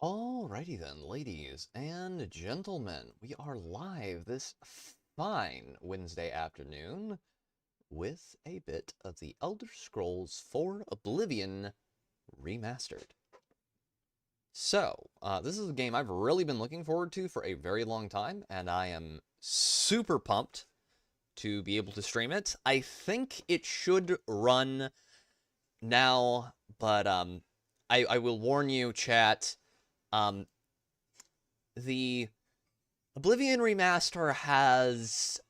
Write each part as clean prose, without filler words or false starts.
Alrighty then, ladies and gentlemen, we are live this fine Wednesday afternoon with a bit of the Elder Scrolls IV Oblivion Remastered. So, this is a game I've really been looking forward to for a very long time, and I am super pumped to be able to stream it. I think it should run now, but I will warn you, chat. The Oblivion Remaster has...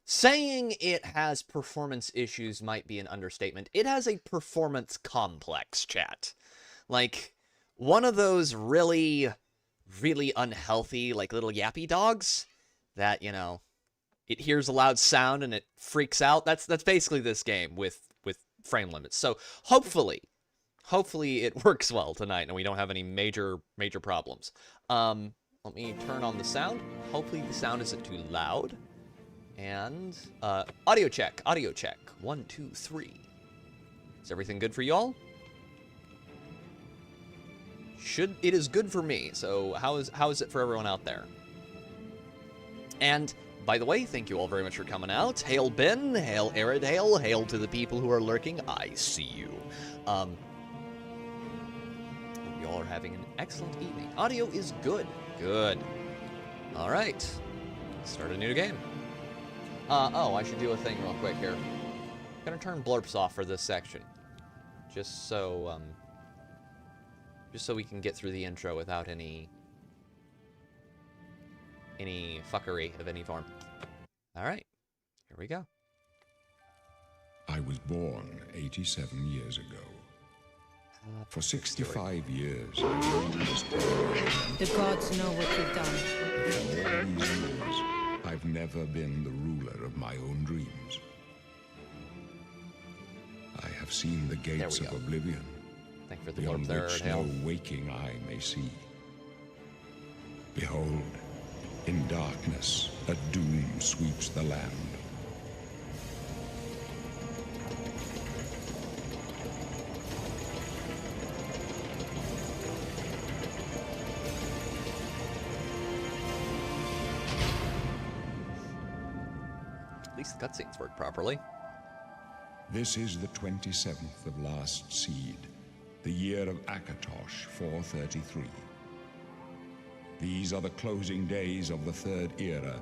Saying it has performance issues might be an understatement. It has a performance complex, chat. Like, one of those really, really unhealthy, like, little yappy dogs that, you know, it hears a loud sound and it freaks out. That's basically this game with frame limits. So, hopefully it works well tonight and we don't have any major problems. Let me turn on the sound. Hopefully the sound isn't too loud. And audio check. 1, 2, 3. Is everything good for y'all? It is good for me. So how is it for everyone out there? And by the way, thank you all very much for coming out. Hail Ben, hail Arid, hail to the people who are lurking. I see you. Y'all are having an excellent evening. Audio is good. Good. All right. Start a new game. Oh, I should do a thing real quick here. I'm gonna turn blurps off for this section, just so we can get through the intro without any fuckery of any form. All right, here we go. I was born 87 years ago. For 65 years, I've known this day. The gods know what you've done. For all these years, I've never been the ruler of my own dreams. I have seen the gates of Oblivion, Thank you for the beyond blurb there, which Hail. no waking eye may see. Behold, in darkness, a doom sweeps the land. At least the cutscenes work properly. This is the 27th of last seed, the year of Akatosh 433. These are the closing days of the third era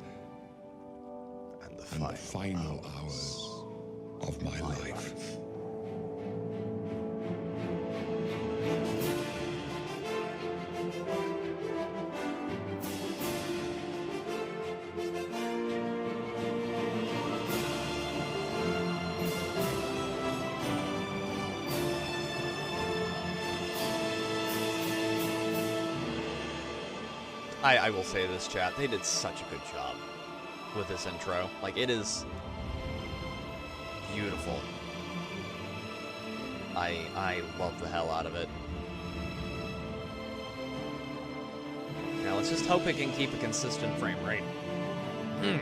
And the final hours of my life. I will say this, chat. They did such a good job with this intro. Like, it is beautiful. I love the hell out of it. Now, let's just hope it can keep a consistent frame rate. There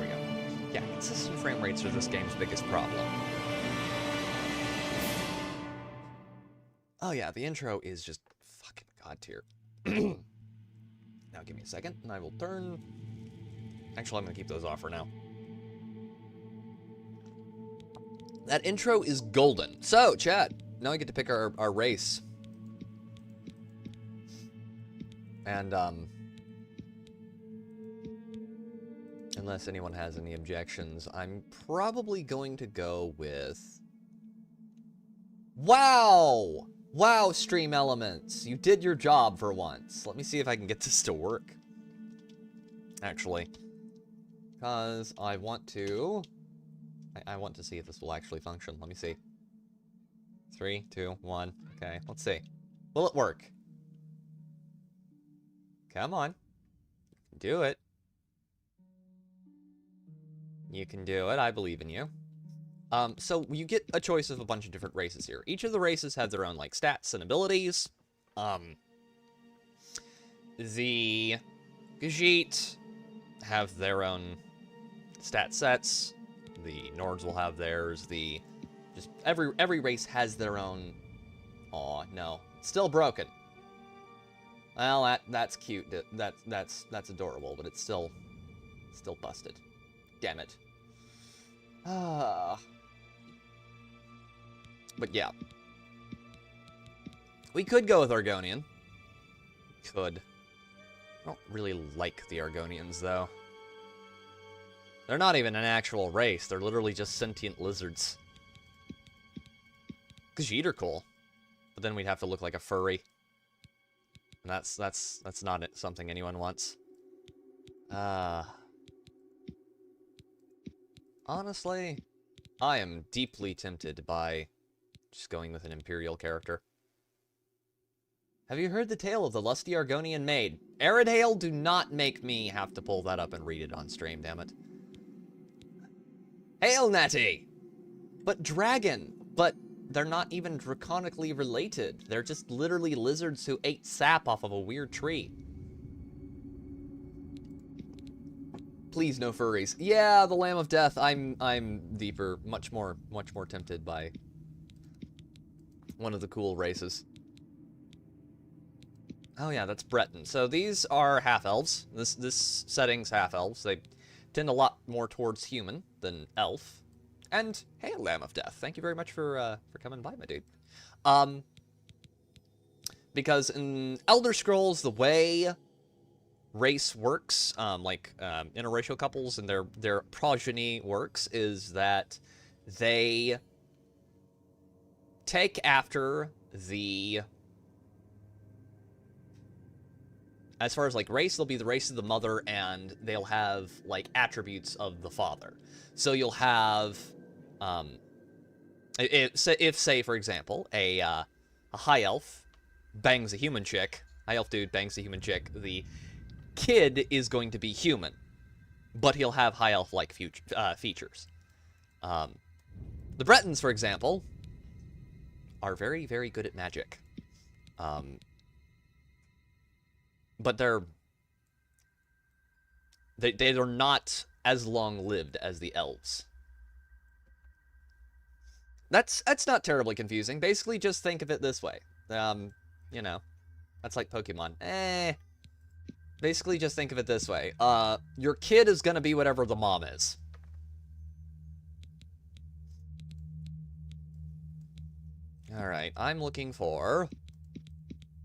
we go. Yeah, consistent frame rates are this game's biggest problem. Oh yeah, the intro is just fucking god tier. Now give me a second, and I will turn... Actually, I'm gonna keep those off for now. That intro is golden. So, chat, now I get to pick our race. And, unless anyone has any objections, I'm probably going to go with... Wow! Wow, Stream Elements, you did your job for once. Let me see if I can get this to work. Actually, because I want to see if this will actually function. Let me see. 3, 2, 1. Okay, let's see. Will it work? Come on. Do it. You can do it. I believe in you. So you get a choice of a bunch of different races here. Each of the races have their own, like, stats and abilities. The Gajit have their own stat sets. The Nords will have theirs. The Just every race has their own... Aw, no. It's still broken. Well, that's cute. That's adorable, but it's still busted. Damn it. But yeah. We could go with Argonian. Could. I don't really like the Argonians, though. They're not even an actual race. They're literally just sentient lizards. Khajiit are cool. But then we'd have to look like a furry. And that's not something anyone wants. Honestly, I am deeply tempted by just going with an Imperial character. Have you heard the tale of the lusty Argonian maid? Aridale, do not make me have to pull that up and read it on stream, damn it. Hail, Natty! But dragon! But they're not even draconically related. They're just literally lizards who ate sap off of a weird tree. Please, no furries. Yeah, the Lamb of Death. I'm deeper, much more tempted by one of the cool races. Oh yeah, that's Breton. So these are half-elves. This setting's half-elves. They tend a lot more towards human than elf. And, hey, Lamb of Death, thank you very much for coming by, my dude. Because in Elder Scrolls, the way race works, interracial couples and their progeny works, is that they take after the... As far as, like, race, they'll be the race of the mother, and they'll have, like, attributes of the father. So you'll have, if say, for example, a high elf bangs a human chick, high elf dude bangs a human chick, the kid is going to be human, but he'll have high elf-like features. The Bretons, for example, are very, very good at magic. But they're not as long-lived as the elves. That's not terribly confusing. Basically, just think of it this way. You know, that's like Pokemon. Basically, just think of it this way. Your kid is gonna be whatever the mom is. Alright, I'm looking for...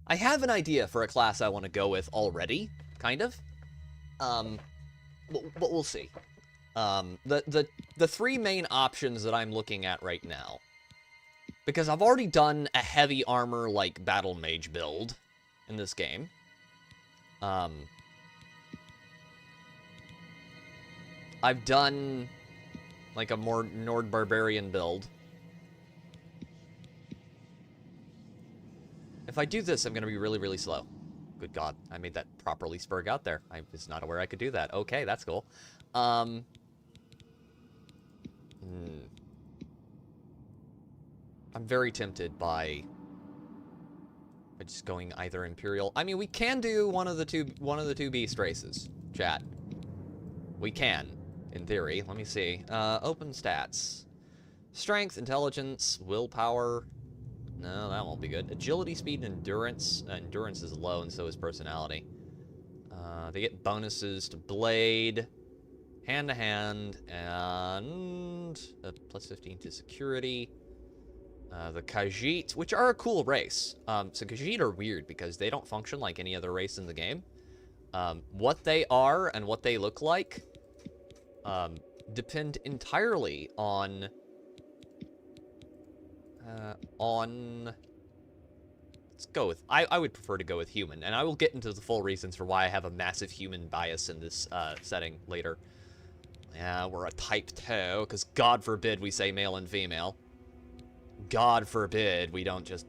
I have an idea for a class I want to go with already, kind of. But we'll see. The three main options that I'm looking at right now, because I've already done a heavy armor, like, battle mage build in this game. I've done, like, a more Nord Barbarian build. If I do this, I'm going to be really, really slow. Good God, I made that properly spurg out there. I was not aware I could do that. Okay, that's cool. I'm very tempted by just going either Imperial. I mean, we can do one of the two beast races, chat. We can, in theory. Let me see. Open stats. Strength, intelligence, willpower. No, that won't be good. Agility, speed, and endurance. Endurance is low, and so is personality. They get bonuses to blade, hand-to-hand, and plus 15 to security. The Khajiit, which are a cool race. So Khajiit are weird because they don't function like any other race in the game. What they are and what they look like depend entirely on... let's go with... I would prefer to go with human, and I will get into the full reasons for why I have a massive human bias in this setting later. Yeah, we're a type 2, because God forbid we say male and female. God forbid we don't just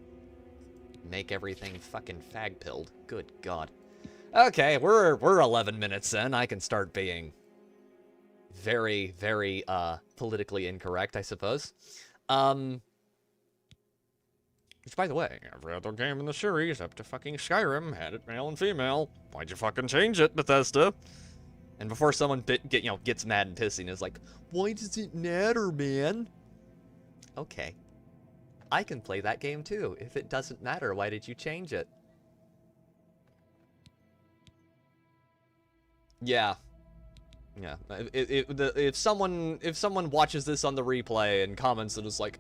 make everything fucking fag-pilled. Good God. Okay, we're 11 minutes in. I can start being very, very, politically incorrect, I suppose. Which, by the way, every other game in the series up to fucking Skyrim had it male and female. Why'd you fucking change it, Bethesda? And before someone gets mad and pissy and is like, why does it matter, man? Okay. I can play that game too. If it doesn't matter, why did you change it? Yeah. Yeah. If someone watches this on the replay and comments and is like,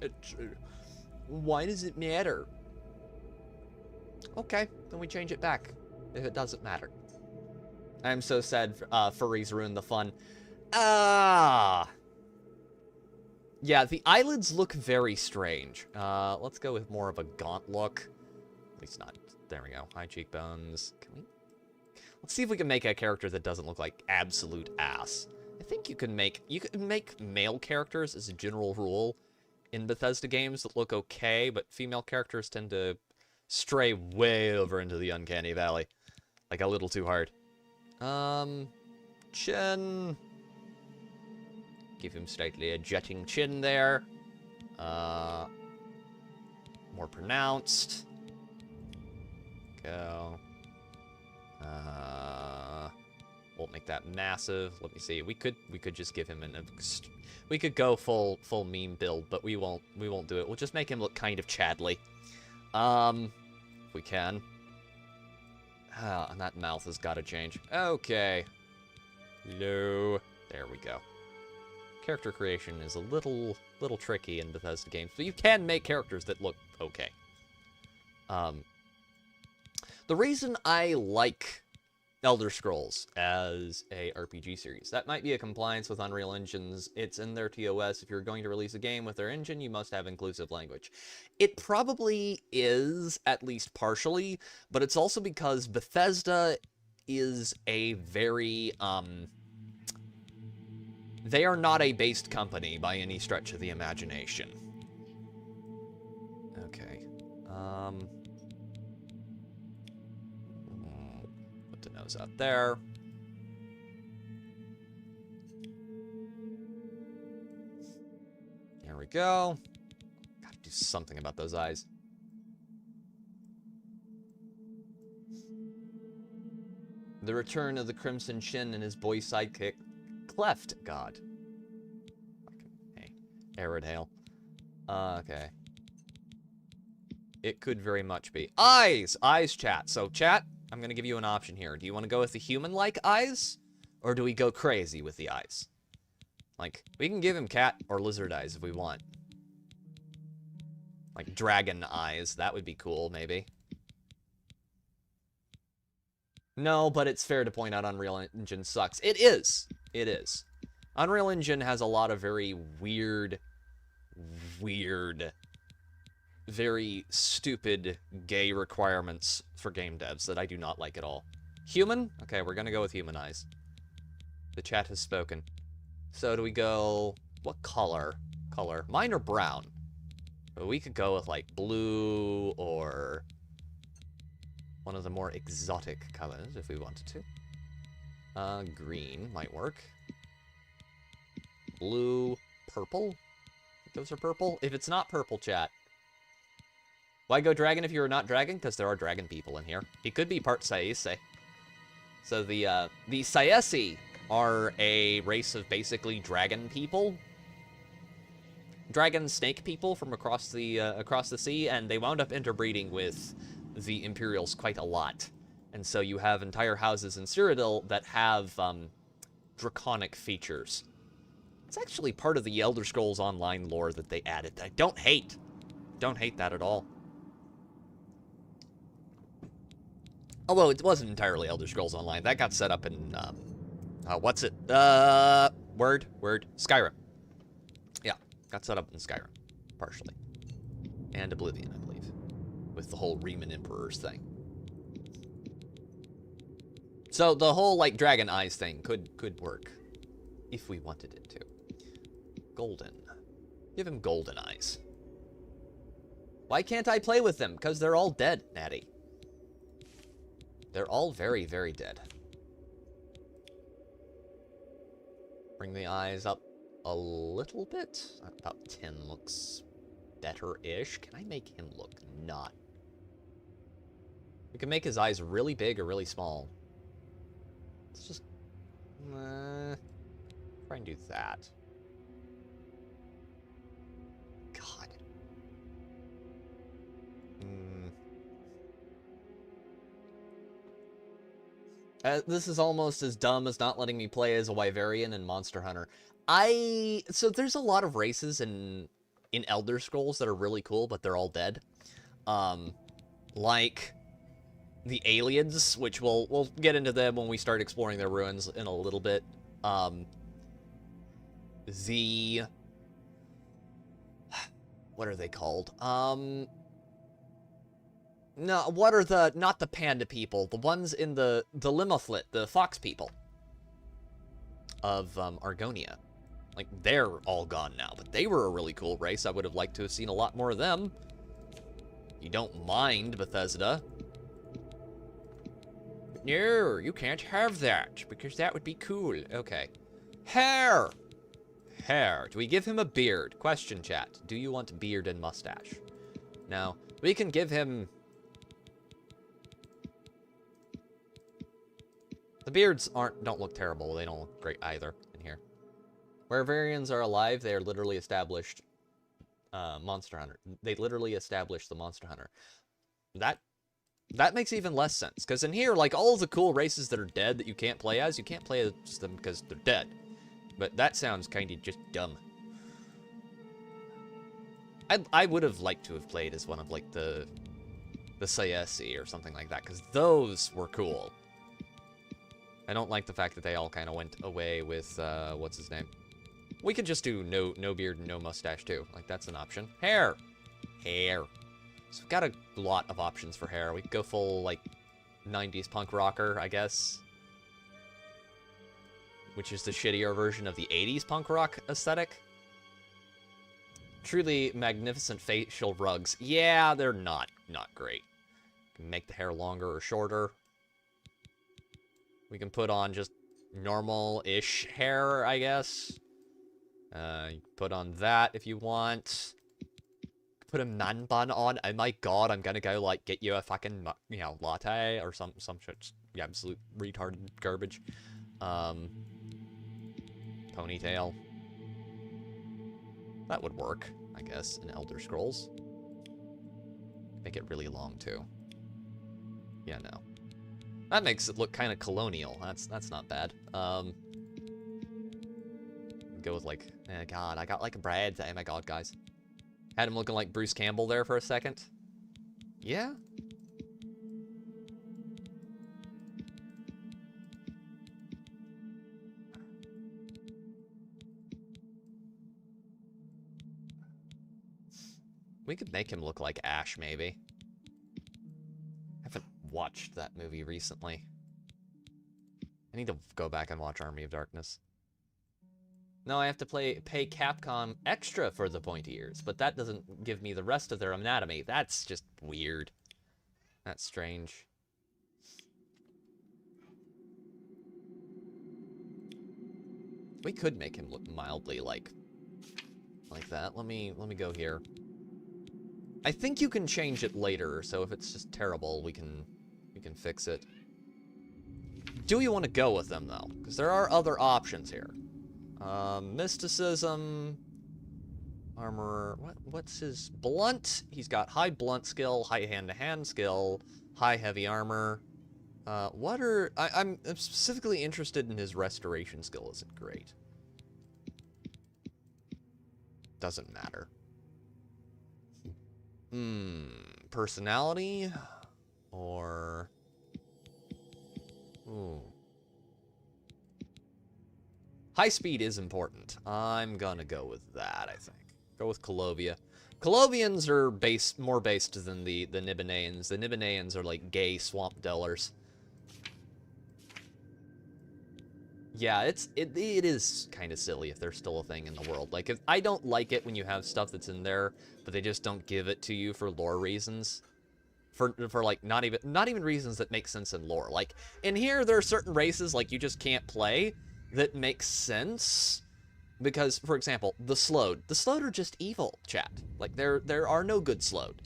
why does it matter? Okay, then we change it back. If it doesn't matter. I'm so sad furries ruined the fun. Ah. Yeah, the eyelids look very strange. Let's go with more of a gaunt look. At least not. There we go. High cheekbones. Can we? Let's see if we can make a character that doesn't look like absolute ass. I think you can make male characters as a general rule in Bethesda games that look okay, but female characters tend to stray way over into the uncanny valley. Like a little too hard. Chin. Give him slightly a jutting chin there. More pronounced. Go. Won't make that massive. Let me see. We could just give him we could go full meme build, but we won't do it. We'll just make him look kind of Chadly. If we can. And that mouth has got to change. Okay. Low. There we go. Character creation is a little tricky in Bethesda games, but you can make characters that look okay. The reason I like Elder Scrolls as a RPG series, that might be a compliance with Unreal Engine's, it's in their TOS, if you're going to release a game with their engine, you must have inclusive language. It probably is, at least partially, but it's also because Bethesda is a very, they are not a based company by any stretch of the imagination. Okay. Put the nose out there. There we go. Gotta do something about those eyes. The return of the Crimson Chin and his boy sidekick, Cleft God. Hey, Aerodale. Okay. It could very much be. Eyes! Eyes, chat. So, chat, I'm going to give you an option here. Do you want to go with the human-like eyes? Or do we go crazy with the eyes? Like, we can give him cat or lizard eyes if we want. Like, dragon eyes. That would be cool, maybe. No, but it's fair to point out Unreal Engine sucks. It is. It is. Unreal Engine has a lot of very weird, very stupid gay requirements for game devs that I do not like at all. Human? Okay, we're gonna go with human eyes. The chat has spoken. So do we go... what color? Color. Mine are brown. But we could go with, like, blue or... one of the more exotic colors, if we wanted to. Green might work. Blue, purple? Those are purple? If it's not purple, chat. Why go dragon if you're not dragon? Because there are dragon people in here. He could be part Saese. So the Saesi are a race of basically dragon people. Dragon snake people from across the sea, and they wound up interbreeding with the Imperials quite a lot. And so you have entire houses in Cyrodiil that have draconic features. It's actually part of the Elder Scrolls Online lore that they added that I don't hate. Don't hate that at all. Although it wasn't entirely Elder Scrolls Online. That got set up in, what's it? Word. Skyrim. Yeah, got set up in Skyrim, partially. And Oblivion, I believe. With the whole Riemann Emperors thing. So the whole, like, dragon eyes thing could work. If we wanted it to. Golden. Give him golden eyes. Why can't I play with them? Because they're all dead, Natty. They're all very, very dead. Bring the eyes up a little bit. About 10 looks better-ish. Can I make him look not? We can make his eyes really big or really small. Let's just... try and do that. God. This is almost as dumb as not letting me play as a Wyverian in Monster Hunter. So there's a lot of races in Elder Scrolls that are really cool, but they're all dead. Like the aliens, which we'll get into them when we start exploring their ruins in a little bit. What are they called? No, what are not the panda people, the ones in the Limoflit, the fox people of Argonia. Like, they're all gone now, but they were a really cool race. I would have liked to have seen a lot more of them. You don't mind, Bethesda. No, you can't have that, because that would be cool. Okay. Hair! Hair. Do we give him a beard? Question, chat. Do you want beard and mustache? No. We can give him... The beards don't look terrible. They don't look great either in here. Where variants are alive, they are literally established Monster Hunter. They literally established the Monster Hunter. That makes even less sense, because in here, like, all of the cool races that are dead that you can't play as them because they're dead. But that sounds kind of just dumb. I would have liked to have played as one of, like, the Sayesi or something like that, because those were cool. I don't like the fact that they all kind of went away with, what's his name? We could just do no beard and no mustache, too. Like, that's an option. Hair! Hair. So we've got a lot of options for hair. We could go full, like, 90s punk rocker, I guess. Which is the shittier version of the 80s punk rock aesthetic. Truly magnificent facial rugs. Yeah, they're not great. Can make the hair longer or shorter. We can put on just normal-ish hair, I guess. You can put on that if you want. Put a man bun on. Oh my god, I'm gonna go, like, get you a fucking, you know, latte or some shit. Yeah, absolute retarded garbage. Ponytail. That would work, I guess, in Elder Scrolls. Make it really long, too. Yeah, no. That makes it look kind of colonial. That's not bad. Go with, like, god, I got, like, a bread. Oh my god, guys. Had him looking like Bruce Campbell there for a second. Yeah. We could make him look like Ash, maybe. I haven't watched that movie recently. I need to go back and watch Army of Darkness. No, I have to pay Capcom extra for the pointy ears, but that doesn't give me the rest of their anatomy. That's just weird. That's strange. We could make him look mildly like that. Let me go here. I think you can change it later, so if it's just terrible, we can fix it. Do we want to go with them though? Because there are other options here. Mysticism, armor, what's his blunt? He's got high blunt skill, high hand-to-hand skill, high heavy armor. I'm specifically interested in his restoration skill. Isn't great. Doesn't matter. Personality, or high speed is important. I'm gonna go with that, I think. Go with Colovia. Colovians are more based than the Nibanaeans. The Nibanaeans are like gay swamp dwellers. Yeah, it is kind of silly if they're still a thing in the world. Like, I don't like it when you have stuff that's in there, but they just don't give it to you for lore reasons. For like, not even reasons that make sense in lore. Like, in here, there are certain races, like, you just can't play that makes sense. Because, for example, the Slowed. The Slowed are just evil, chat. Like, there are no good Slowed.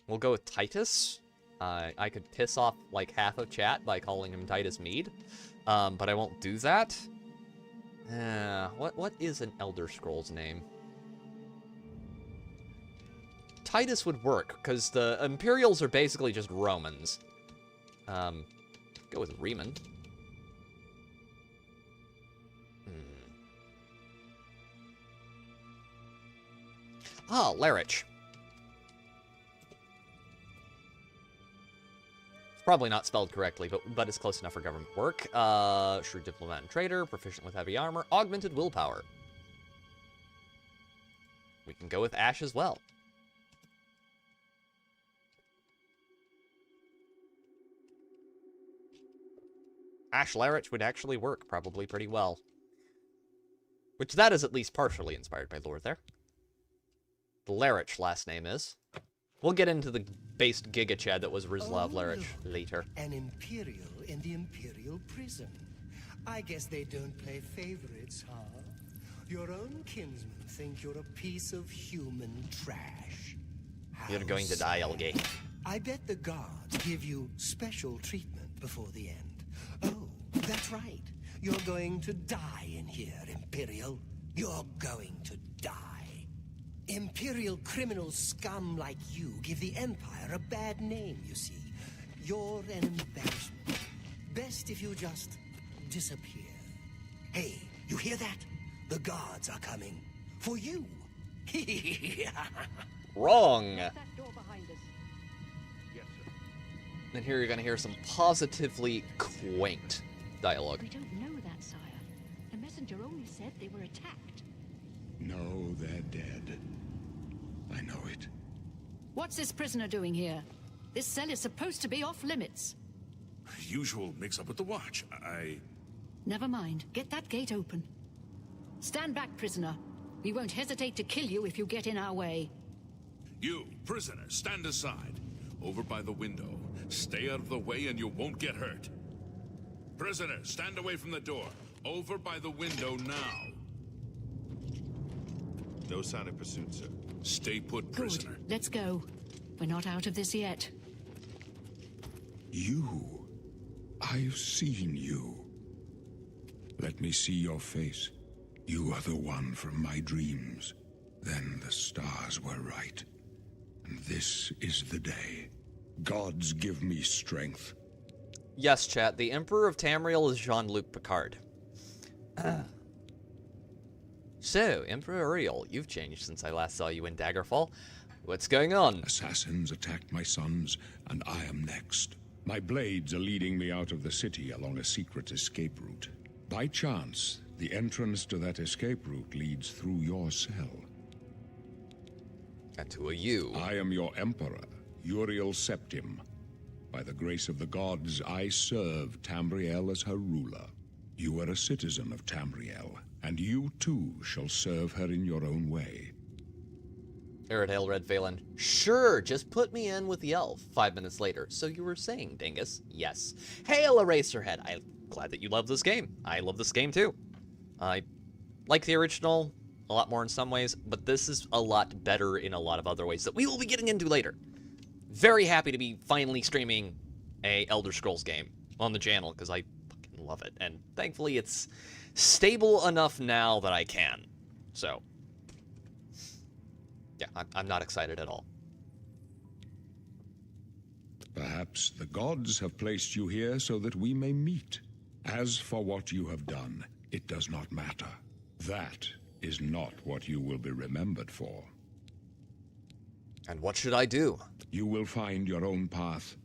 We'll go with Titus. I could piss off, like, half of chat by calling him Titus Mead. But I won't do that. What is an Elder Scrolls name? Titus would work, because the Imperials are basically just Romans. Go with Riemann. Ah, Larich. It's probably not spelled correctly, but it's close enough for government work. Shrewd diplomat and trader, proficient with heavy armor, augmented willpower. We can go with Ash as well. Ash Larich would actually work probably pretty well. Which that is at least partially inspired by lore there. The Larich last name is. We'll get into the based Giga Chad that was Rizlav Larich later. An Imperial in the Imperial prison. I guess they don't play favorites, huh? Your own kinsmen think you're a piece of human trash. You're going to die, Elgay. I bet the guards give you special treatment before the end. Oh, that's right. You're going to die in here, Imperial. You're going to die. Imperial criminal scum like you give the Empire a bad name, you see. You're an embarrassment. Best if you just disappear. Hey, you hear that? The guards are coming. For you. Wrong. That door behind us. Yes, sir. And here you're going to hear some positively quaint dialogue. We don't know that, sire. The messenger only said they were attacked. No, they're dead. I know it. What's this prisoner doing here? This cell is supposed to be off limits. Usual mix-up with the watch. Never mind. Get that gate open. Stand back, prisoner. We won't hesitate to kill you if you get in our way. You, prisoner, stand aside. Over by the window. Stay out of the way and you won't get hurt. Prisoner, stand away from the door. Over by the window now. No sign of pursuit, sir. Stay put, prisoner. Good. Let's go. We're not out of this yet. You. I've seen you. Let me see your face. You are the one from my dreams. Then the stars were right. And this is the day. Gods give me strength. Yes, chat. The Emperor of Tamriel is Jean-Luc Picard. So, Emperor Uriel, you've changed since I last saw you in Daggerfall. What's going on? Assassins attacked my sons, and I am next. My blades are leading me out of the city along a secret escape route. By chance, the entrance to that escape route leads through your cell. And who are you? I am your emperor, Uriel Septim. By the grace of the gods, I serve Tamriel as her ruler. You are a citizen of Tamriel, and you too shall serve her in your own way. Aerodale Red Valen. Sure, just put me in with the elf. 5 minutes later. So you were saying, Dingus? Yes. Hail, Eraserhead. I'm glad that you love this game. I love this game too. I like the original a lot more in some ways, but this is a lot better in a lot of other ways that we will be getting into later. Very happy to be finally streaming a Elder Scrolls game on the channel, because I fucking love it. And thankfully it's stable enough now that I can. So, yeah, I'm not excited at all. Perhaps the gods have placed you here so that we may meet. As for what you have done, it does not matter. That is not what you will be remembered for. And what should I do? You will find your own path.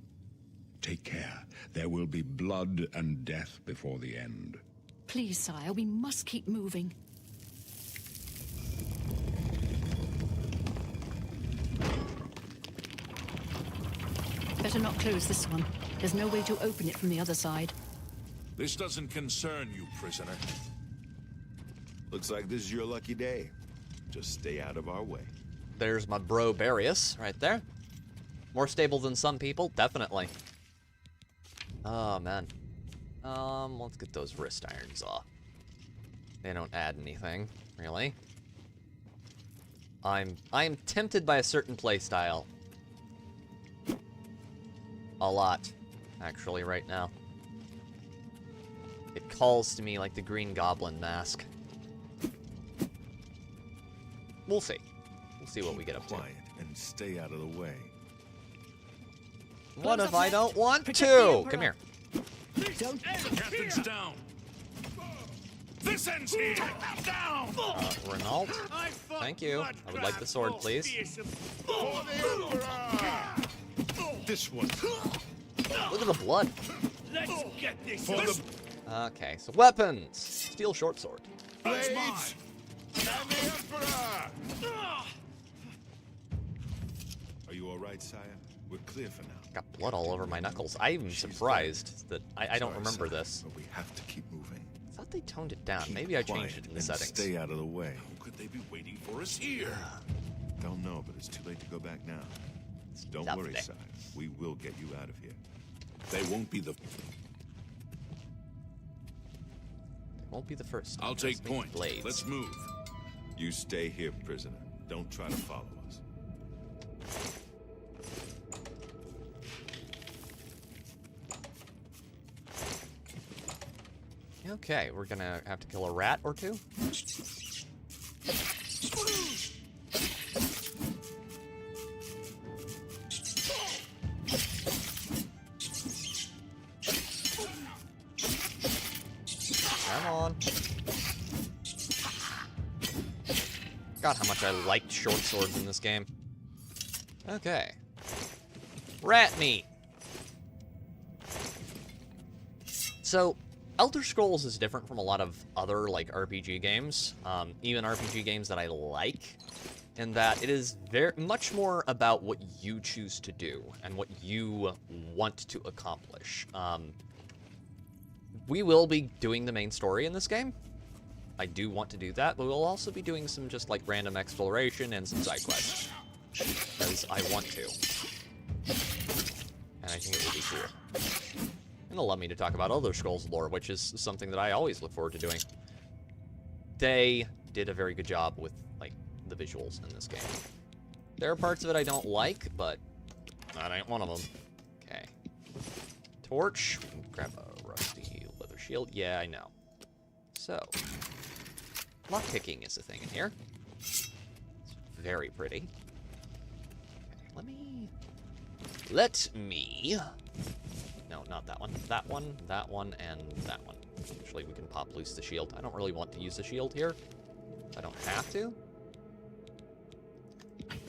Take care. There will be blood and death before the end. Please, sire, we must keep moving. Better not close this one. There's no way to open it from the other side. This doesn't concern you, prisoner. Looks like this is your lucky day. Just stay out of our way. There's my bro Barius right there. More stable than some people, definitely. Oh man. Let's get those wrist irons off. They don't add anything, really. I'm tempted by a certain playstyle. A lot, actually, right now. It calls to me like the Green Goblin mask. We'll see. We'll see what we get up to. Quiet. and stay out of the way. What Close if up, I left. don't want Protect the to? Emperor. Come here. Don't. Captain's down. This ends here. Down. Renault, thank you. I would like the sword, please. For the Emperor! This one. Look at the blood. Let's get this. For the Okay, so weapons. Steel short sword. blades and the Emperor! Are you all right, sire? We're clear for now. Got blood all over my knuckles. I'm surprised that I don't Sorry, remember sire, this. But we have to keep moving. I thought they toned it down. Keep Maybe I quiet changed it in the and settings. Stay out of the way. How could they be waiting for us here? Don't know, but it's too late to go back now. Don't Lovely. worry, sire. We will get you out of here. They won't be the. It won't be the first. I'll Those take big point. Blades. Let's move. You stay here, prisoner. Don't try to follow us. Okay, we're gonna have to kill a rat or two. Come on. God, how much I liked short swords in this game. Okay. Rat meat. So, Elder Scrolls is different from a lot of other, like, RPG games, even RPG games that I like, in that it is very much more about what you choose to do and what you want to accomplish. We will be doing the main story in this game. I do want to do that, but we'll also be doing some just, like, random exploration and some side quests, because I want to. And I think it will be cool. And it'll let me to talk about Elder Scrolls lore, which is something that I always look forward to doing. They did a very good job with, like, the visuals in this game. There are parts of it I don't like, but that ain't one of them. Okay. Torch. Grab a rusty leather shield. Yeah, I know. So, lockpicking is a thing in here. It's very pretty. Okay, let me... No, not that one. That one, and that one. Actually, we can pop loose the shield. I don't really want to use the shield here. I don't have to.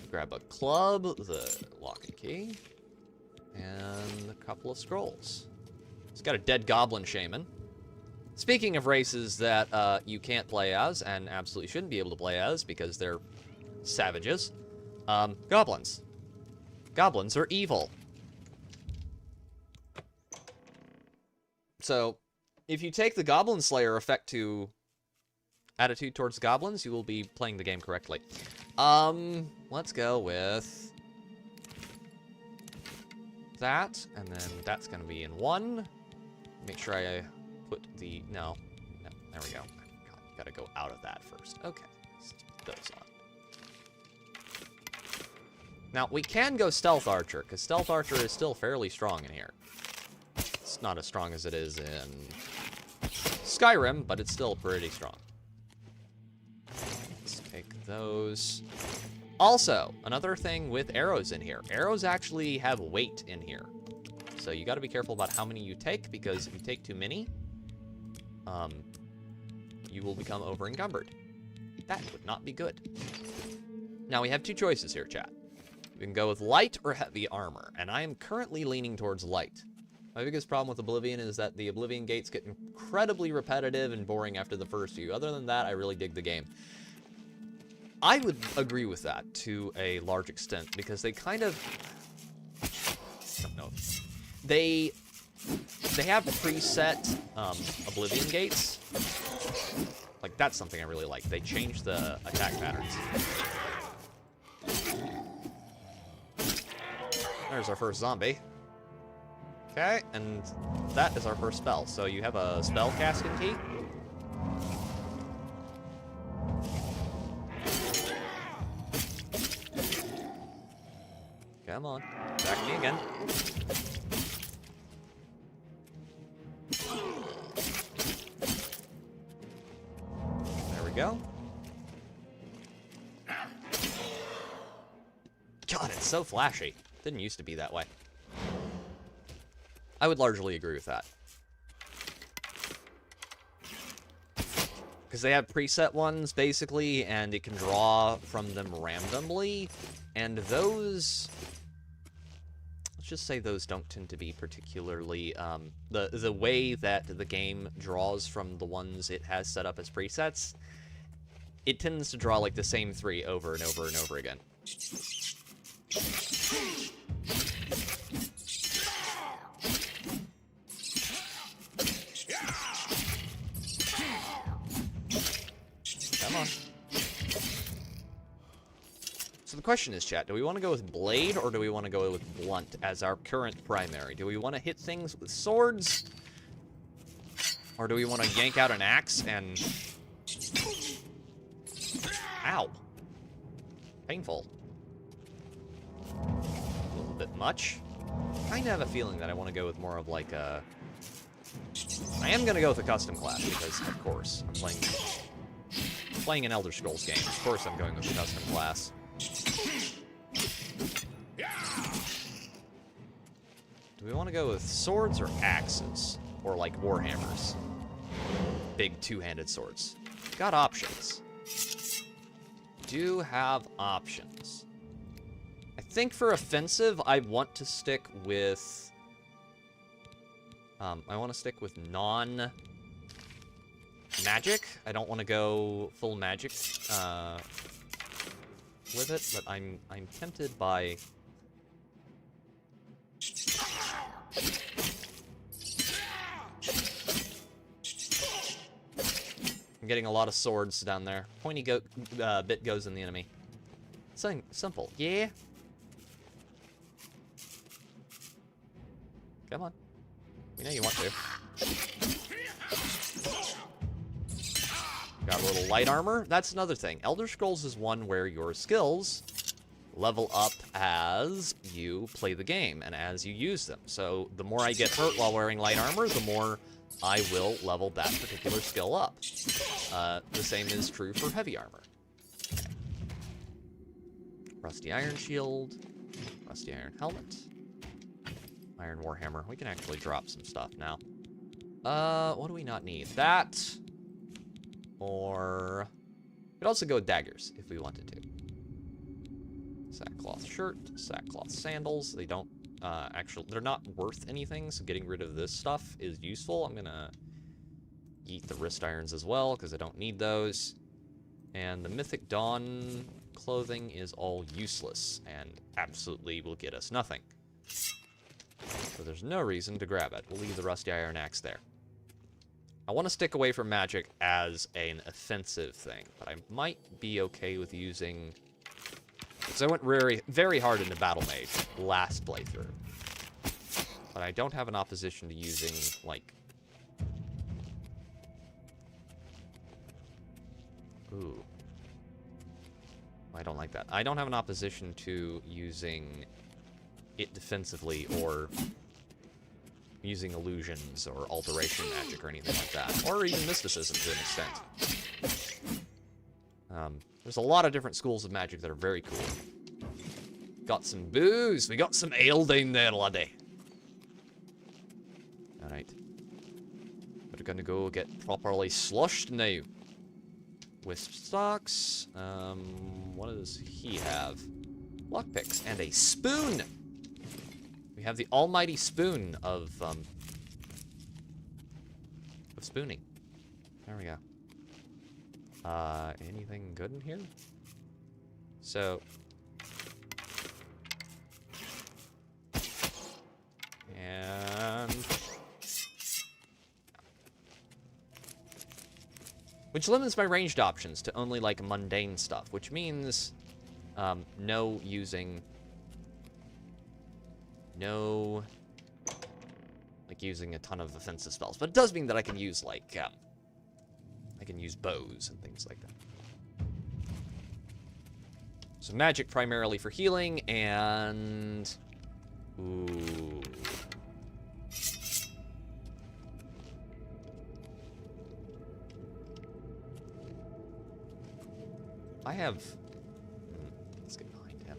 Grab a club, the lock and key, and a couple of scrolls. It's got a dead goblin shaman. Speaking of races that you can't play as, and absolutely shouldn't be able to play as because they're savages, goblins. Goblins are evil. So, if you take the Goblin Slayer effect to attitude towards goblins, you will be playing the game correctly. Let's go with that, and then that's going to be in one. Make sure I put the... No, there we go. Got to go out of that first. Okay, let's put those on. Now, we can go Stealth Archer, because Stealth Archer is still fairly strong in here. It's not as strong as it is in Skyrim, but it's still pretty strong. Let's take those. Also, another thing with arrows in here. Arrows actually have weight in here. So you got to be careful about how many you take, because if you take too many, you will become over-encumbered. That would not be good. Now, we have two choices here, chat. We can go with light or heavy armor, and I am currently leaning towards light. My biggest problem with Oblivion is that the Oblivion gates get incredibly repetitive and boring after the first few. Other than that, I really dig the game. I would agree with that to a large extent, because they kind of... I don't know. They have preset Oblivion gates. Like, that's something I really like. They changed the attack patterns. There's our first zombie. Okay, and that is our first spell. So you have a spell casting key. Come on, attack me again. There we go. It's so flashy. Didn't used to be that way. I would largely agree with that. Because they have preset ones, basically, and it can draw from them randomly. And those... let's just say those don't tend to be particularly... the way that the game draws from the ones it has set up as presets, it tends to draw, like, the same 3 over and over and over again. Come on. So the question is, chat, do we want to go with Blade or do we want to go with Blunt as our current primary? Do we want to hit things with swords? Or do we want to yank out an axe and... ow. Painful. A little bit much. I kind of have a feeling that I want to go with more of like a... I am going to go with a custom class because, of course, I'm playing an Elder Scrolls game. Of course I'm going with a custom class. Do we want to go with swords or axes? Or like warhammers? Big two-handed swords. Got options. Do have options. I think for offensive, I want to stick with... non-magic. I don't want to go full magic with it, but I'm tempted by... I'm getting a lot of swords down there. Pointy bit goes in the enemy. Something simple. Yeah? Come on. We know you want to. Got a little light armor. That's another thing. Elder Scrolls is one where your skills level up as you play the game and as you use them. So the more I get hurt while wearing light armor, the more I will level that particular skill up. The same is true for heavy armor. Okay. Rusty iron shield. Rusty iron helmet. Iron warhammer. We can actually drop some stuff now. What do we not need? That. Or... we could also go with daggers if we wanted to. Sackcloth shirt. Sackcloth sandals. They don't... actually, they're not worth anything, so getting rid of this stuff is useful. I'm gonna eat the wrist irons as well, because I don't need those. And the Mythic Dawn clothing is all useless, and absolutely will get us nothing. So there's no reason to grab it. We'll leave the rusty iron axe there. I want to stick away from magic as an offensive thing, but I might be okay with using... because I went very hard into Battle Mage last playthrough. But I don't have an opposition to using, like... ooh. I don't like that. I don't have an opposition to using it defensively or using illusions or alteration magic or anything like that. Or even mysticism to an extent. There's a lot of different schools of magic that are very cool. Got some booze. We got some ale down there, laddie. Alright. We're gonna go get properly sloshed now. Wisp stocks. What does he have? Lockpicks and a spoon! We have the almighty spoon of spooning. There we go. Anything good in here? So... and... which limits my ranged options to only, like, mundane stuff, which means, no using... no... like, using a ton of offensive spells. But it does mean that I can use, like, I can use bows and things like that. So magic primarily for healing, and... ooh... I have... let's get behind him.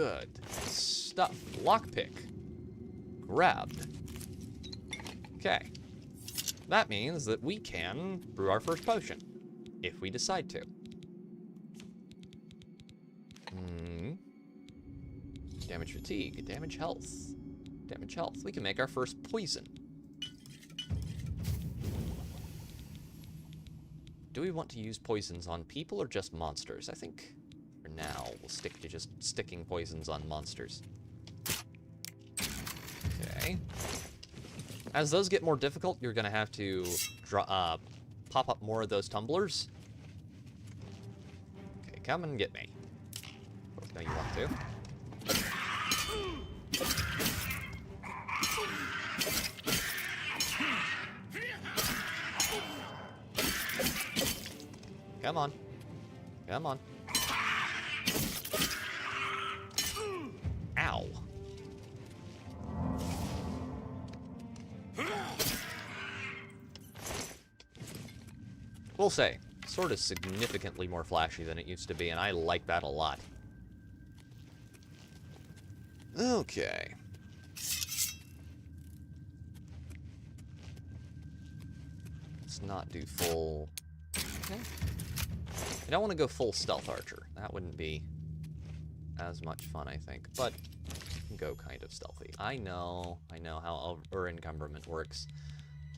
Good stuff. Lockpick. Grabbed. Okay. That means that we can brew our first potion, if we decide to. Damage fatigue, damage health. Damage health. We can make our first poison. Do we want to use poisons on people or just monsters? I think for now we'll stick to just sticking poisons on monsters. Okay. As those get more difficult, you're gonna have to pop up more of those tumblers. Okay, come and get me. Both know you want to. Come on. Come on. Ow. We'll say, sword is significantly more flashy than it used to be, and I like that a lot. Okay. Let's not do full... Okay. I don't want to go full stealth archer. That wouldn't be as much fun, I think. But go kind of stealthy. I know how encumberment works.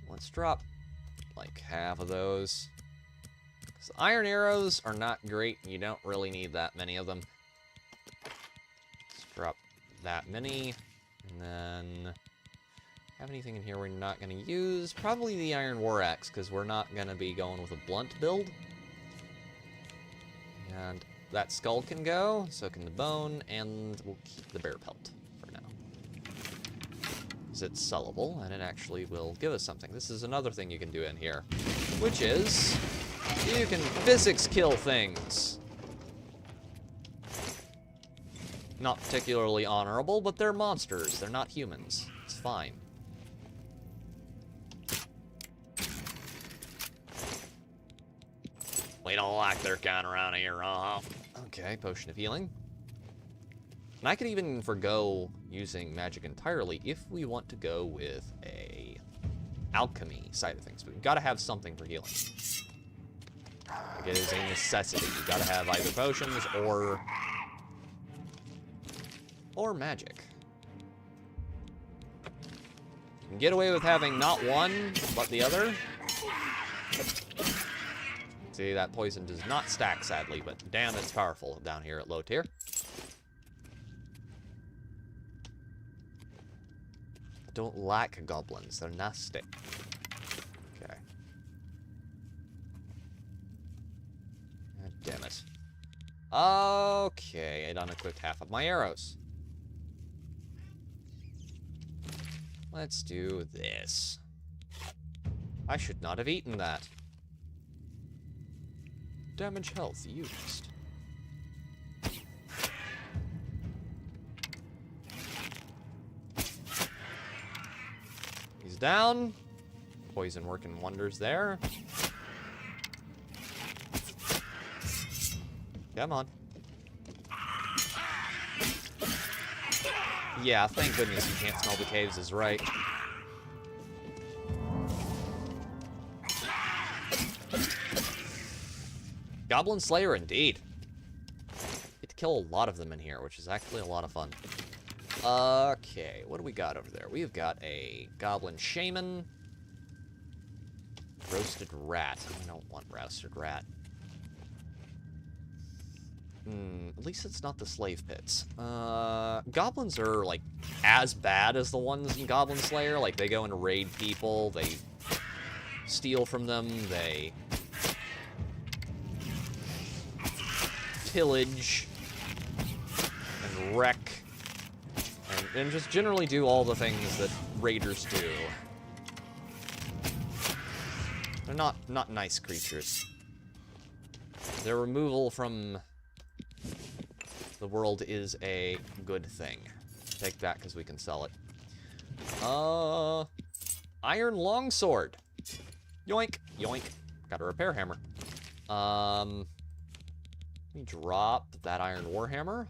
Let's drop like half of those. So iron arrows are not great. You don't really need that many of them. Let's drop that many. And then... have anything in here we're not going to use? Probably the iron war axe, because we're not going to be going with a blunt build. And that skull can go, so can the bone, and we'll keep the bear pelt for now. Because it's sellable, and it actually will give us something. This is another thing you can do in here, which is you can physics kill things. Not particularly honorable, but they're monsters. They're not humans. It's fine. We don't like their kind around here, Okay, potion of healing. And I could even forgo using magic entirely if we want to go with a alchemy side of things. But we've got to have something for healing. Like it is a necessity. You've got to have either potions or magic. You can get away with having not one, but the other. See, that poison does not stack, sadly, but damn, it's powerful down here at low tier. I don't like goblins. They're nasty. Okay. God damn it. Okay, I unequipped half of my arrows. Let's do this. I should not have eaten that. Damage health used. He's down. Poison working wonders there. Come on. Yeah, thank goodness you can't smell the caves is right. Goblin Slayer, indeed. Get to kill a lot of them in here, which is actually a lot of fun. Okay, what do we got over there? We've got a Goblin Shaman. Roasted rat. I don't want roasted rat. At least it's not the slave pits. Goblins are, like, as bad as the ones in Goblin Slayer. Like, they go and raid people, they steal from them, they pillage and wreck and just generally do all the things that raiders do. They're not nice creatures. Their removal from the world is a good thing. Take that because we can sell it. Iron longsword. Yoink, yoink. Got a repair hammer. Let me drop that iron warhammer.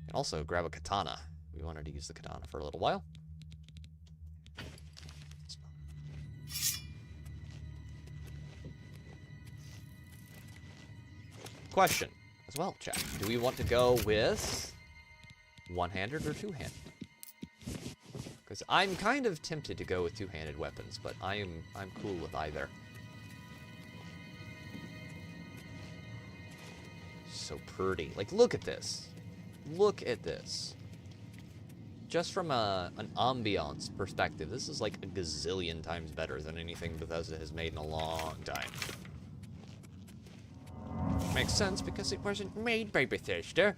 And also grab a katana. We wanted to use the katana for a little while. Question as well, chat. Do we want to go with one-handed or two-handed? Because I'm kind of tempted to go with two-handed weapons, but I'm cool with either. So pretty. Like, look at this. Look at this. Just from an ambiance perspective, this is like a gazillion times better than anything Bethesda has made in a long time. Makes sense because it wasn't made by Bethesda.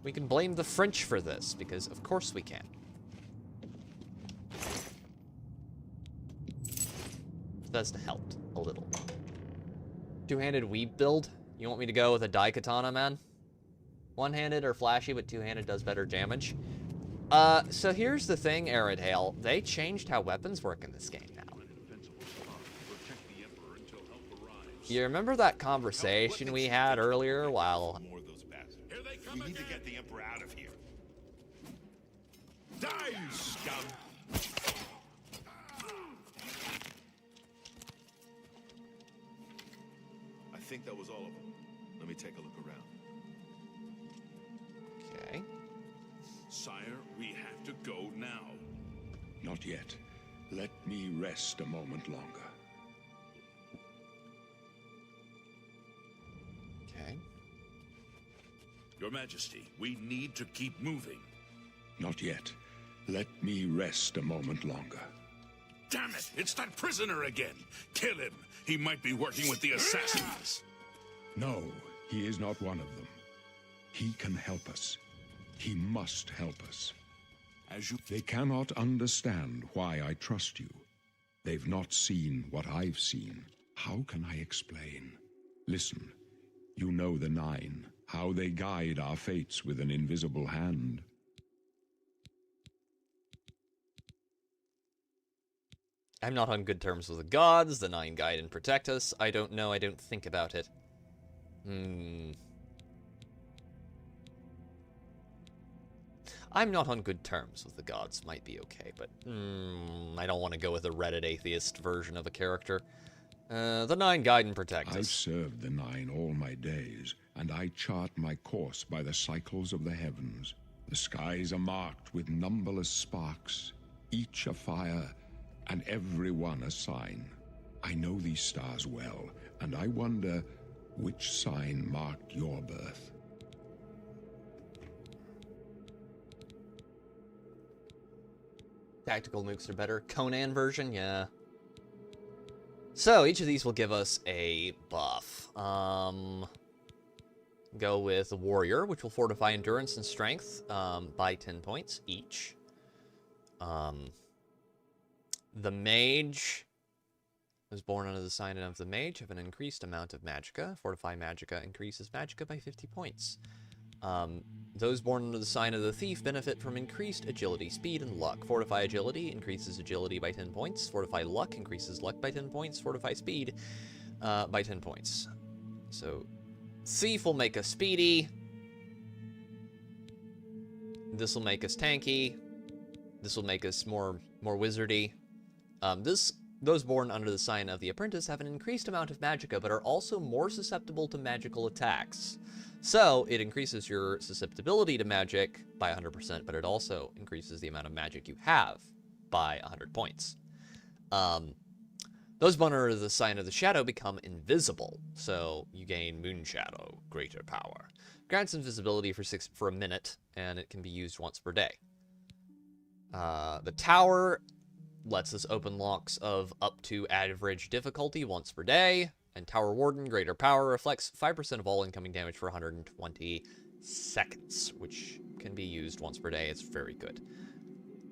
We can blame the French for this, because of course we can. Bethesda helped a little. Two-handed weave build? You want me to go with a Daikatana, man? One-handed or flashy, but two-handed does better damage. So here's the thing, Aridhale. They changed how weapons work in this game now. You remember that conversation we had earlier while... We need to get the Emperor out of here. Die, you scum! I think that was all of them. Let me take a look around. Okay. Sire, we have to go now. Not yet. Let me rest a moment longer. Okay. Your Majesty, we need to keep moving. Not yet. Let me rest a moment longer. Damn it! It's that prisoner again! Kill him! He might be working with the assassins! No, he is not one of them. He can help us. He must help us. They cannot understand why I trust you. They've not seen what I've seen. How can I explain? Listen, you know the Nine, how they guide our fates with an invisible hand. I'm not on good terms with the gods. The Nine guide and protect us. I don't know. I don't think about it. I'm not on good terms with the gods. Might be okay, but I don't want to go with a Reddit atheist version of a character. The Nine guide and protect I've us. served the Nine all my days, and I chart my course by the cycles of the heavens. The skies are marked with numberless sparks, each a fire, and every one a sign. I know these stars well, and I wonder which sign marked your birth. Tactical nukes are better. Conan version, yeah. So, each of these will give us a buff. Go with Warrior, which will fortify endurance and strength by 10 points each. The Mage was born under the sign of the Mage, have an increased amount of Magicka. Fortify Magicka increases Magicka by 50 points. Those born under the sign of the Thief benefit from increased agility, speed, and luck. Fortify Agility increases agility by 10 points. Fortify Luck increases luck by 10 points. Fortify Speed by 10 points. So, Thief will make us speedy. This will make us tanky. This will make us more wizardy. Those born under the sign of the Apprentice have an increased amount of Magicka, but are also more susceptible to magical attacks. So, it increases your susceptibility to magic by 100%, but it also increases the amount of magic you have by 100 points. Those born under the sign of the Shadow become invisible, so you gain Moon Shadow, greater power. Grants invisibility for a minute, and it can be used once per day. The Tower lets us open locks of up to average difficulty once per day. And Tower Warden, greater power, reflects 5% of all incoming damage for 120 seconds, which can be used once per day. It's very good.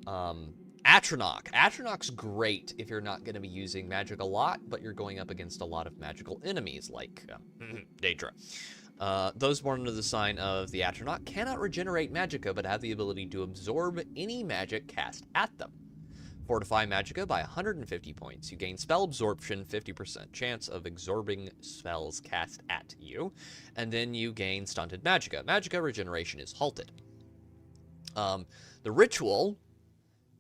Atronach. Atronach's great if you're not going to be using magic a lot, but you're going up against a lot of magical enemies, like Daedra. Those born under the sign of the Atronach cannot regenerate magicka, but have the ability to absorb any magic cast at them. Fortify Magicka by 150 points. You gain Spell Absorption, 50% chance of absorbing spells cast at you. And then you gain Stunted Magicka. Magicka regeneration is halted. The Ritual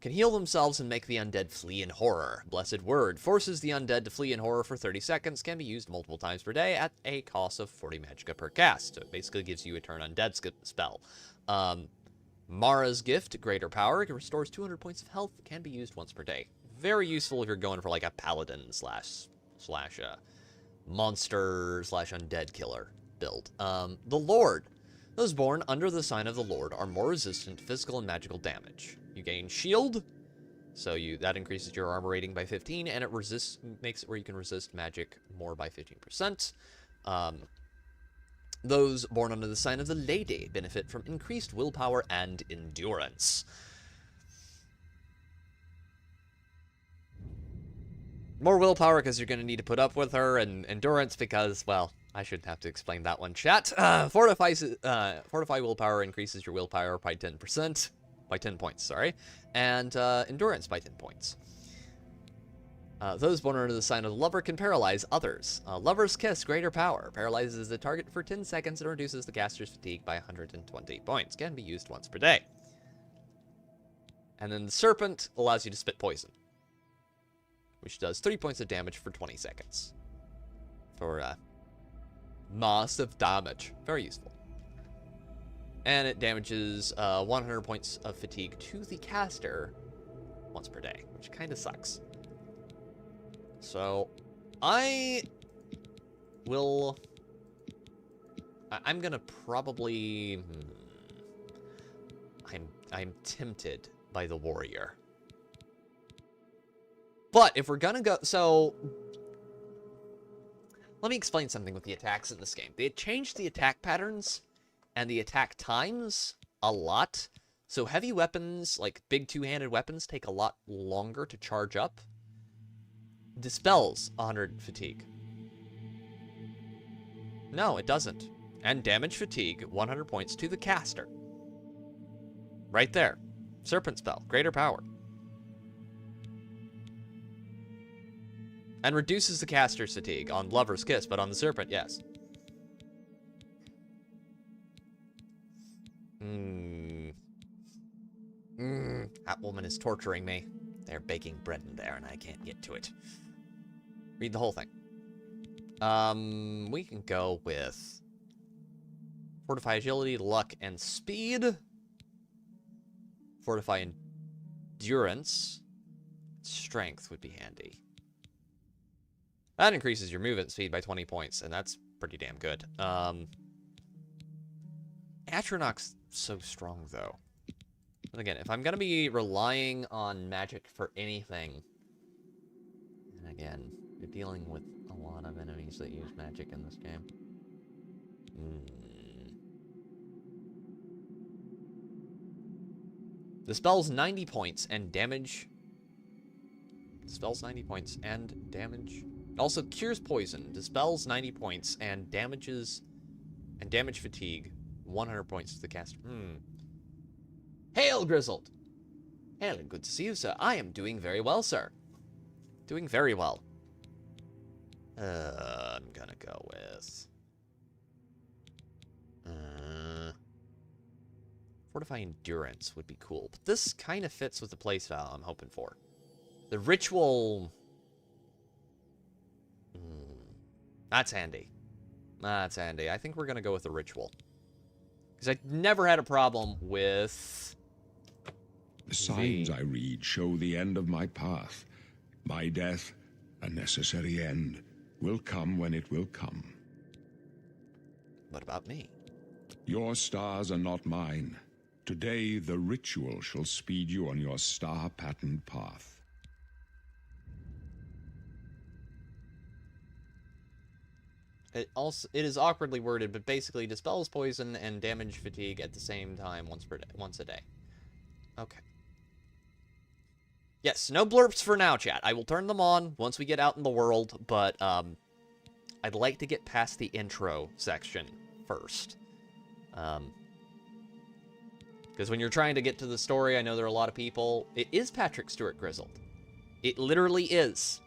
can heal themselves and make the undead flee in horror. Blessed Word forces the undead to flee in horror for 30 seconds, can be used multiple times per day at a cost of 40 Magicka per cast. So it basically gives you a turn undead spell. Mara's Gift, Greater Power, it restores 200 points of health, can be used once per day. Very useful if you're going for like a paladin slash monster slash undead killer build. The Lord. Those born under the sign of the Lord are more resistant to physical and magical damage. You gain Shield, so that increases your armor rating by 15, and it makes it where you can resist magic more by 15%. Those born under the sign of the Lady benefit from increased willpower and endurance. More willpower because you're going to need to put up with her, and endurance because, well, I shouldn't have to explain that one, chat. Fortify willpower increases your willpower by 10%. By 10 points, sorry. And endurance by 10 points. Those born under the sign of the Lover can paralyze others. Lover's Kiss, Greater Power. Paralyzes the target for 10 seconds and reduces the caster's fatigue by 120 points. Can be used once per day. And then the Serpent allows you to spit poison, which does 3 points of damage for 20 seconds. For massive damage. Very useful. And it damages 100 points of fatigue to the caster once per day, which kind of sucks. So, I'm gonna probably... I'm tempted by the Warrior. But if we're gonna go... So, let me explain something with the attacks in this game. They changed the attack patterns and the attack times a lot. So heavy weapons, like big two-handed weapons, take a lot longer to charge up. Dispels 100 fatigue. No, it doesn't. And damage fatigue, 100 points to the caster. Right there. Serpent spell, Greater Power. And reduces the caster's fatigue on Lover's Kiss, but on the Serpent, yes. That woman is torturing me. They're baking bread in there, and I can't get to it. Read the whole thing. We can go with Fortify Agility, Luck, and Speed. Fortify Endurance. Strength would be handy. That increases your movement speed by 20 points, and that's pretty damn good. Atronach's so strong, though. And again, if I'm going to be relying on magic for anything, and again, you're dealing with a lot of enemies that use magic in this game. Dispels 90 points and damage. Dispels 90 points and damage. Also cures poison. Dispels 90 points and damages and damage fatigue. 100 points to the caster. Hail, Grizzled! Hail, and good to see you, sir. I am doing very well, sir. Doing very well. I'm gonna go with... Fortify Endurance would be cool. But this kind of fits with the playstyle I'm hoping for. The Ritual... That's handy. That's handy. I think we're gonna go with the Ritual. Because I never had a problem with... The signs I read show the end of my path. My death, a necessary end, will come when it will come. What about me? Your stars are not mine. Today, the Ritual shall speed you on your star-patterned path. It is awkwardly worded, but basically dispels poison and damage fatigue at the same time once a day. Okay. Yes, no blurps for now, chat. I will turn them on once we get out in the world, but I'd like to get past the intro section first. Because when you're trying to get to the story, I know there are a lot of people. It is Patrick Stewart Grizzled. It literally is.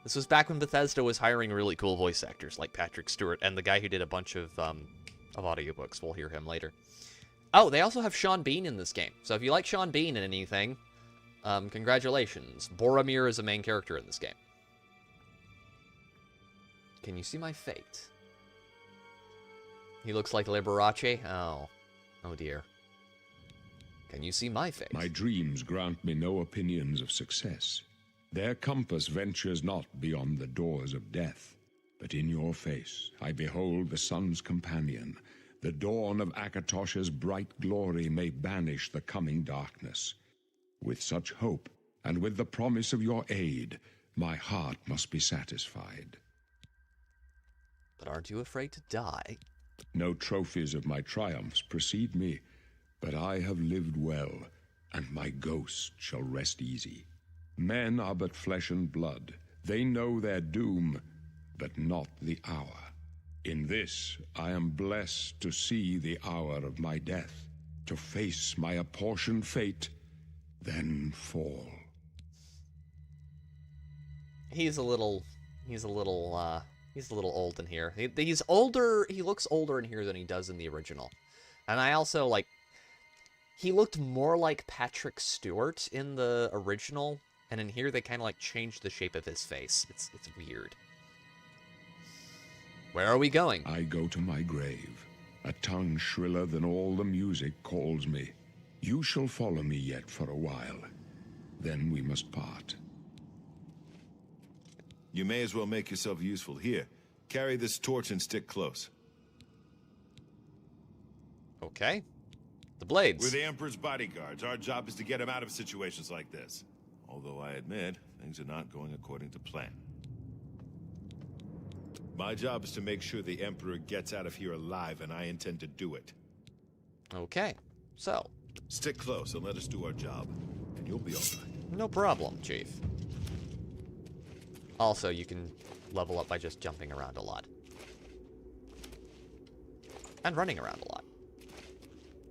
This was back when Bethesda was hiring really cool voice actors like Patrick Stewart and the guy who did a bunch of audiobooks. We'll hear him later. Oh, they also have Sean Bean in this game. So if you like Sean Bean in anything, congratulations. Boromir is a main character in this game. Can you see my fate? He looks like Liberace. Oh. Oh dear. Can you see my fate? My dreams grant me no opinions of success. Their compass ventures not beyond the doors of death. But in your face I behold the sun's companion. The dawn of Akatosh's bright glory may banish the coming darkness. With such hope, and with the promise of your aid, my heart must be satisfied. But aren't you afraid to die? No trophies of my triumphs precede me, but I have lived well, and my ghost shall rest easy. Men are but flesh and blood. They know their doom, but not the hour. In this, I am blessed to see the hour of my death, to face my apportioned fate, then fall. He's a little old in here. He's older. He looks older in here than he does in the original. And I also, like, he looked more like Patrick Stewart in the original, and in here they kind of, like, changed the shape of his face. It's weird. Where are we going? I go to my grave. A tongue shriller than all the music calls me. You shall follow me yet for a while. Then we must part. You may as well make yourself useful. Here, carry this torch and stick close. Okay. The blades. We're the Emperor's bodyguards. Our job is to get him out of situations like this. Although I admit, things are not going according to plan. My job is to make sure the Emperor gets out of here alive, and I intend to do it. Okay. So. Stick close and let us do our job, and you'll be all right. No problem, Chief. Also, you can level up by just jumping around a lot. And running around a lot.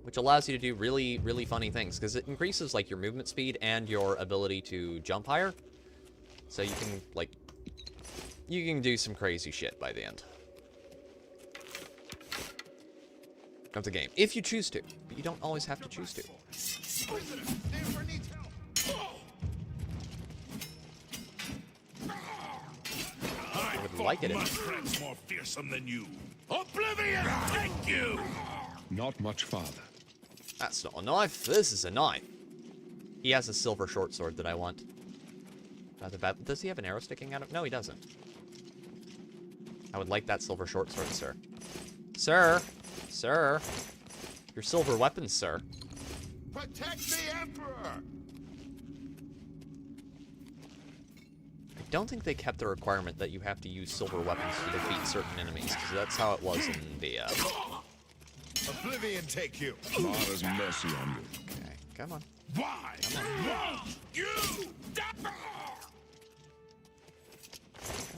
Which allows you to do really, really funny things, because it increases, like, your movement speed and your ability to jump higher. So you can, like, you can do some crazy shit by the end of the game. If you choose to. But you don't always have to choose to. I would like it My friend's more fearsome than you. Oblivion, thank you! Not much farther. That's not a knife. This is a knife. He has a silver short sword that I want. Rather bad. Does he have an arrow sticking out of? No, he doesn't. I would like that silver short sword, sir. Sir! Sir! Your silver weapons, sir. Protect the Emperor! I don't think they kept the requirement that you have to use silver weapons to defeat certain enemies, because that's how it was in the, Oblivion take you! Mara's mercy on you. Okay, come on. Why? Won't you die?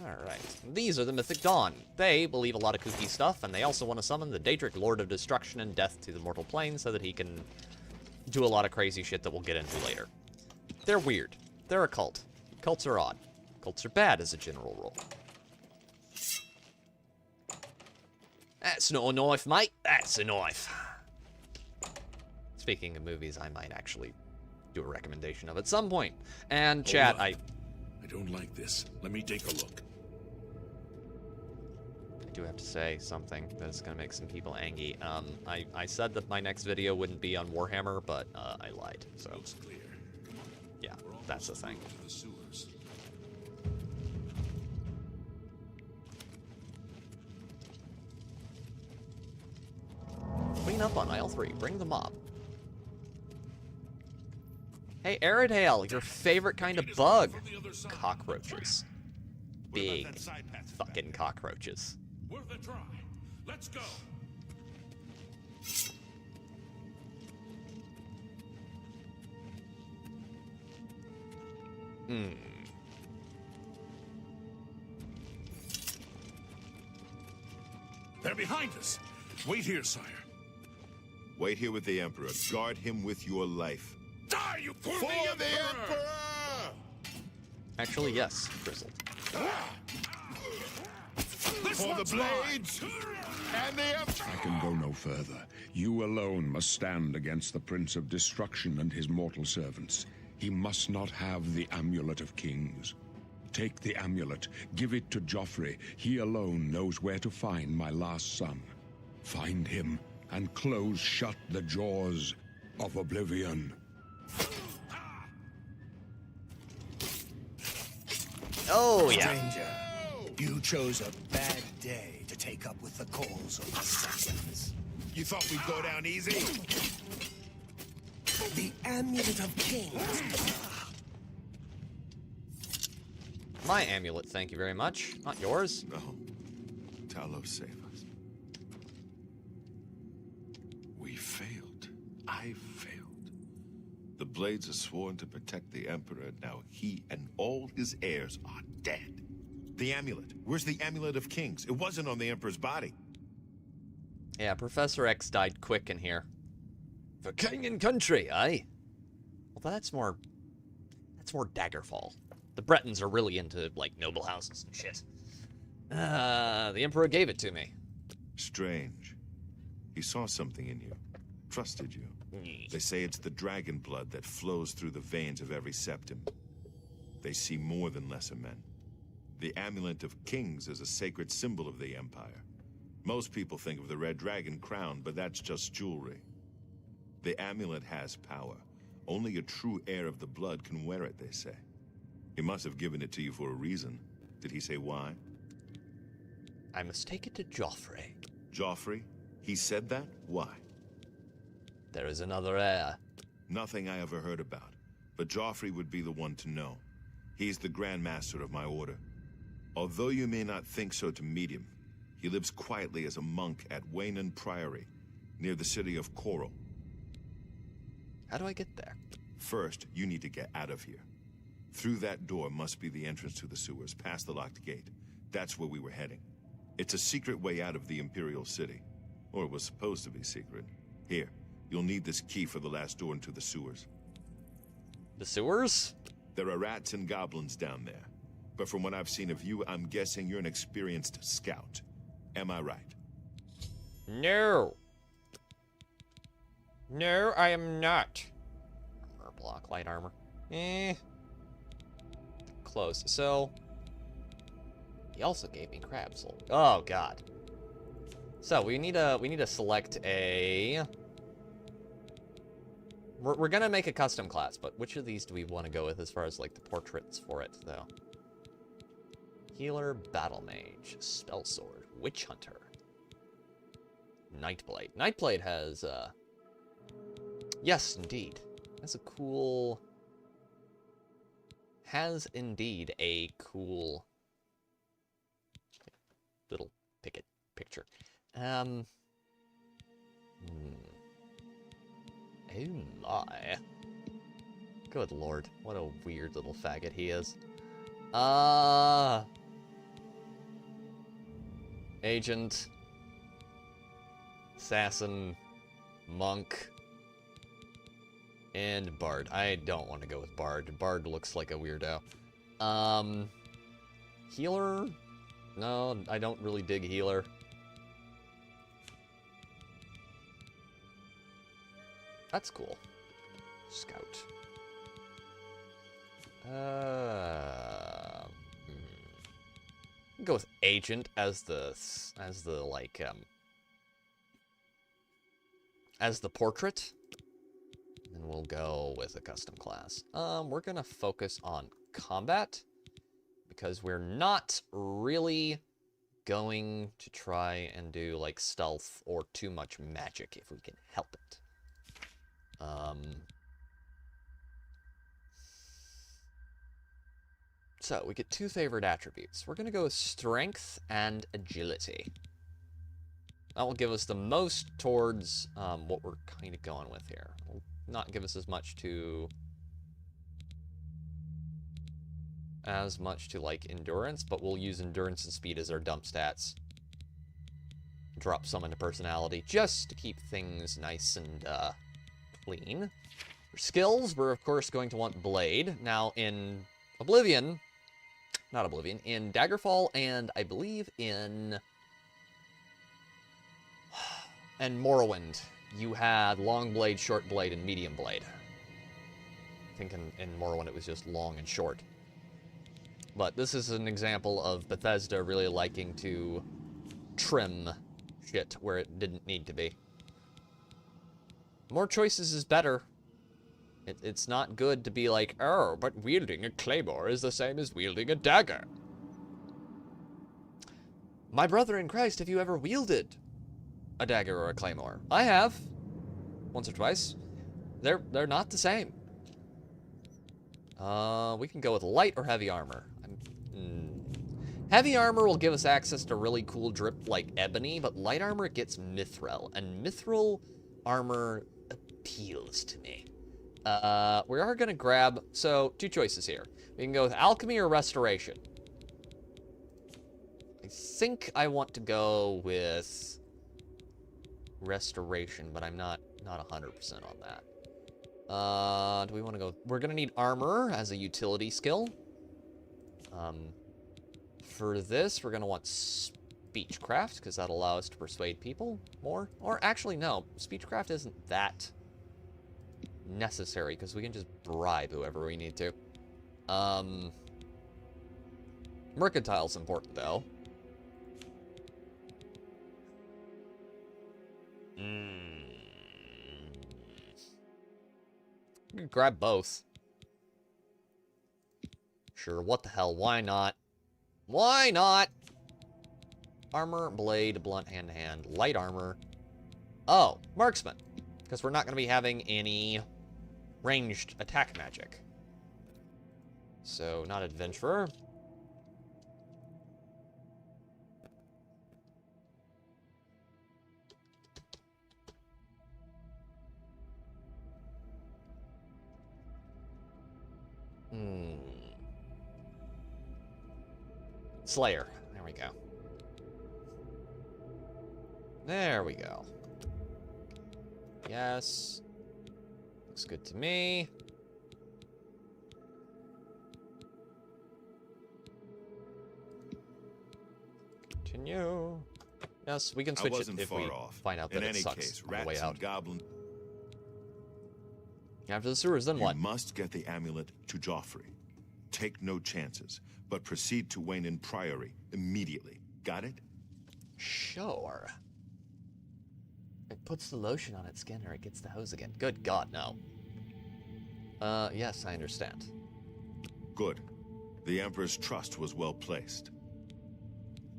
Alright. These are the Mythic Dawn. They believe a lot of kooky stuff, and they also want to summon the Daedric Lord of Destruction and Death to the mortal plane so that he can do a lot of crazy shit that we'll get into later. They're weird. They're a cult. Cults are odd. Cults are bad as a general rule. That's not a knife, mate. That's a knife. Speaking of movies, I might actually do a recommendation of at some point. And chat, I don't like this. Let me take a look. I do have to say something that's going to make some people angry. I said that my next video wouldn't be on Warhammer, but I lied. So Looks clear. yeah, that's the thing. To the sewers. Clean up on aisle 3. Bring the mob. Hey, Aridale, your favorite kind of bug. Cockroaches. Big fucking cockroaches. Worth a try. Let's go. They're behind us. Wait here, sire. Wait here with the Emperor. Guard him with your life. Die, you for For the Emperor! Actually, yes, Grizzled. For the blades and the Emperor! I can go no further. You alone must stand against the Prince of Destruction and his mortal servants. He must not have the Amulet of Kings. Take the amulet, give it to Joffrey. He alone knows where to find my last son. Find him and close shut the jaws of Oblivion. Oh, yeah. Stranger, you chose a bad day to take up with the cause of assassins. You thought we'd go down easy? The Amulet of Kings. My amulet, thank you very much. Not yours. No. Talos, save us. We failed. I failed. The Blades are sworn to protect the Emperor. Now he and all his heirs are dead. The amulet. Where's the Amulet of Kings? It wasn't on the Emperor's body. Yeah, Professor X died quick in here. For king and country, aye? Well, that's more Daggerfall. The Bretons are really into, like, noble houses and shit. The Emperor gave it to me. Strange. He saw something in you. Trusted you. They say it's the dragon blood that flows through the veins of every septim. They see more than lesser men. The Amulet of Kings is a sacred symbol of the Empire. Most people think of the red dragon crown, but that's just jewelry. The amulet has power. Only a true heir of the blood can wear it, they say. He must have given it to you for a reason. Did he say why? I must take it to Joffrey. Joffrey? He said that? Why? There is another heir. Nothing I ever heard about. But Joffrey would be the one to know. He's the Grand Master of my order. Although you may not think so to meet him, he lives quietly as a monk at Waynon Priory, near the city of Coral. How do I get there? First, you need to get out of here. Through that door must be the entrance to the sewers, past the locked gate. That's where we were heading. It's a secret way out of the Imperial City. Or it was supposed to be secret. Here, you'll need this key for the last door into the sewers. The sewers? There are rats and goblins down there. But from what I've seen of you, I'm guessing you're an experienced scout. Am I right? No. No, I am not. Armor block, light armor. Close. So, he also gave me crab soul. Oh god. So we need to select a. We're gonna make a custom class, but which of these do we want to go with as far as like the portraits for it, though? Healer, Battle Mage, Spell Sword, Witch Hunter, Nightblade. Nightblade has yes, indeed. Has a cool. Has indeed a cool little picture. Oh my. Good lord, what a weird little faggot he is. Agent, assassin, monk, and bard. I don't want to go with bard. Bard looks like a weirdo. Healer? No, I don't really dig healer. That's cool. Scout. Go with agent as the portrait. And we'll go with a custom class. We're gonna focus on combat because we're not really going to try and do like stealth or too much magic if we can help it. So we get two favorite attributes. We're gonna go with strength and agility. That will give us the most towards what we're kind of going with here. Will not give us as much to like endurance, but we'll use endurance and speed as our dump stats. drop some into personality, just to keep things nice and clean. For skills, we're of course going to want Blade. Now in Oblivion, not Oblivion, in Daggerfall and I believe in Morrowind, you had long blade, short blade, and medium blade. I think in Morrowind it was just long and short. But this is an example of Bethesda really liking to trim shit where it didn't need to be. More choices is better. It's not good to be like, oh, but wielding a claymore is the same as wielding a dagger. My brother in Christ, have you ever wielded a dagger or a claymore? I have. Once or twice. They're not the same. We can go with light or heavy armor. Heavy armor will give us access to really cool drip like ebony, but light armor gets mithril, and mithril armor appeals to me. We are going to grab... So, two choices here. We can go with alchemy or restoration. I think I want to go with restoration, but I'm not 100% on that. Do we want to go... We're going to need armor as a utility skill. For this, we're going to want speechcraft, because that'll allow us to persuade people more. Or actually, no. Speechcraft isn't that necessary, because we can just bribe whoever we need to. Mercantile's important, though. We can grab both. Sure, what the hell, why not? Why not? Armor, blade, blunt, hand-to-hand, light armor. Oh, marksman. Because we're not going to be having any ranged attack magic. So, not adventurer. Slayer. There we go. There we go. Yes. Looks good to me. Continue. Yes, we can switch it if we find out that it sucks on the way out. After the sewers, then what? You must get the amulet to Joffrey. Take no chances, but proceed to Wayne Priory immediately. Got it? Sure. It puts the lotion on its skin or it gets the hose again. Good God, no. Yes, I understand. Good. The Emperor's trust was well placed.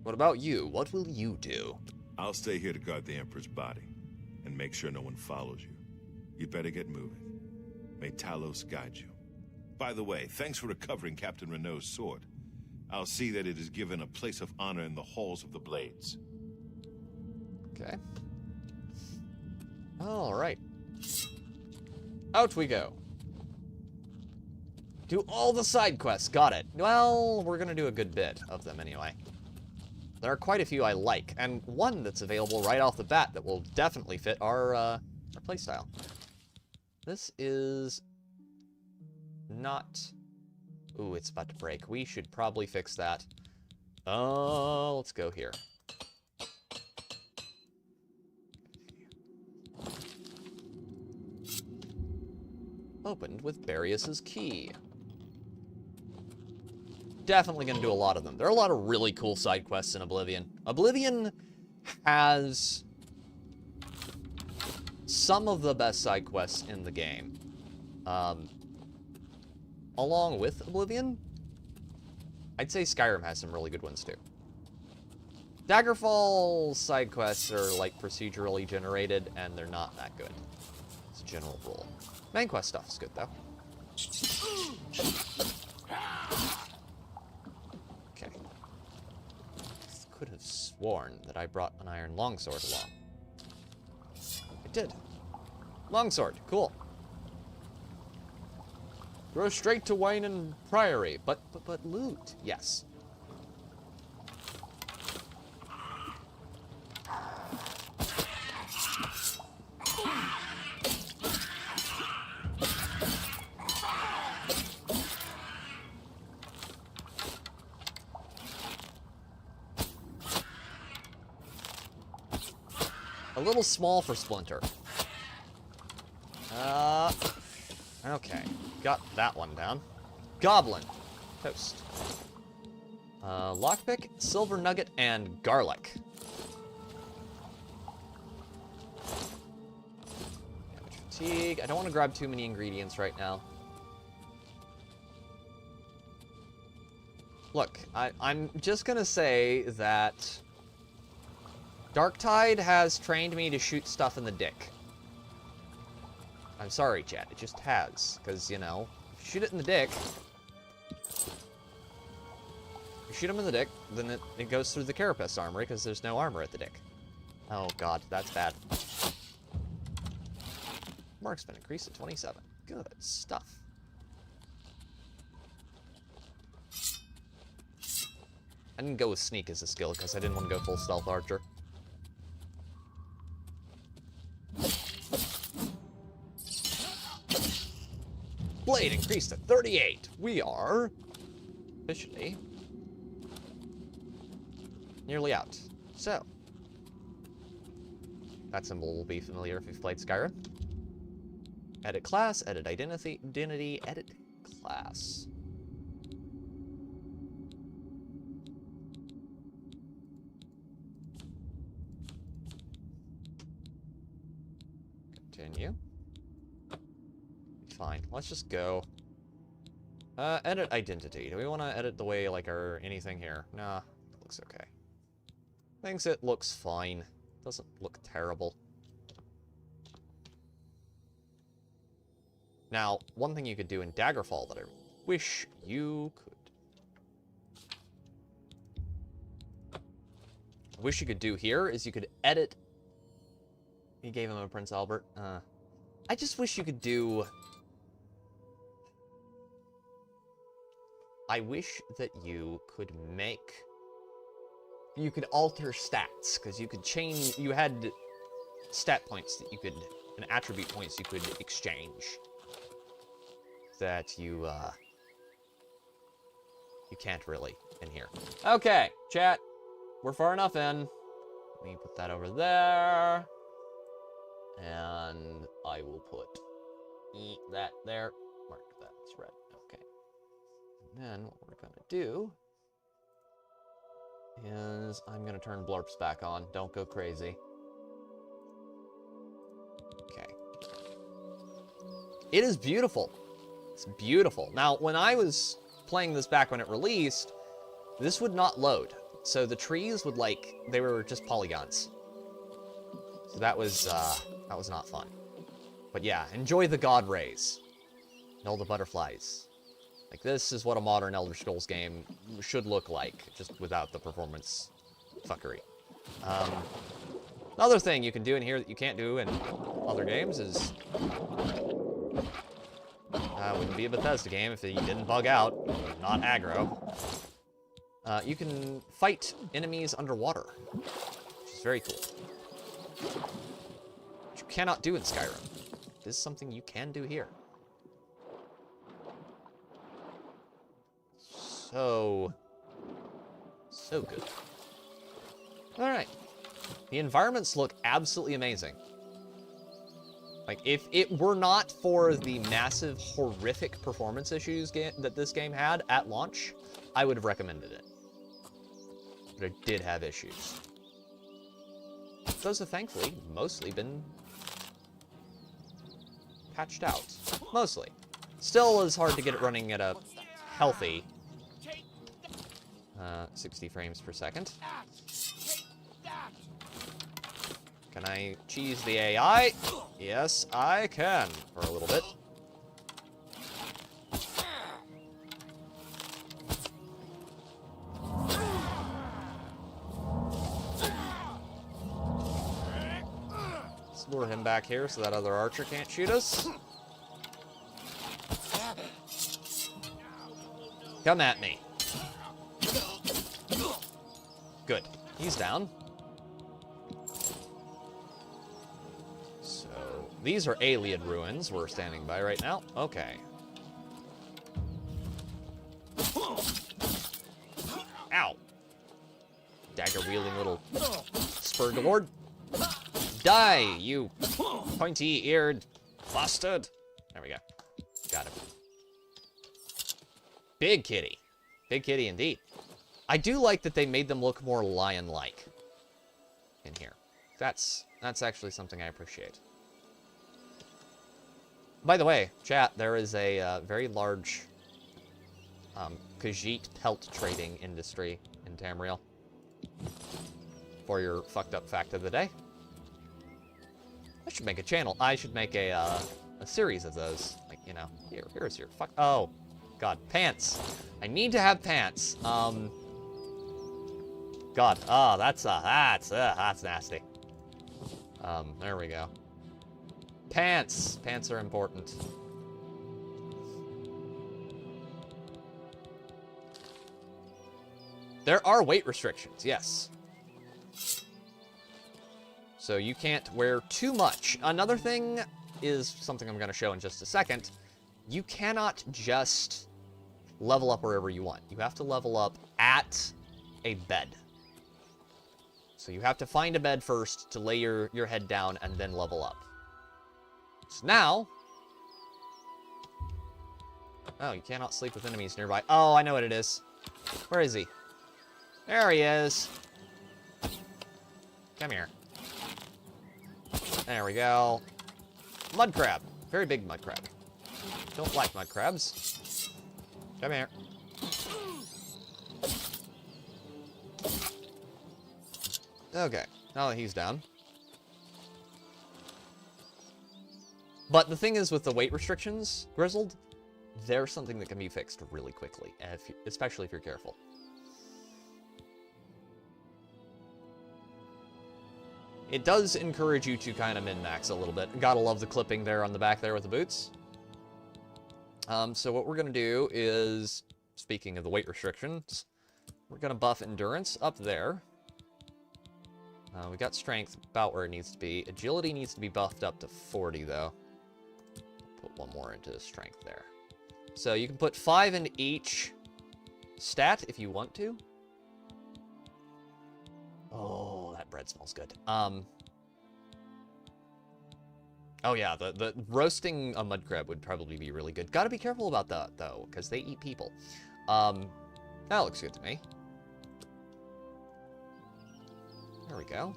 What about you? What will you do? I'll stay here to guard the Emperor's body and make sure no one follows you. You better get moving. May Talos guide you. By the way, thanks for recovering Captain Renault's sword. I'll see that it is given a place of honor in the halls of the Blades. Okay. All right. Out we go. Do all the side quests. Got it. Well, we're going to do a good bit of them anyway. There are quite a few I like, and one that's available right off the bat that will definitely fit our playstyle. This is not... Ooh, it's about to break. We should probably fix that. Oh, let's go here. Opened with Barrius's key. Definitely going to do a lot of them. There are a lot of really cool side quests in Oblivion. Oblivion has some of the best side quests in the game. Along with Oblivion, I'd say Skyrim has some really good ones too. Daggerfall side quests are like procedurally generated, and they're not that good. It's a general rule. Main quest stuff is good though. Okay. Could have sworn that I brought an iron longsword along. I did. Longsword, cool. Go straight to Wayne Priory, but loot, yes. little small for Splinter. Okay. Got that one down. Goblin. Toast. Lockpick, silver nugget, and garlic. Damage fatigue. I don't want to grab too many ingredients right now. Look, I'm just gonna say that Darktide has trained me to shoot stuff in the dick. I'm sorry, chat. It just has. Because, you know, if you shoot it in the dick... If you shoot him in the dick, then it goes through the Carapace armory, because there's no armor at the dick. Oh, God. That's bad. Mark's been increased to 27. Good stuff. I didn't go with sneak as a skill, because I didn't want to go full stealth archer. Blade increased to 38. We are officially nearly out. So, that symbol will be familiar if you've played Skyrim. Edit class, edit identity, edit class. Continue. Fine. Let's just go. Edit identity. Do we want to edit the way, like, our anything here? Nah, it looks okay. Thinks it looks fine. Doesn't look terrible. Now, one thing you could do in Daggerfall that I wish you could do here is you could edit... He gave him a Prince Albert. I just wish you could do... I wish that you could make... You could alter stats, because you could change... You had stat points that you could... And attribute points you could exchange. That you can't really in here. Okay, chat. We're far enough in. Let me put that over there. And I will put that there. Mark that as red. Okay. And then what we're going to do is I'm going to turn blurps back on. Don't go crazy. Okay. It is beautiful. It's beautiful. Now, when I was playing this back when it released, this would not load. So the trees would, like, they were just polygons. So that was not fun. But yeah, enjoy the god rays. And all the butterflies. Like, this is what a modern Elder Scrolls game should look like, just without the performance fuckery. Another thing you can do in here that you can't do in other games is... wouldn't be a Bethesda game if he didn't bug out, not aggro. You can fight enemies underwater, which is very cool. Which you cannot do in Skyrim. This is something you can do here. So good. Alright. The environments look absolutely amazing. Like, if it were not for the massive, horrific performance issues that this game had at launch, I would have recommended it. But it did have issues. Those have thankfully mostly been patched out. Mostly. Still is hard to get it running at a healthy 60 frames per second. Can I cheese the AI? Yes, I can, for a little bit. Let's lure him back here so that other archer can't shoot us. Come at me. Good. He's down. These are Ayleid ruins we're standing by right now. Okay. Ow. Dagger-wielding little Spurglord. Die, you pointy-eared bastard. There we go. Got him. Big kitty. Big kitty indeed. I do like that they made them look more lion-like in here. That's actually something I appreciate. By the way, chat, there is a very large Khajiit pelt trading industry in Tamriel. For your fucked up fact of the day. I should make a channel. I should make a series of those. Like, you know, here's your fuck. Oh, God, pants. I need to have pants. God, oh, that's nasty. There we go. Pants. Pants are important. There are weight restrictions, yes. So you can't wear too much. Another thing is something I'm going to show in just a second. You cannot just level up wherever you want. You have to level up at a bed. So you have to find a bed first to lay your head down and then level up. So now... Oh, you cannot sleep with enemies nearby. Oh, I know what it is. Where is he? There he is. Come here. There we go. Mud crab. Very big mud crab. Don't like mud crabs. Come here. Okay. Now that he's down. But the thing is with the weight restrictions, Grizzled, there's something that can be fixed really quickly, especially if you're careful. It does encourage you to kind of min-max a little bit. Gotta love the clipping there on the back there with the boots. So what we're going to do is, speaking of the weight restrictions, we're going to buff endurance up there. We got strength about where it needs to be. Agility needs to be buffed up to 40, though. Put one more into strength there. So you can put 5 into each stat if you want to. Oh, that bread smells good. Oh yeah, the roasting a mud crab would probably be really good. Gotta be careful about that, though, because they eat people. That looks good to me. There we go.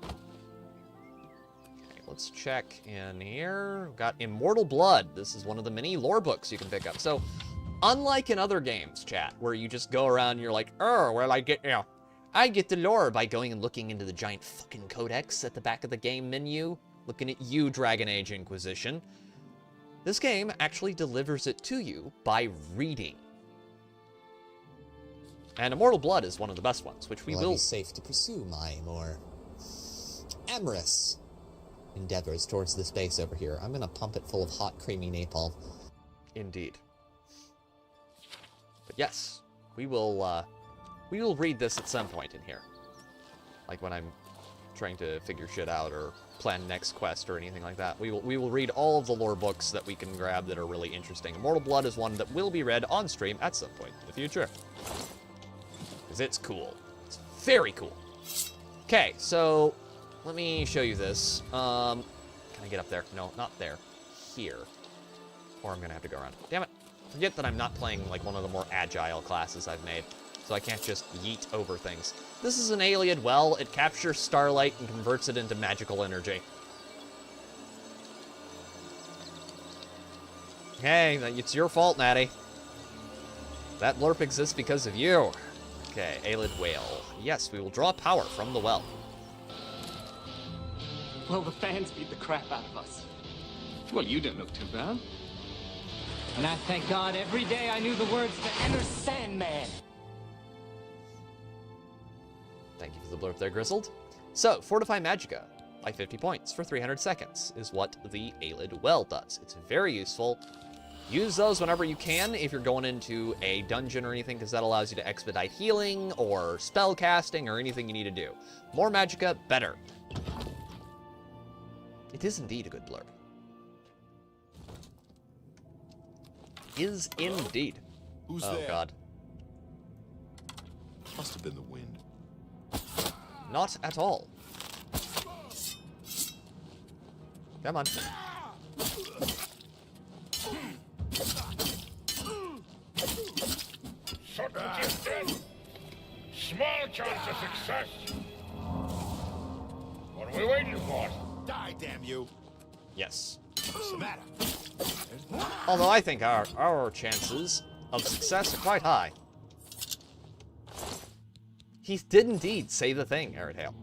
Okay, let's check in here. We've got Immortal Blood. This is one of the many lore books you can pick up. So, unlike in other games, chat, where you just go around and you're like, oh, well, I get the lore by going and looking into the giant fucking codex at the back of the game menu. Looking at you, Dragon Age Inquisition. This game actually delivers it to you by reading. And Immortal Blood is one of the best ones, which we will... be safe to pursue my more amorous endeavors towards this base over here. I'm gonna pump it full of hot, creamy napalm. Indeed. But yes, we will read this at some point in here. Like when I'm trying to figure shit out or plan next quest or anything like that. We will read all of the lore books that we can grab that are really interesting. Immortal Blood is one that will be read on stream at some point in the future. Because it's cool. It's very cool. Okay, so let me show you this. Can I get up there? No, not there. Here. Or I'm gonna have to go around. Damn it. Forget that I'm not playing like one of the more agile classes I've made. So I can't just yeet over things. This is an Ayleid well. It captures starlight and converts it into magical energy. Hey, it's your fault, Natty. That blurp exists because of you. Okay, Ayleid whale. Yes, we will draw power from the well. Well, the fans beat the crap out of us. Well, you didn't look too bad. And I thank God every day I knew the words to Enter Sandman. Thank you for the blurb there, Grizzled. So, Fortify Magicka by 50 points for 300 seconds is what the Ayleid well does. It's very useful. Use those whenever you can if you're going into a dungeon or anything, because that allows you to expedite healing or spell casting or anything you need to do. More Magicka, better. It is indeed a good blurb. Is indeed. Who's oh, there? God. Must have been the wind. Not at all. Come on. Small chance of success. What are we waiting for? Die, damn you! Yes. What's the matter? Although I think our chances of success are quite high. He did indeed say the thing, Aridale.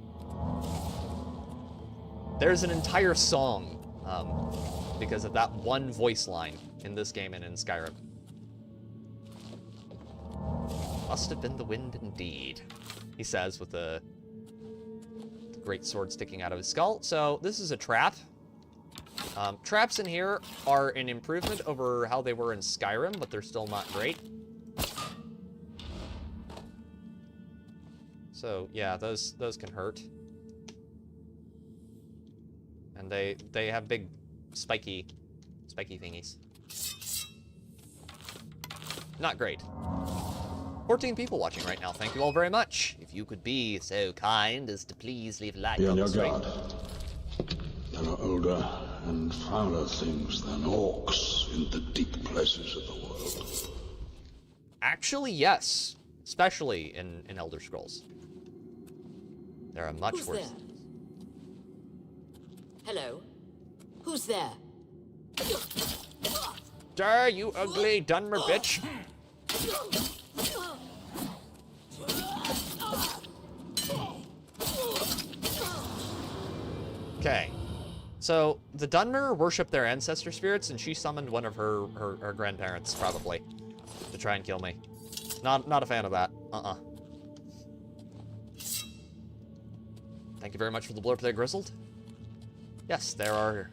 There's an entire song because of that one voice line in this game and in Skyrim. Must have been the wind indeed, he says with the great sword sticking out of his skull. So this is a trap. Traps in here are an improvement over how they were in Skyrim, but they're still not great. So yeah, those can hurt. And they have big spiky thingies. Not great. 14 people watching right now. Thank you all very much. If you could be so kind as to please leave a like Be on on your the stream. guard. There are older and fouler things than orcs in the deep places of the world. Actually, yes. Especially in Elder Scrolls. There are much Who's worse. there? Hello? Who's there? Die, you ugly Dunmer bitch. Okay. So, the Dunmer worship their ancestor spirits, and she summoned one of her grandparents, probably, to try and kill me. Not a fan of that. Thank you very much for the blurb there, Grizzled. Yes, there are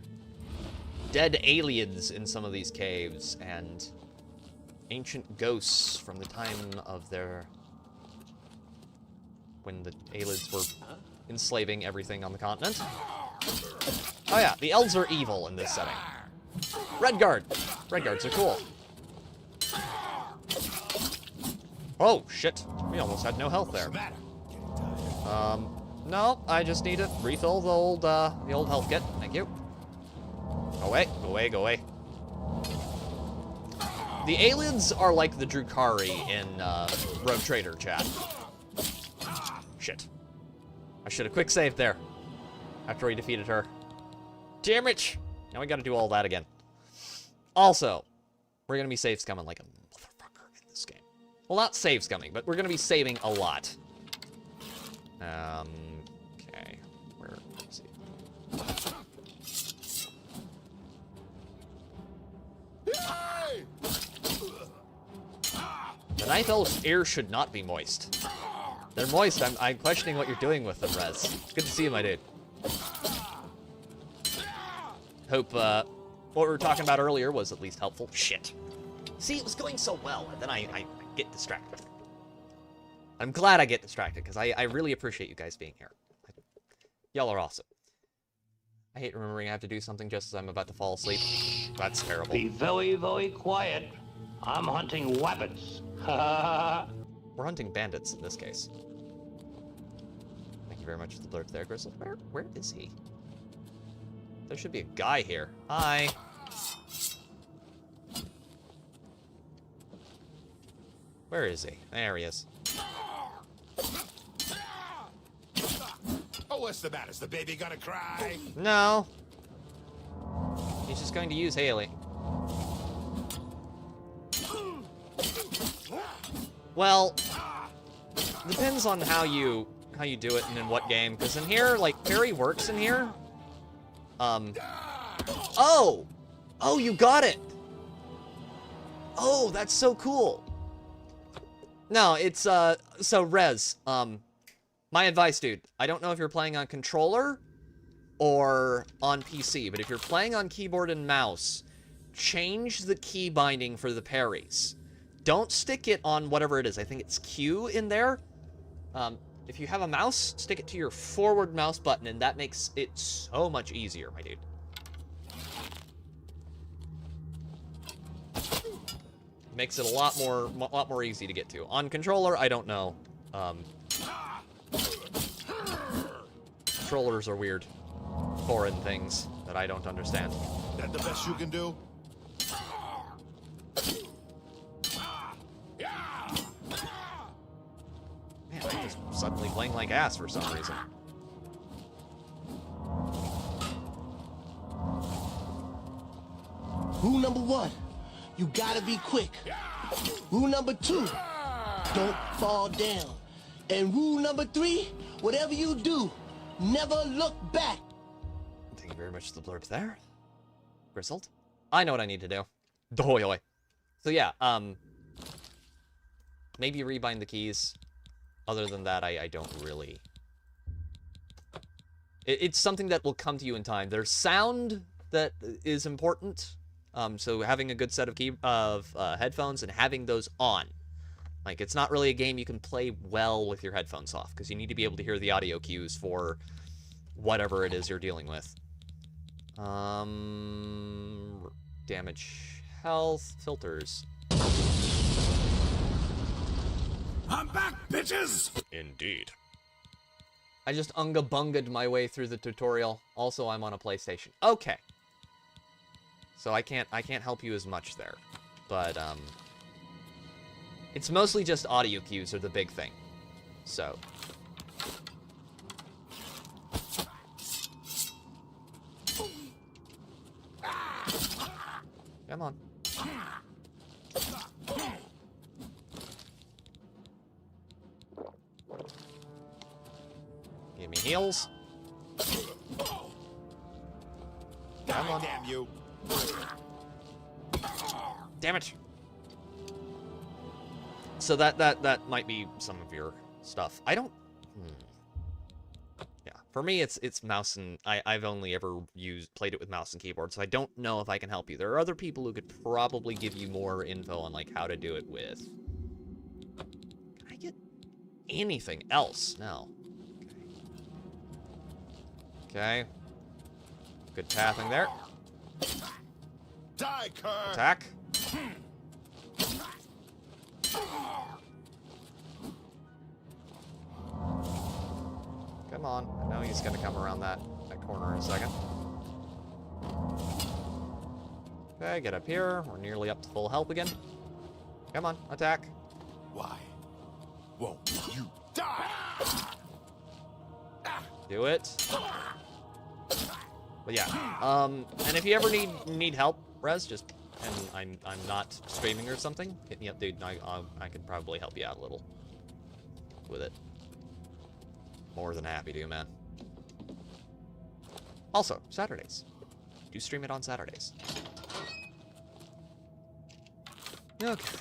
dead aliens in some of these caves, and ancient ghosts from the time of their... when the Aelids were enslaving everything on the continent. Oh yeah, the elves are evil in this setting. Redguard! Redguards are cool. Oh, shit. We almost had no health there. No, I just need to refill the old health kit. Thank you. Go away, go away, go away. The Aelids are like the Drukhari in Rogue Trader chat. Shit. I should have quick saved there after we defeated her. Damn it! Now we gotta do all that again. Also, we're gonna be save scumming like a motherfucker in this game. Well, not save scumming, but we're gonna be saving a lot. Okay. Where is he? The Ninth Elf's ears should not be moist. They're moist. I'm questioning what you're doing with them, Rez. It's good to see you, my dude. Hope, what we were talking about earlier was at least helpful. Shit. See, it was going so well, and then I get distracted. I'm glad I get distracted, because I really appreciate you guys being here. Y'all are awesome. I hate remembering I have to do something just as I'm about to fall asleep. That's terrible. Be very, very quiet. I'm hunting wabbits. We're hunting bandits in this case. Thank you very much for the blurb there, Grizzle. Where is he? There should be a guy here. Hi. Where is he? There he is. Oh, what's the matter? Is the baby gonna cry? No. He's just going to use Haley. Well, depends on how you do it and in what game. Because in here, like, parry works in here. Oh! Oh, you got it! Oh, that's so cool. No, it's, so Rez, my advice, dude, I don't know if you're playing on controller or on PC, but if you're playing on keyboard and mouse, change the key binding for the parries. Don't stick it on whatever it is. I think it's Q in there. If you have a mouse, stick it to your forward mouse button, and that makes it so much easier, my dude. Makes it a lot more easy to get to. On controller, I don't know. Controllers are weird, foreign things that I don't understand. That the best you can do? Man, I'm just suddenly playing like ass for some reason. Rule number 1, you gotta be quick. Rule number 2, don't fall down. And rule number 3, whatever you do, never look back. Thank you very much for the blurb there. Grizzled. I know what I need to do. Doy. So yeah, maybe rebind the keys. Other than that, I don't really... It's something that will come to you in time. There's sound that is important. So having a good set of headphones and having those on. Like, it's not really a game you can play well with your headphones off, because you need to be able to hear the audio cues for whatever it is you're dealing with. Damage, health, filters. I'm back, bitches! Indeed. I just unga-bunga'd my way through the tutorial. Also, I'm on a PlayStation. Okay. So I can't help you as much there. But, it's mostly just audio cues are the big thing. So. Come on. Give me heals. Come on. Damn you. Damn it. So that might be some of your stuff. I don't... Yeah, for me it's mouse and... I've only ever played it with mouse and keyboard, so I don't know if I can help you. There are other people who could probably give you more info on, like, how to do it with. Can I get anything else? No. Okay. Good tapping there. Die, Kerr! Attack. Come on. I know he's going to come around that corner in a second. Okay, get up here. We're nearly up to full health again. Come on, attack. Why won't you die? Do it. But yeah, and if you ever need help, Rez, just, and I'm not streaming or something, hit me up, dude. I could probably help you out a little with it. More than happy to, man. Also, Saturdays. Do stream it on Saturdays. Okay.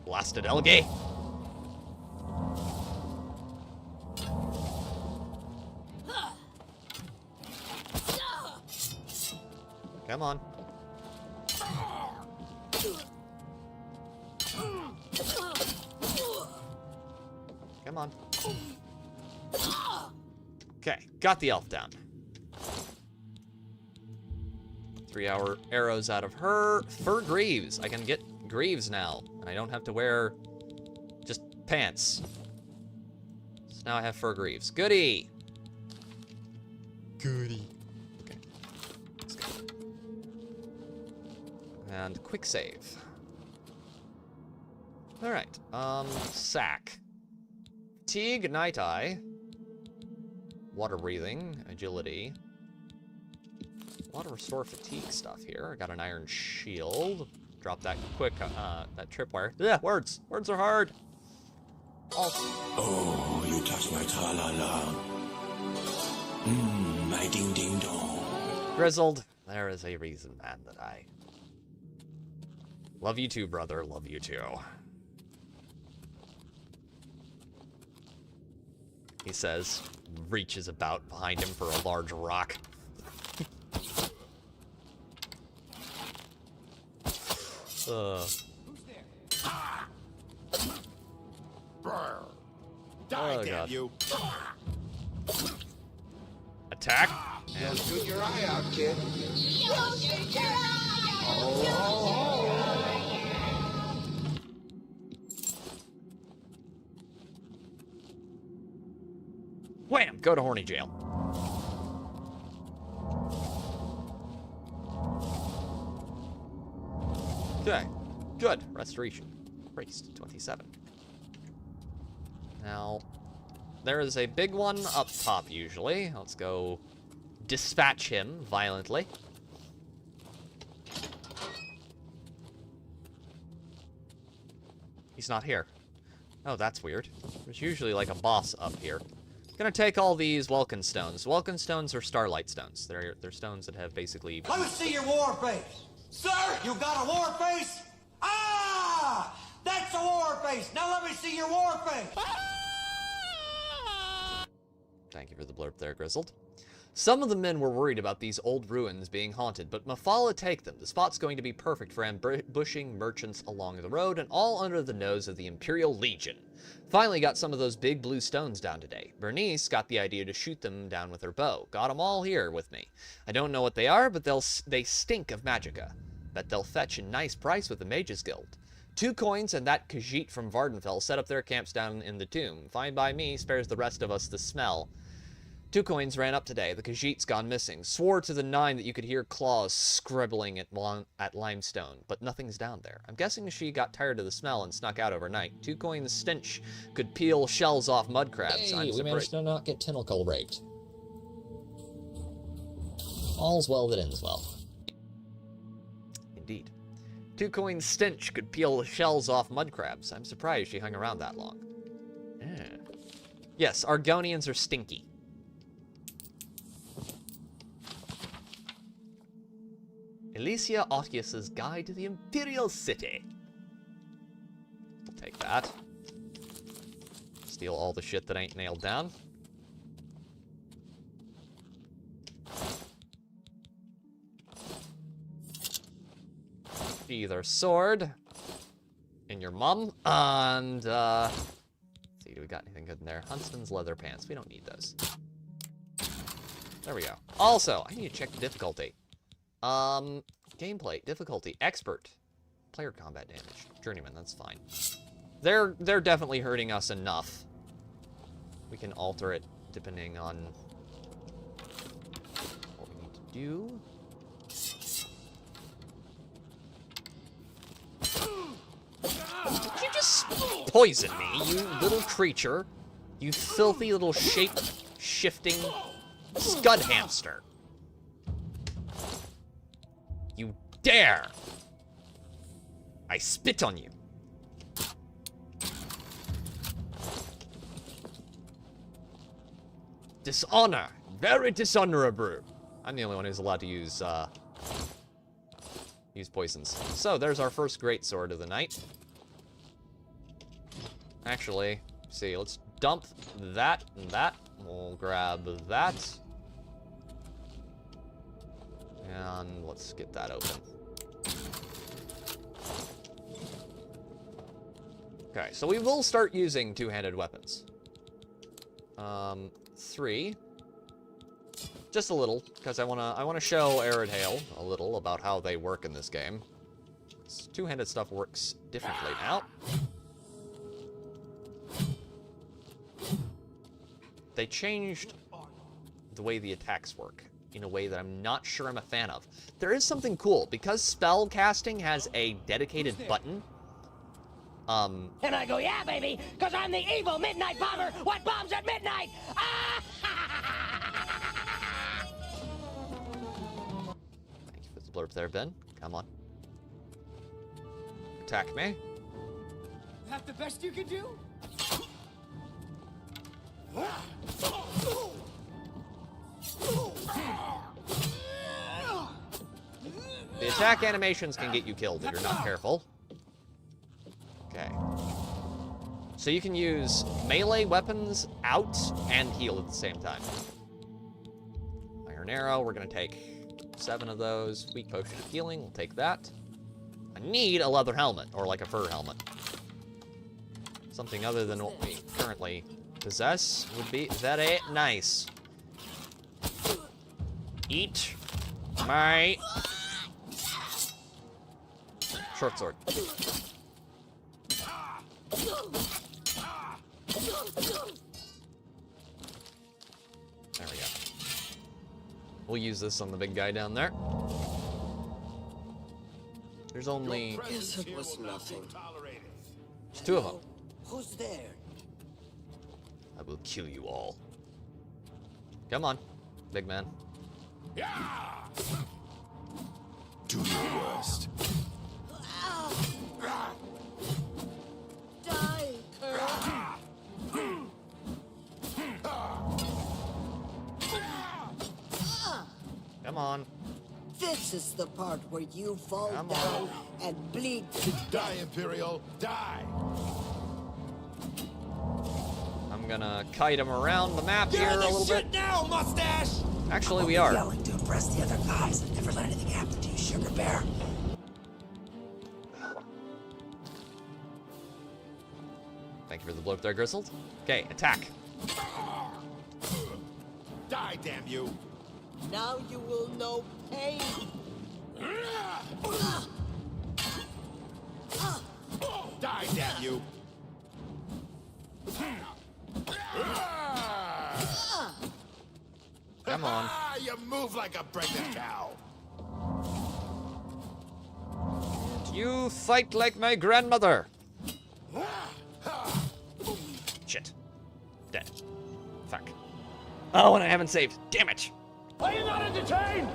Blasted Elgay. Come on. Come on. Okay, got the elf down. 3-hour arrows out of her. Fur greaves. I can get greaves now. And I don't have to wear just pants. So now I have fur greaves. Goody! Goody. Okay. Let's go. And quick save. Alright. Sack. Fatigue, night eye. Water breathing, agility. A lot of restore fatigue stuff here. I got an iron shield. Drop that quick, that tripwire. Yeah, words. Words are hard. Also. Oh, you touch my tra-la-la. My ding-ding-dong. Grizzled, there is a reason, man, that I love you too, brother. Love you too. He says, reaches about behind him for a large rock. Who's there? Die, Oh, damn God. you! Attack. Don't And shoot your eye out, kid. Don't shoot your eye go to horny jail. Okay, good. Restoration. Priest, 27. Now, there is a big one up top, usually. Let's go dispatch him violently. He's not here. Oh, that's weird. There's usually, like, a boss up here. Gonna take all these Welkin stones. Welkin stones are starlight stones. They're stones that have basically... Let me see your war face. Sir, you got a war face? Ah! That's a war face. Now let me see your war face. Thank you for the blurb there, Grizzled. Some of the men were worried about these old ruins being haunted, but Mafala take them. The spot's going to be perfect for ambushing merchants along the road, and all under the nose of the Imperial Legion. Finally got some of those big blue stones down today. Bernice got the idea to shoot them down with her bow. Got them all here with me. I don't know what they are, but they stink of magicka. Bet they'll fetch a nice price with the Mages Guild. 2 coins and that Khajiit from Vardenfell set up their camps down in the tomb. Fine by me, spares the rest of us the smell. 2 coins ran up today. The Khajiit's gone missing. Swore to the 9 that you could hear claws scribbling at limestone, but nothing's down there. I'm guessing she got tired of the smell and snuck out overnight. 2 coins stench could peel shells off mud crabs. Hey, we managed to not get tentacle raped. All's well that ends well. Indeed. 2 coins stench could peel shells off mud crabs. I'm surprised she hung around that long. Yes, Argonians are stinky. Elysia Otius's Guide to the Imperial City. We'll take that. Steal all the shit that ain't nailed down. Either sword in your mum, and let's see, do we got anything good in there? Huntsman's leather pants. We don't need those. There we go. Also, I need to check the difficulty. Gameplay, difficulty, expert, player combat damage, journeyman, that's fine. They're definitely hurting us enough. We can alter it depending on what we need to do. Did you just poison me, you little creature? You filthy little shape-shifting scud hamster. You dare! I spit on you. Dishonor. Very dishonorable. I'm the only one who's allowed to use poisons. So, there's our first great sword of the night. Actually, see, let's dump that and that. We'll grab that. And let's get that open. Okay, so we will start using 2-handed weapons. 3. Just a little, because I wanna show Aridhale a little about how they work in this game. This 2-handed stuff works differently now. They changed the way the attacks work in a way that I'm not sure I'm a fan of. There is something cool, because spell casting has a dedicated button. And I go, yeah, baby, because I'm the evil midnight bomber. What bombs at midnight? Ah! Thank you for the blurb there, Ben. Come on. Attack me. That the best you can do? The attack animations can get you killed if you're not careful. Okay. So you can use melee weapons out and heal at the same time. Iron Arrow, we're going to take 7 of those. Weak Potion of Healing, we'll take that. I need a leather helmet, or like a fur helmet. Something other than what we currently possess would be very nice. Eat my short sword. We'll use this on the big guy down there. There's only... Guess it was nothing. There's 2 of them. Who's there? I will kill you all. Come on, big man. Do your worst. Die, Come on. This is the part where you fall down and bleed to Die, Imperial, die! I'm gonna kite him around the map here a little bit. Now, mustache! Actually, we are. Yelling to impress the other guys and never let anything happen to you, Sugar Bear. Thank you for the blow up there, Grizzled. Okay, attack. Die, damn you! Now you will know pain. Die, damn you! Come on. You move like a pregnant cow! You fight like my grandmother. Shit. Dead. Fuck. Oh, and I haven't saved. Damn it. Are you not entertained?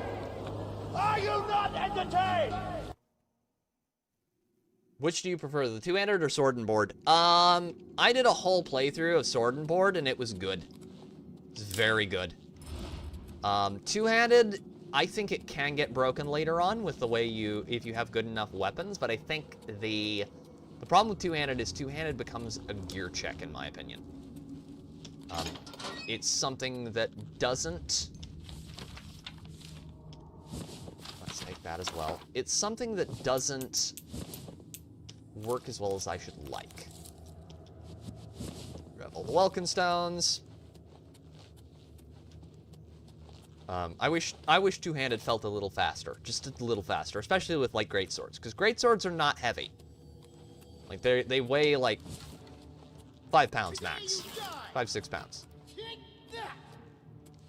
Are you not entertained? Which do you prefer, the two-handed or sword and board? I did a whole playthrough of sword and board, and it was good. It's very good. Two-handed, I think it can get broken later on with the way if you have good enough weapons, but I think the problem with two-handed is two-handed becomes a gear check, in my opinion. It's something that doesn't... Let's take that as well. It's something that doesn't work as well as I should like. Grab all the Welkin stones. I wish two-handed felt a little faster, just a little faster, especially with like great swords, because great swords are not heavy. Like they weigh like 5 pounds max, 5-6 pounds.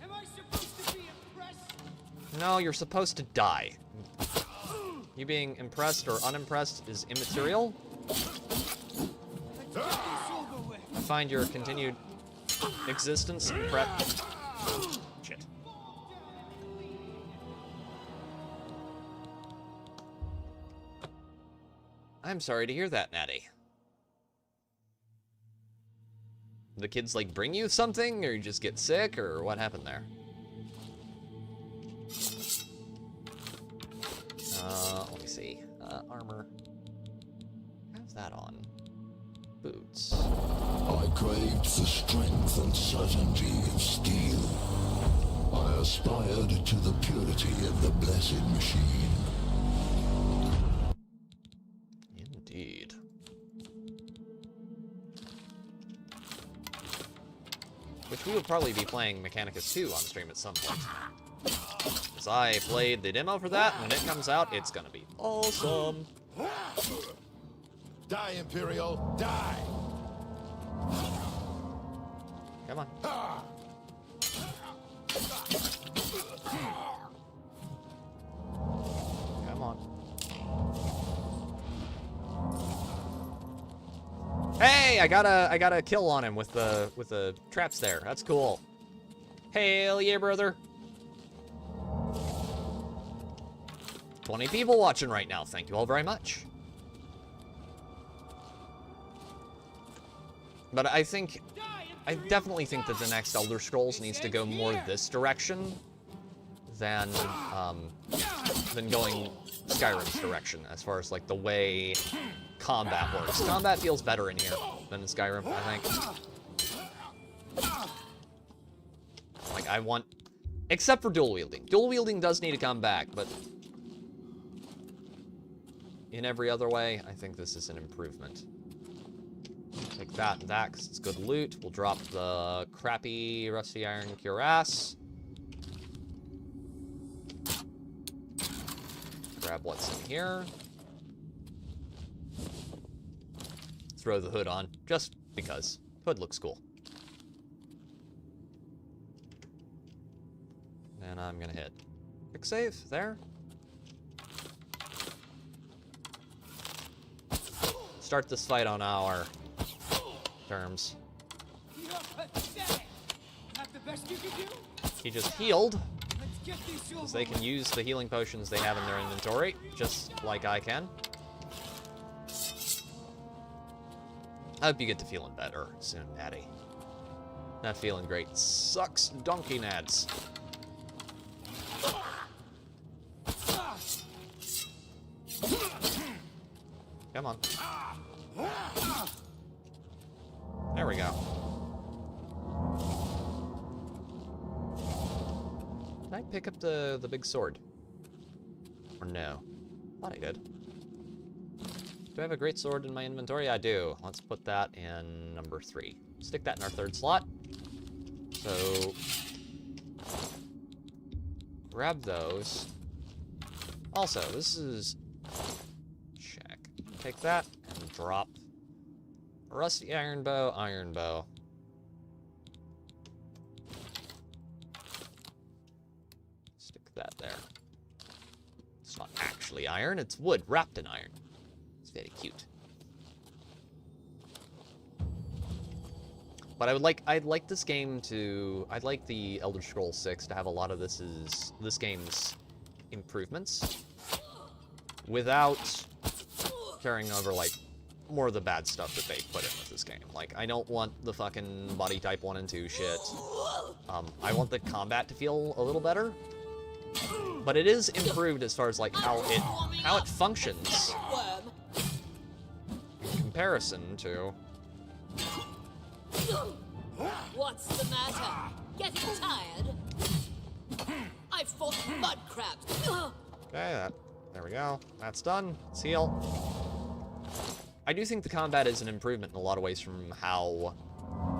Am I supposed to be impressed? No, you're supposed to die. You being impressed or unimpressed is immaterial. I find your continued existence Shit. I'm sorry to hear that, Natty. The kids, like, bring you something, or you just get sick, or what happened there? Let me see. Armor. How's that on? Boots. I craved the strength and certainty of steel. I aspired to the purity of the blessed machine. Indeed. Which we will probably be playing Mechanicus 2 on stream at some point. Because I played the demo for that, and when it comes out, it's gonna be awesome. Die, Imperial, die! Come on. Come on. Hey, I got a kill on him with the traps there. That's cool. Hell yeah, brother. 20 people watching right now. Thank you all very much. But I definitely think that the next Elder Scrolls needs to go more this direction than going Skyrim's direction, as far as like the way combat works. Combat feels better in here than in Skyrim, I think. Like, I want... Except for dual wielding. Dual wielding does need to come back, but... in every other way, I think this is an improvement. Take that and that, because it's good loot. We'll drop the crappy rusty iron cuirass. Grab what's in here. Throw the hood on, just because. Hood looks cool. And I'm gonna hit quick save there. Start this fight on our terms. He just healed, because they can use the healing potions they have in their inventory, just like I can. I hope you get to feeling better soon, Natty. Not feeling great. Sucks donkey nads. Come on. There we go. Did I pick up the big sword? Or no? Thought I did. Do I have a great sword in my inventory? I do. Let's put that in number 3. Stick that in our 3rd slot. So grab those. Also, this is check. Take that and drop a rusty iron bow, iron bow. Stick that there. It's not actually iron, it's wood wrapped in iron. It's very cute. But I'd like this game to, I'd like the Elder Scrolls 6 to have a lot of this game's improvements without carrying over, like, more of the bad stuff that they put in with this game. Like, I don't want the fucking body type 1 and 2 shit. I want the combat to feel a little better. But it is improved as far as, like, how it functions in comparison to... What's the matter? Getting tired? I've fought mud crabs. Okay, there we go. That's done. Let's heal. I do think the combat is an improvement in a lot of ways from how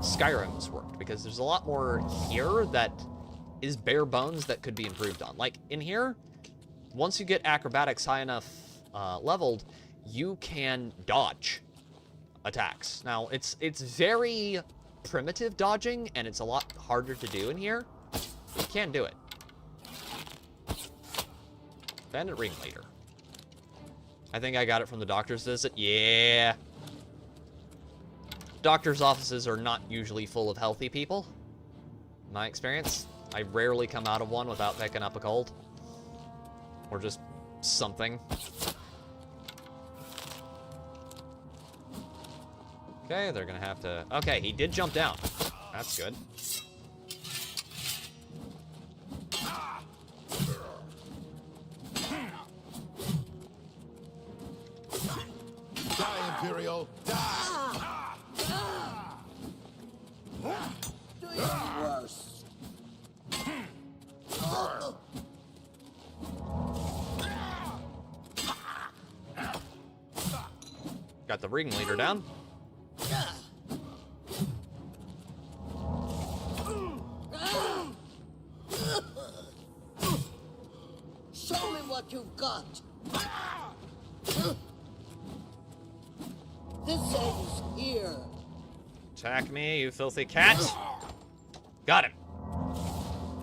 Skyrim's worked, because there's a lot more here that is bare bones that could be improved on. Like, in here, once you get acrobatics high enough leveled, you can dodge attacks. Now, it's very primitive dodging, and it's a lot harder to do in here. You can do it. Bandit Ringleader. I think I got it from the doctor's visit. Yeah. Doctor's offices are not usually full of healthy people. In my experience, I rarely come out of one without picking up a cold. Or just something. Okay, they're gonna have to... Okay, he did jump down. That's good. Die, Imperial! Die! Doing worse. Got the ringleader down. Show me what you've got. This ends here. Attack me, you filthy cat. Got him.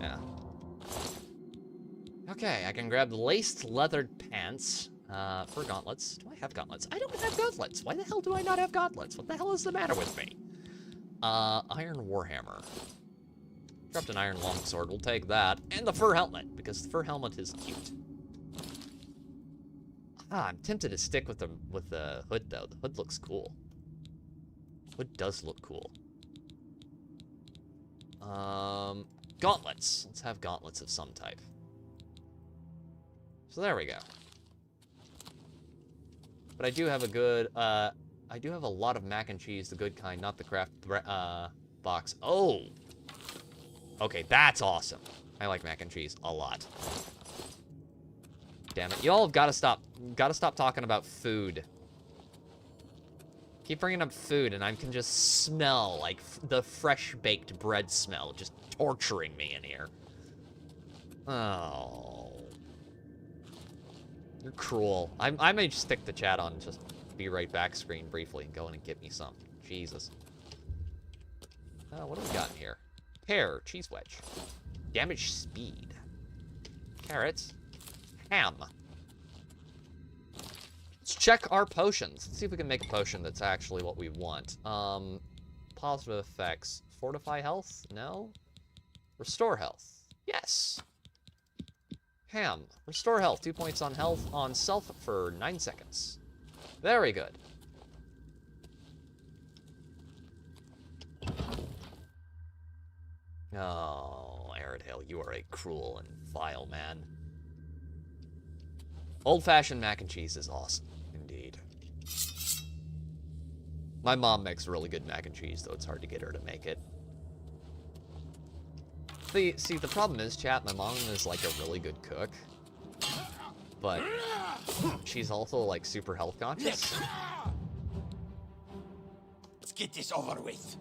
Yeah. Okay, I can grab the laced leathered pants for gauntlets. Do I have gauntlets? I don't have gauntlets. Why the hell do I not have gauntlets? What the hell is the matter with me? Iron warhammer. Dropped an iron longsword. We'll take that. And the fur helmet, because the fur helmet is cute. I'm tempted to stick with the hood, though. The hood looks cool. Hood does look cool. Gauntlets. Let's have gauntlets of some type. So there we go. But I do have a good, I do have a lot of mac and cheese, the good kind, not the craft box. Oh! Okay, that's awesome. I like mac and cheese a lot. Damn it. Y'all have gotta stop talking about food. Keep bringing up food, and I can just smell, like, the fresh baked bread smell just torturing me in here. Oh. You're cruel. I may just stick the chat on, just be right back screen briefly and go in and get me some. Jesus. What do we got in here? Pear, cheese wedge. Damage speed. carrot. Ham. Let's check our potions. Let's see if we can make a potion that's actually what we want. Positive effects. Fortify health? No. Restore health. Yes. Ham. Restore health. 2 points on health on self for 9 seconds. Very good. Oh, Aridale, you are a cruel and vile man. Old-fashioned mac and cheese is awesome, indeed. My mom makes really good mac and cheese, though it's hard to get her to make it. See, the problem is, chat, my mom is, like, a really good cook. But she's also, like, super health conscious. Let's get this over with.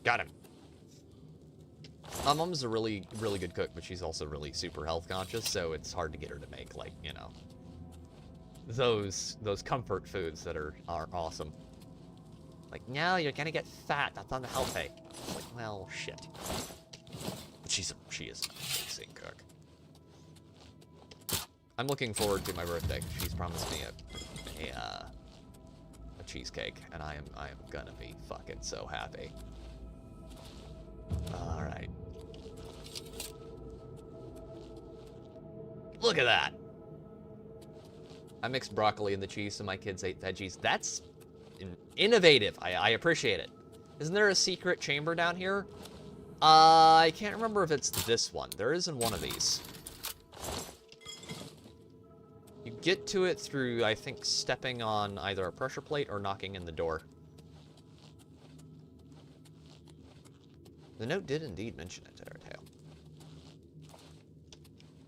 Got him. My mom's a really, really good cook, but she's also really super health conscious, so it's hard to get her to make, like, you know, those comfort foods that are awesome. Like, no, you're gonna get fat. That's unhealthy. Like, well, shit. But she is an amazing cook. I'm looking forward to my birthday. She's promised me a cheesecake, and I am gonna be fucking so happy. All right. Look at that. I mixed broccoli in the cheese so my kids ate veggies. That's innovative. I appreciate it. Isn't there a secret chamber down here? I can't remember if it's this one. There isn't one of these. You get to it through, I think, stepping on either a pressure plate or knocking in the door. The note did indeed mention it, Airtail.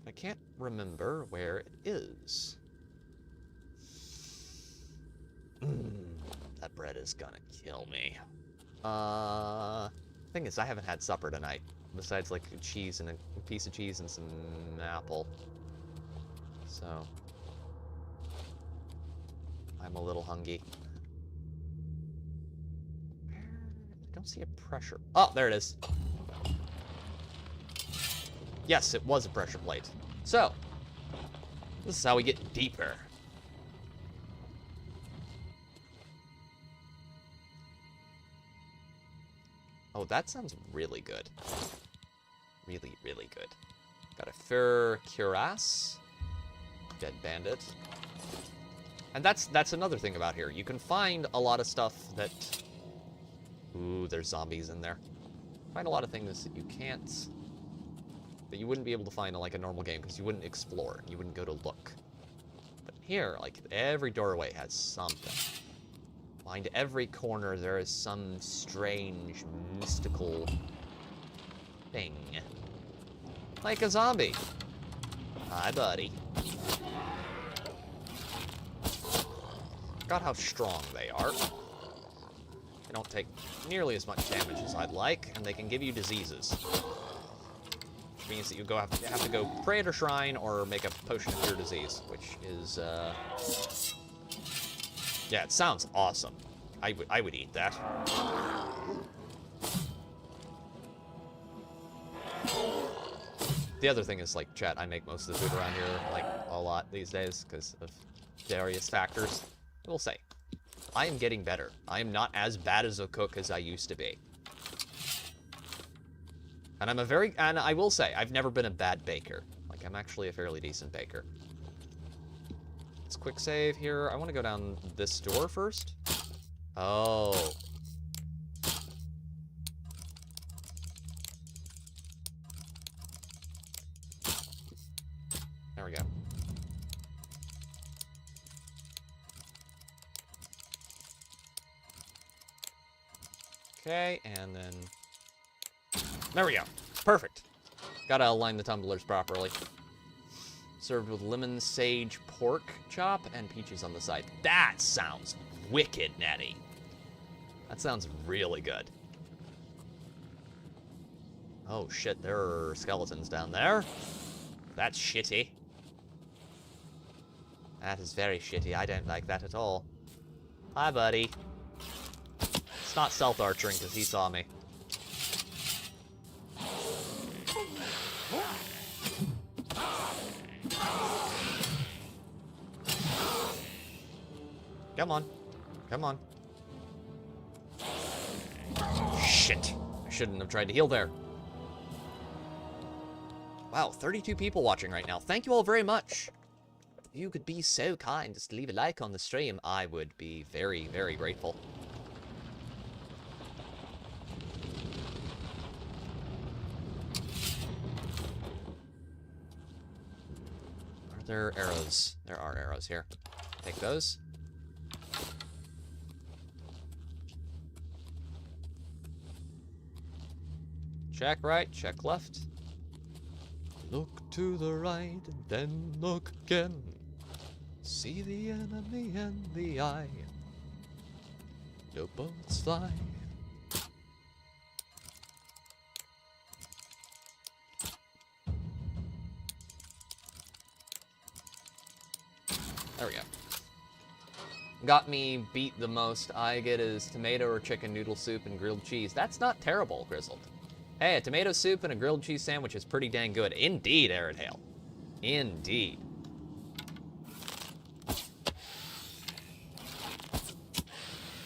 I can't remember where it is. That bread is gonna kill me. Thing is, I haven't had supper tonight. Besides, like, cheese and a piece of cheese and some apple. So I'm a little hungry. I don't see a pressure. Oh, there it is. Yes, it was a pressure plate. So, this is how we get deeper. Oh, that sounds really good. Really, really good. Got a fur cuirass. Dead bandit. And that's another thing about here. You can find a lot of stuff that... Ooh, there's zombies in there. Find a lot of things that you can't... that you wouldn't be able to find in, like, a normal game, because you wouldn't explore. You wouldn't go to look. But here, like, every doorway has something. Behind every corner, there is some strange, mystical thing. Like a zombie. Hi, buddy. Forgot how strong they are. They don't take nearly as much damage as I'd like, and they can give you diseases. Which means that you have to go pray at a shrine or make a potion of cure disease, which is, yeah, it sounds awesome. I would eat that. The other thing is, like, chat, I make most of the food around here, like, a lot these days because of various factors. I will say, I am getting better. I am not as bad as a cook as I used to be. And and I will say, I've never been a bad baker. Like, I'm actually a fairly decent baker. Let's quick save here. I want to go down this door first. Oh. There we go. Okay, and then... There we go. Perfect. Gotta align the tumblers properly. Served with lemon sage pork chop and peaches on the side. That sounds wicked, Natty. That sounds really good. Oh shit, there are skeletons down there. That's shitty. That is very shitty. I don't like that at all. Hi, buddy. It's not stealth archering because he saw me. Come on. Come on. Shit. I shouldn't have tried to heal there. Wow, 32 people watching right now. Thank you all very much. If you could be so kind as to leave a like on the stream, I would be very, very grateful. Are there arrows? There are arrows here. Take those. Check right, check left. Look to the right, and then look again. See the enemy in the eye. No bullets fly. There we go. Got me beat the most I get is tomato or chicken noodle soup and grilled cheese. That's not terrible, Grizzled. Hey, a tomato soup and a grilled cheese sandwich is pretty dang good. Indeed, Aridhale. Indeed.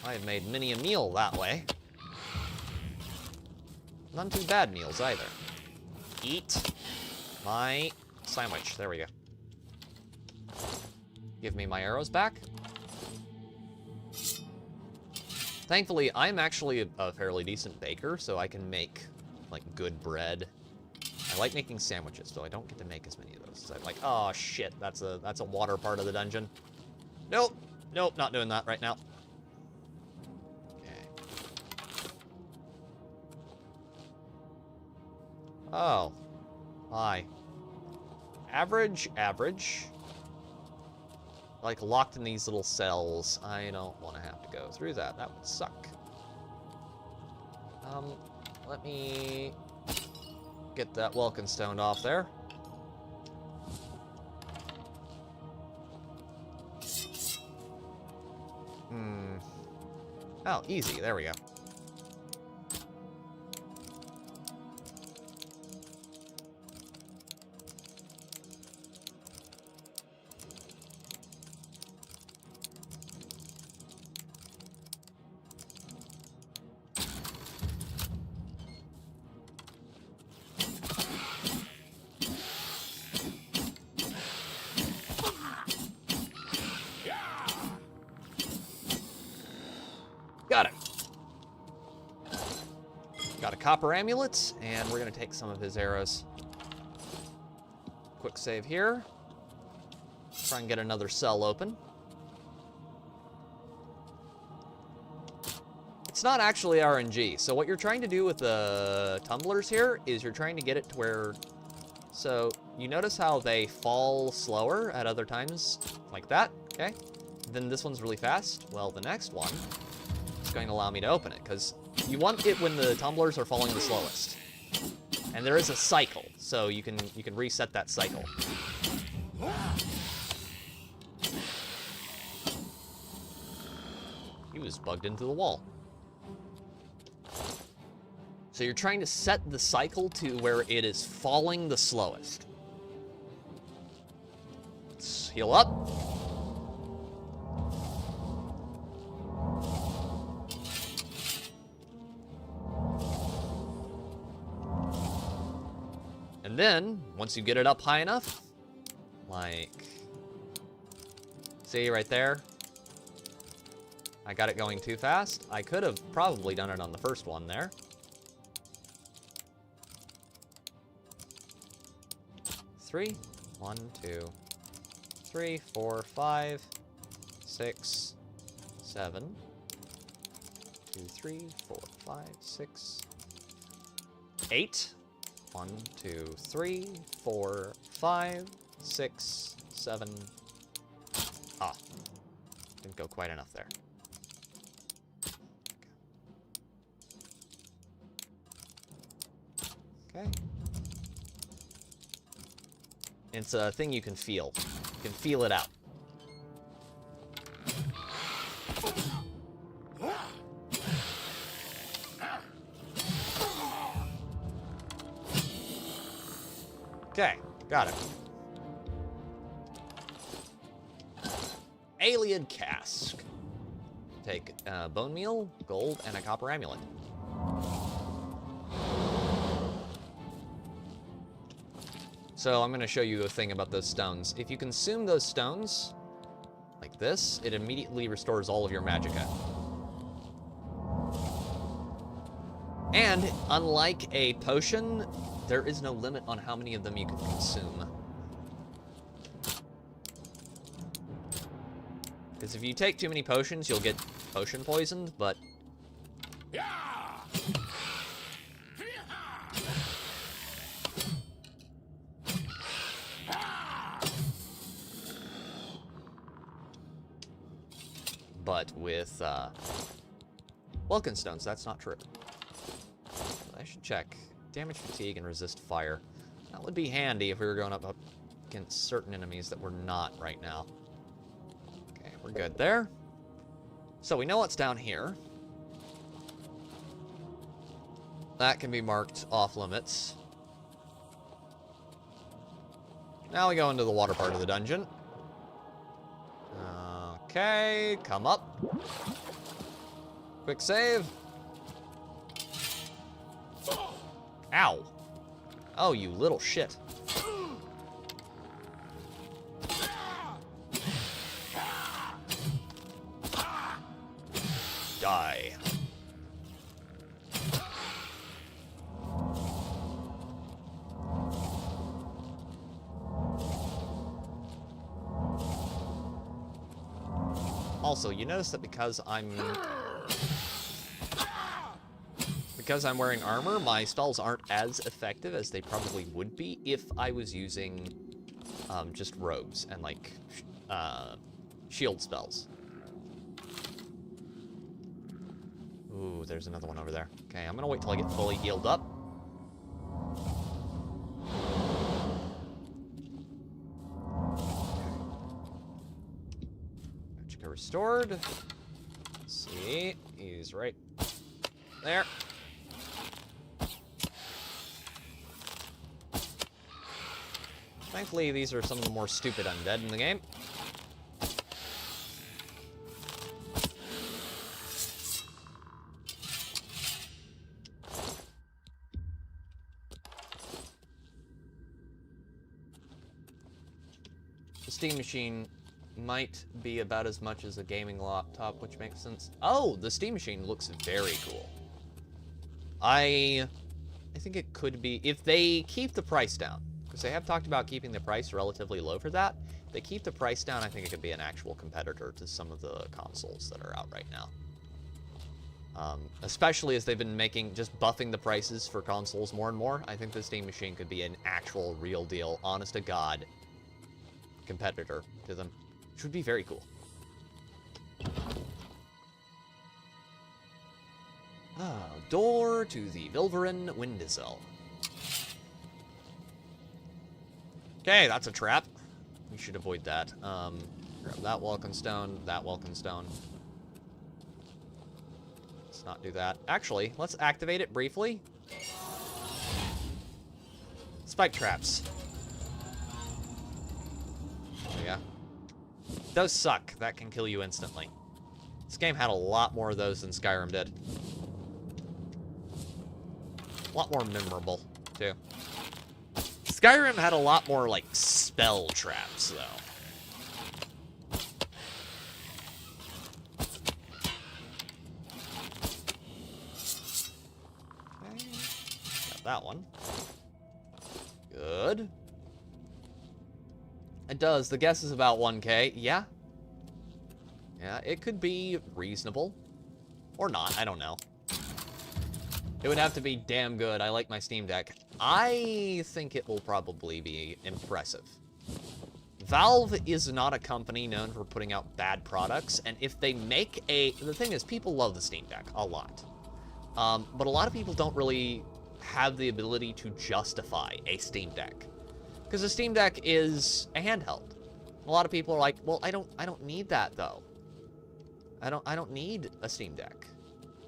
I have made many a meal that way. None too bad meals either. Eat my sandwich. There we go. Give me my arrows back. Thankfully, I'm actually a fairly decent baker, so I can make, like, good bread. I like making sandwiches, though I don't get to make as many of those. So I'm like, oh shit, that's a water part of the dungeon. Nope, nope, not doing that right now. Okay. Oh, hi. Average. Like, locked in these little cells. I don't want to have to go through that. That would suck. Let me get that Welkin Stone off there. Oh, easy. There we go. Got it. Got a copper amulet, and we're gonna take some of his arrows. Quick save here. Try and get another cell open. It's not actually RNG, so what you're trying to do with the tumblers here is you're trying to get it to where... So, you notice how they fall slower at other times, like that, okay? Then this one's really fast. Well, the next one is going to allow me to open it, because you want it when the tumblers are falling the slowest. And there is a cycle, so you can reset that cycle. He was bugged into the wall. So you're trying to set the cycle to where it is falling the slowest. Let's heal up. And then, once you get it up high enough, like, see right there? I got it going too fast. I could have probably done it on the first one there. 3, 1, 2, 3, 4, 5, 6, 7, 2, 3, 4, 5, 6, 8. 1, 2, 3, 4, 5, 6, 7. Ah, didn't go quite enough there. Okay. It's a thing you can feel. You can feel it out. Okay, got it. Alien cask. Take bone meal, gold, and a copper amulet. So I'm going to show you a thing about those stones. If you consume those stones, like this, it immediately restores all of your magicka. And unlike a potion, there is no limit on how many of them you can consume. Because if you take too many potions, you'll get potion poisoned, but... But with, Vulcan stones, that's not true. I should check. Damage, fatigue, and resist fire. That would be handy if we were going up against certain enemies that we're not right now. Okay, we're good there. So we know what's down here. That can be marked off limits. Now we go into the water part of the dungeon. Okay, come up. Quick save. Ow. Oh, you little shit. Die. Also, you notice that because I'm wearing armor, my spells aren't as effective as they probably would be if I was using just robes and like shield spells. Ooh, there's another one over there. Okay, I'm gonna wait till I get fully healed up. Magicka restored. Let's see, he's right there. Thankfully, these are some of the more stupid undead in the game. The Steam Machine might be about as much as a gaming laptop, which makes sense. Oh, the Steam Machine looks very cool. I think it could be, if they keep the price down, because they have talked about keeping the price relatively low for that. If they keep the price down, I think it could be an actual competitor to some of the consoles that are out right now. Especially as they've been just buffing the prices for consoles more and more. I think the Steam Machine could be an actual, real deal, honest to God, competitor to them, which would be very cool. Door to the Vilverin Windisel. Okay, that's a trap. We should avoid that. Grab that Welkin Stone, that Welkin Stone. Let's not do that. Actually, let's activate it briefly. Spike traps. Oh, yeah. Those suck. That can kill you instantly. This game had a lot more of those than Skyrim did. A lot more memorable, too. Skyrim had a lot more, like, spell traps, though. Okay. Got that one. Good. It does. The guess is about 1K. Yeah. Yeah, it could be reasonable. Or not. I don't know. It would have to be damn good. I like my Steam Deck. I think it will probably be impressive. Valve is not a company known for putting out bad products, and if they make a... The thing is, people love the Steam Deck a lot. But a lot of people don't really have the ability to justify a Steam Deck. Because a Steam Deck is a handheld. A lot of people are like, well, I don't need that, though. I don't need a Steam Deck.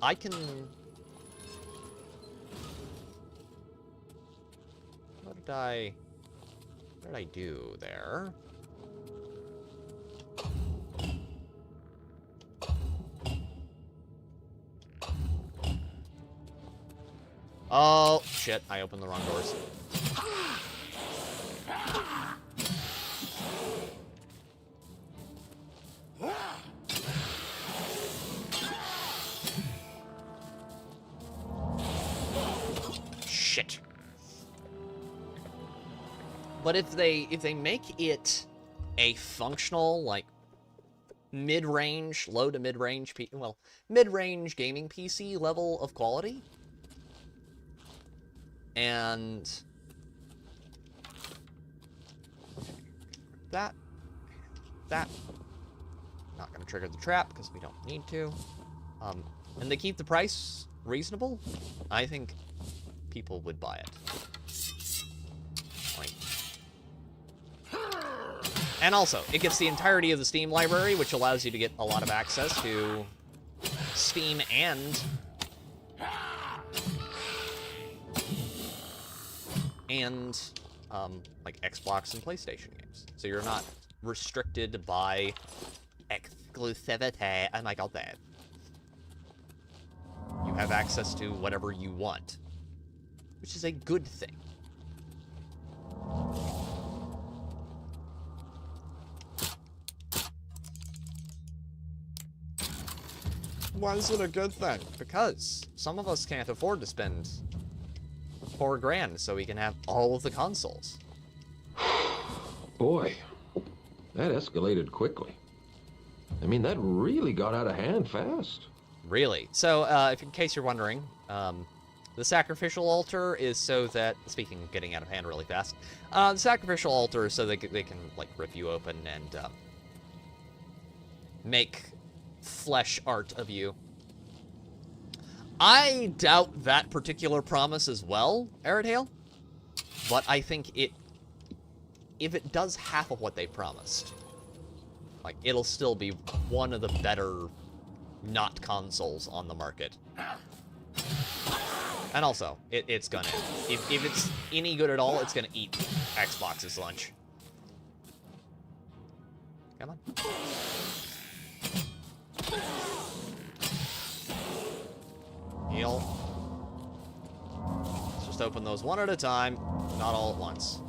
I can... What did I... What did I do there? Oh, shit. I opened the wrong doors. Shit. But if they make it a functional, like, mid-range, low to mid-range, mid-range gaming PC level of quality, and that, not gonna trigger the trap because we don't need to, and they keep the price reasonable, I think people would buy it. Like, and also, it gets the entirety of the Steam library, which allows you to get a lot of access to Steam and like Xbox and PlayStation games. So you're not restricted by exclusivity. Oh my god, that. You have access to whatever you want, which is a good thing. Why is it a good thing? Because some of us can't afford to spend $4,000 so we can have all of the consoles. Boy, that escalated quickly. I mean, that really got out of hand fast. Really? So, if in case you're wondering, the sacrificial altar is so that, speaking of getting out of hand really fast, the sacrificial altar is so they can like, rip you open and, make flesh art of you. I doubt that particular promise as well, Aerodale, but I think if it does half of what they promised, like, it'll still be one of the better not consoles on the market. And also, it's gonna, if it's any good at all, it's gonna eat Xbox's lunch. Come on. Heal. Let's just open those one at a time, not all at once.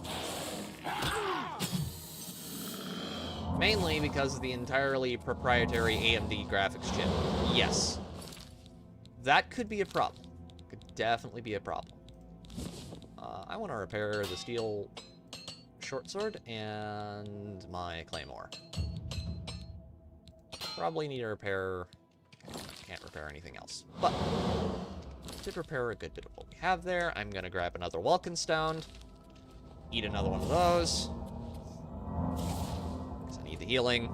Mainly because of the entirely proprietary AMD graphics chip. Yes. That could be a problem. Could definitely be a problem. I want to repair the steel short sword and my claymore. Probably need to repair... Can't repair anything else. But did repair a good bit of what we have there. I'm gonna grab another Walkenstone. Eat another one of those. Because I need the healing.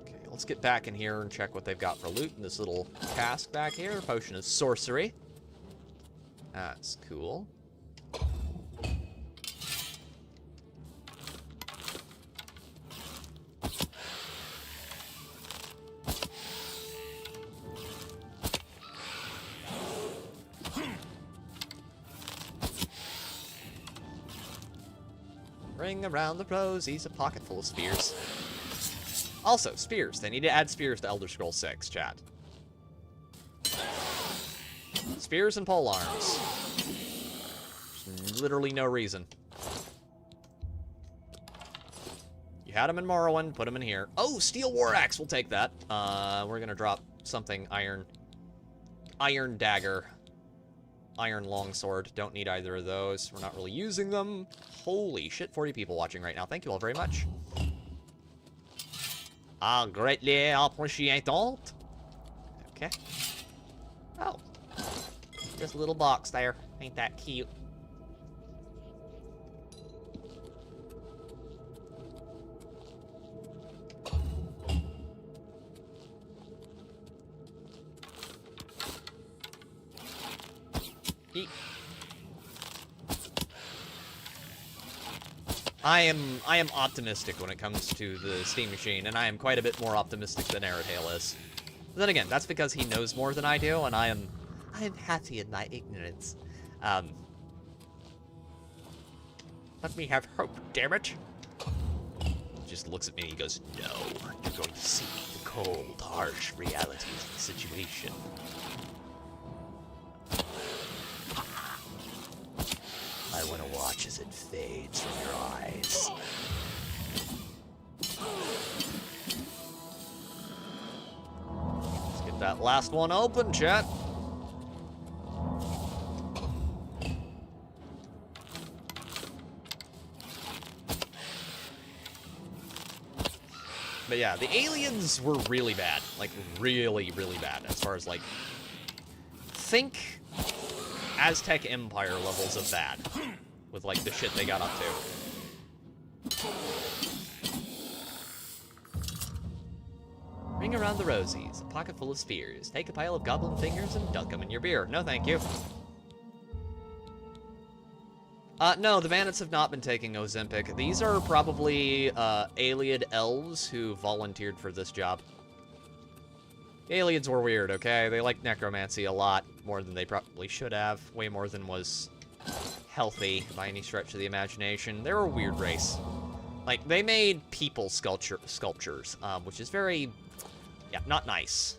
Okay, let's get back in here and check what they've got for loot in this little cask back here. Potion of sorcery. That's cool. Ring around the rosies, a pocket full of spears. Also, spears. They need to add spears to Elder Scrolls 6, chat. Spears and polearms. There's literally no reason. You had them in Morrowind, put them in here. Oh, Steel War Axe, we'll take that. We're gonna drop something iron. Iron Dagger. Iron Longsword. Don't need either of those. We're not really using them. Holy shit, 40 people watching right now. Thank you all very much. I greatly appreciate that. Okay. Oh. Just a little box there. Ain't that cute? I am optimistic when it comes to the Steam Machine, and I am quite a bit more optimistic than Aerodale is. But then again, that's because he knows more than I do, and I am happy in my ignorance. Let me have hope, damn it. He just looks at me and he goes, no, you're going to see the cold, harsh realities of the situation. I want to watch as it fades from your eyes. Let's get that last one open, chat. But yeah, the aliens were really bad. Like, really, really bad. As far as, like, think Aztec Empire levels of bad. With, like, the shit they got up to. Ring around the rosies, a pocket full of spheres. Take a pile of goblin fingers and dunk them in your beer. No, thank you. No, the bandits have not been taking Ozempic. These are probably, alien elves who volunteered for this job. The aliens were weird, okay? They like necromancy a lot, more than they probably should have. Way more than was healthy, by any stretch of the imagination. They're a weird race. Like, they made people sculptures, which is very, yeah, not nice.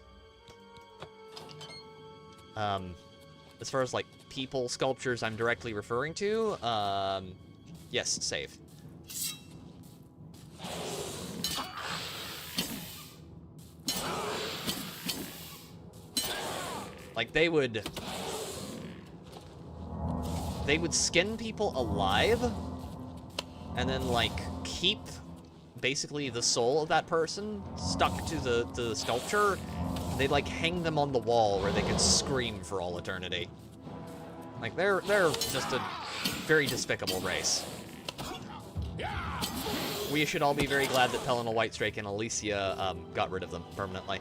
As far as, like, people sculptures I'm directly referring to, yes, save. Like, they would skin people alive, and then, like, keep basically the soul of that person stuck to the sculpture. They'd, like, hang them on the wall where they could scream for all eternity. Like, they're just a very despicable race. We should all be very glad that Pelennor Whitestrake and Alicia got rid of them permanently.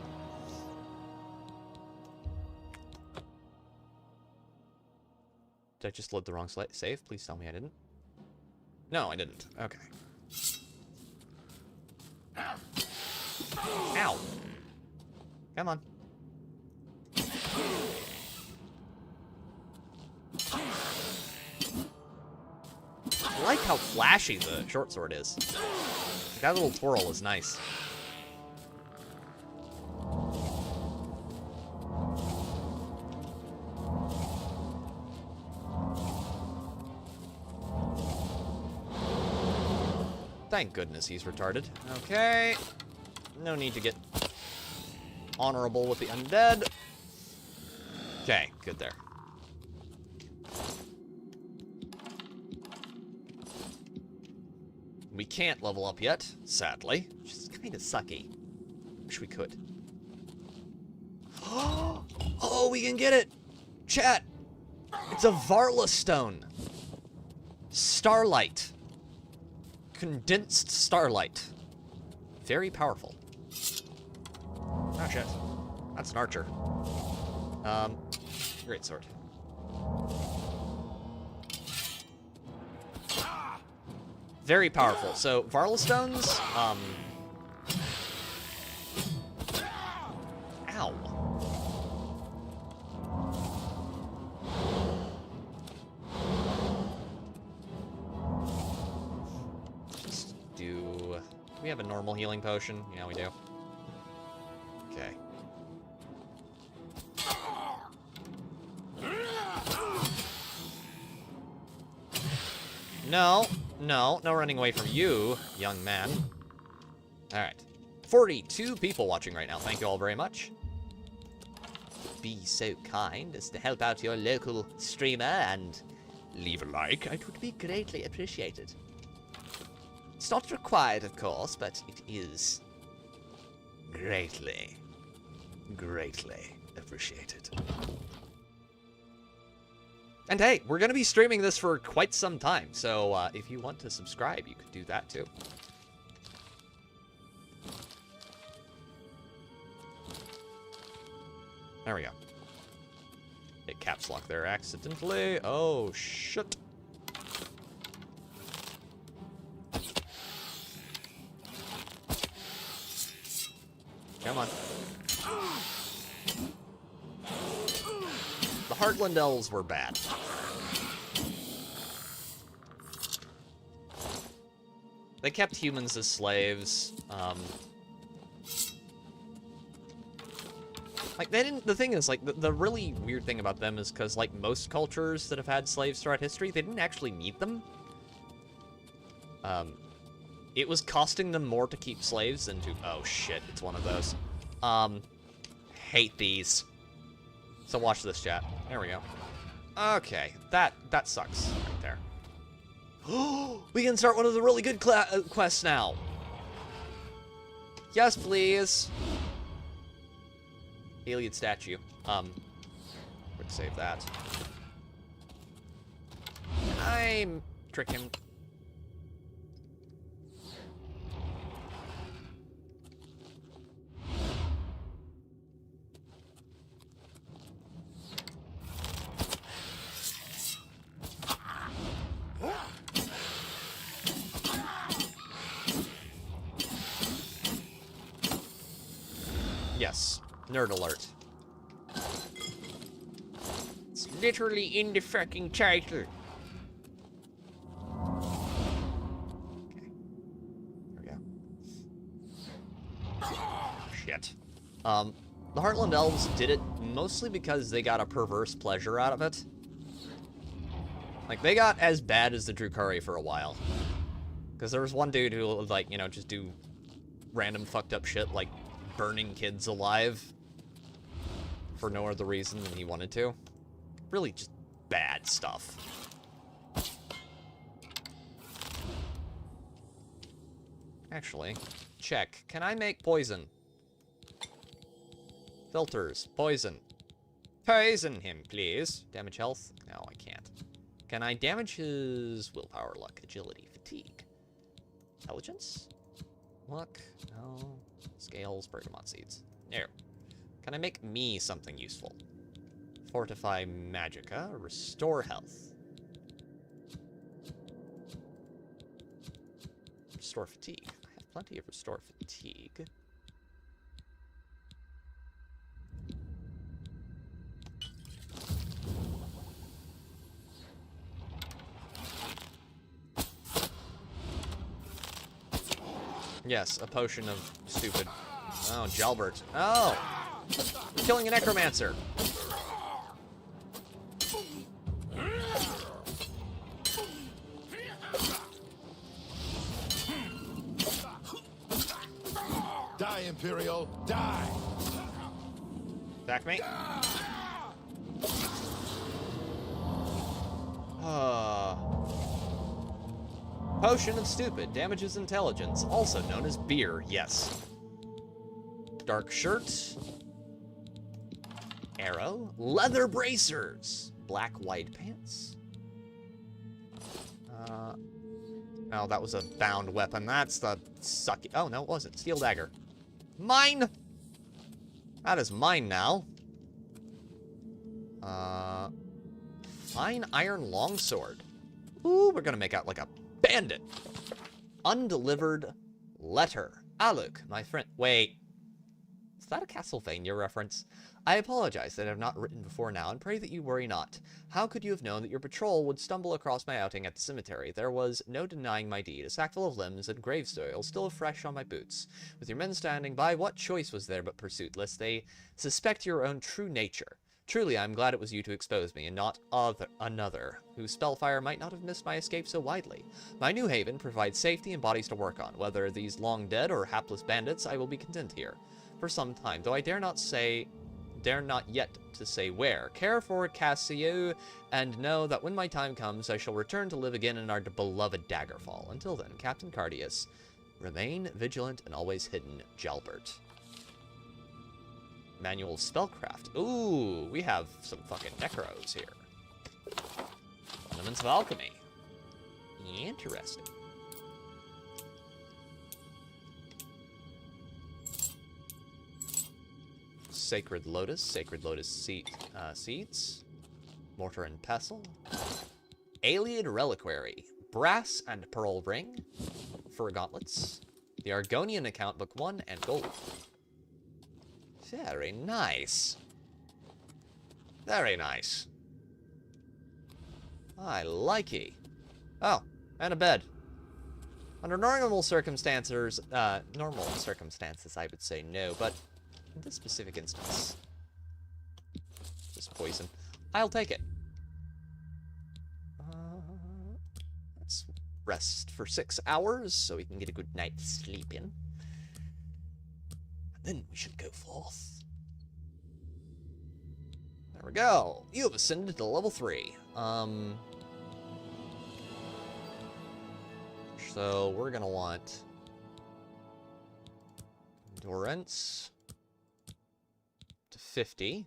Did I just load the wrong save? Please tell me I didn't. No, I didn't. Okay. Ow. Come on. I like how flashy the short sword is. That little twirl is nice. Thank goodness he's retarded. Okay. No need to get honorable with the undead. Okay, good there. We can't level up yet, sadly, which is kind of sucky. Wish we could. Oh, we can get it! Chat! It's a Varla stone. Starlight. Condensed starlight. Very powerful. Oh shit. That's an archer. Great sword. Very powerful. So, Varla stones, ow. Just do we have a normal healing potion? Yeah, we do. Okay. No running away from you, young man. Alright. 42 people watching right now. Thank you all very much. Be so kind as to help out your local streamer and leave a like. It would be greatly appreciated. It's not required, of course, but it is greatly appreciated. And hey, we're going to be streaming this for quite some time, so if you want to subscribe, you could do that too. There we go. Hit caps lock there accidentally. Oh, shit. Come on. The Heartland Elves were bad. They kept humans as slaves. Like, they didn't... The thing is, like, the really weird thing about them is because, like, most cultures that have had slaves throughout history, they didn't actually need them. It was costing them more to keep slaves than to... Oh, shit. It's one of those. Hate these. So watch this, chat. There we go. Okay. That sucks right there. We can start one of the really good quests now. Yes, please. Alien statue. Let's save that. I'm trick him. Yes. Nerd alert. It's literally in the fucking title. Okay. There we go. Shit. The Heartland Elves did it mostly because they got a perverse pleasure out of it. Like, they got as bad as the Drukari for a while. Because there was one dude who would, like, you know, just do random fucked up shit, like burning kids alive for no other reason than he wanted to. Really just bad stuff. Actually, check. Can I make poison? Filters. Poison. Poison him, please. Damage health? No, I can't. Can I damage his willpower, luck, agility, fatigue? Intelligence? Luck? No. Scales, bergamot seeds. There. Can I make me something useful? Fortify Magica. Restore health. Restore fatigue. I have plenty of restore fatigue. Yes, a potion of stupid... Oh, Jalbert. Oh! We're killing a necromancer! Die, Imperial! Die! Attack me. Potion of Stupid. Damages intelligence. Also known as beer. Yes. Dark shirt. Arrow. Leather bracers. Black wide pants. Oh, that was a bound weapon. That's the sucky... Oh, no, it wasn't. Steel dagger. Mine! That is mine now. Fine iron longsword. Ooh, we're gonna make out like a bandit. Undelivered letter. Aluk, my friend. Wait. Is that a Castlevania reference? I apologize that I have not written before now, and pray that you worry not. How could you have known that your patrol would stumble across my outing at the cemetery? There was no denying my deed, a sackful of limbs and grave soil still fresh on my boots. With your men standing by, what choice was there but pursuit, lest they suspect your own true nature? Truly, I am glad it was you to expose me, and not another, whose spellfire might not have missed my escape so widely. My new haven provides safety and bodies to work on. Whether these long dead or hapless bandits, I will be content here for some time, though I dare not yet to say where. Care for Cassio, and know that when my time comes, I shall return to live again in our beloved Daggerfall. Until then, Captain Cardius, remain vigilant and always hidden, Jalbert. Manual spellcraft. Ooh, we have some fucking necros here. Fundaments of alchemy. Interesting. Sacred Lotus seeds. Mortar and pestle. Alien reliquary. Brass and pearl ring. Fur gauntlets. The Argonian account book 1 and gold. Very nice. Very nice. I like it. Oh, and a bed. Under normal circumstances, I would say no, but in this specific instance, just poison. I'll take it. Let's rest for 6 hours so we can get a good night's sleep in. And then we should go forth. There we go. You have ascended to level 3. So we're gonna want endurance to 50,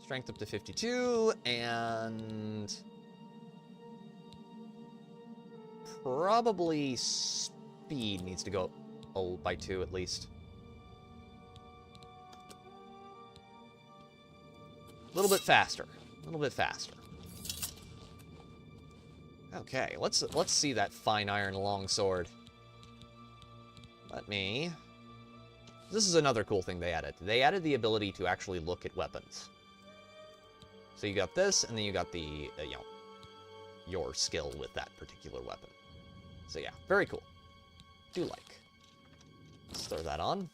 strength up to 52, and probably speed needs to go by 2 at least. A little bit faster. A little bit faster. Okay, let's see that fine iron longsword. This is another cool thing they added. They added the ability to actually look at weapons. So you got this, and then you got the, your skill with that particular weapon. So yeah, very cool. Do like. Let's throw that on.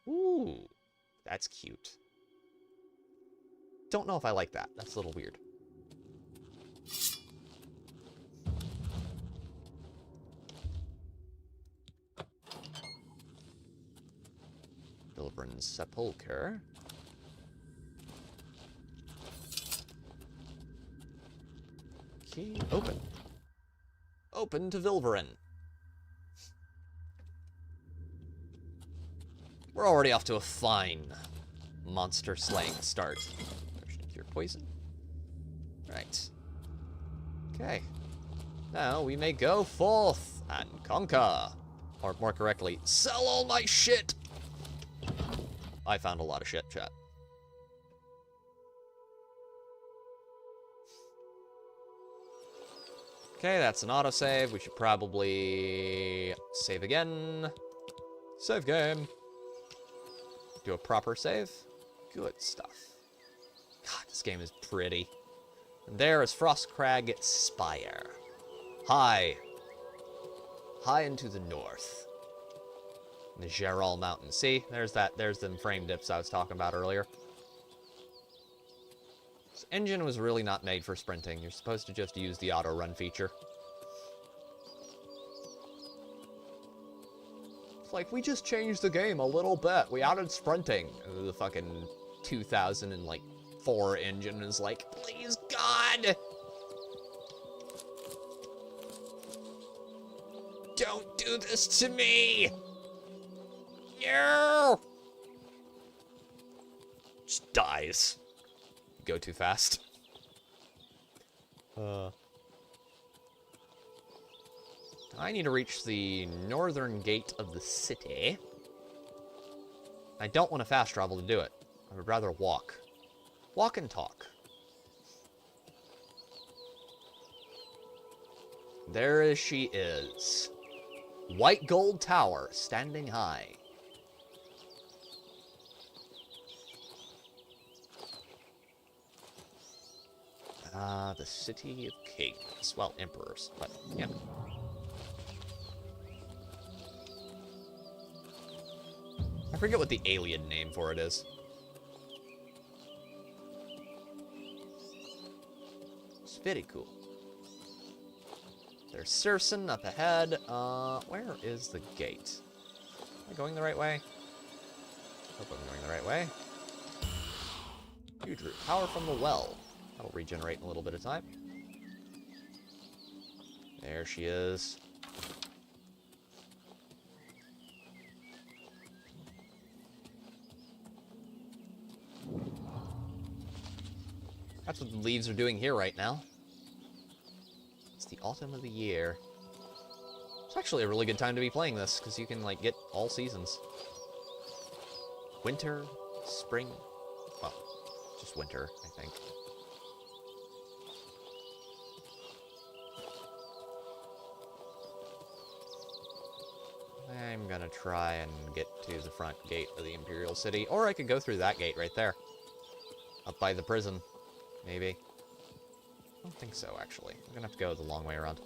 Ooh, that's cute. Don't know if I like that. That's a little weird. Vilbrin's Sepulchre. Key open. Open to Vilverin. We're already off to a fine monster slaying start. Cure poison. Right. Okay. Now we may go forth and conquer. Or more correctly, sell all my shit! I found a lot of shit, chat. Okay, that's an autosave. We should probably save again. Save game. Do a proper save. Good stuff. God, this game is pretty. And there is Frostcrag Spire. High. High into the north. The Gerald Mountain. See, there's them frame dips I was talking about earlier. This engine was really not made for sprinting. You're supposed to just use the auto run feature. It's like, we just changed the game a little bit. We added sprinting. The fucking 2004 engine is like, please, God! Don't do this to me! No! Just dies. Go too fast. I need to reach the northern gate of the city. I don't want to fast travel to do it. I would rather walk. Walk and talk. There she is. White gold tower, standing high. The city of kings. Well, emperors, but yeah. I forget what the alien name for it is. It's very cool. There's Circin up ahead. Where is the gate? Am I going the right way? Hope I'm going the right way. You drew power from the well. That'll regenerate in a little bit of time. There she is. That's what the leaves are doing here right now. It's the autumn of the year. It's actually a really good time to be playing this, because you can, like, get all seasons. Winter, spring, well, just winter, I think. I'm gonna try and get to the front gate of the Imperial City, or I could go through that gate right there. Up by the prison, maybe. I don't think so, actually. I'm gonna have to go the long way around.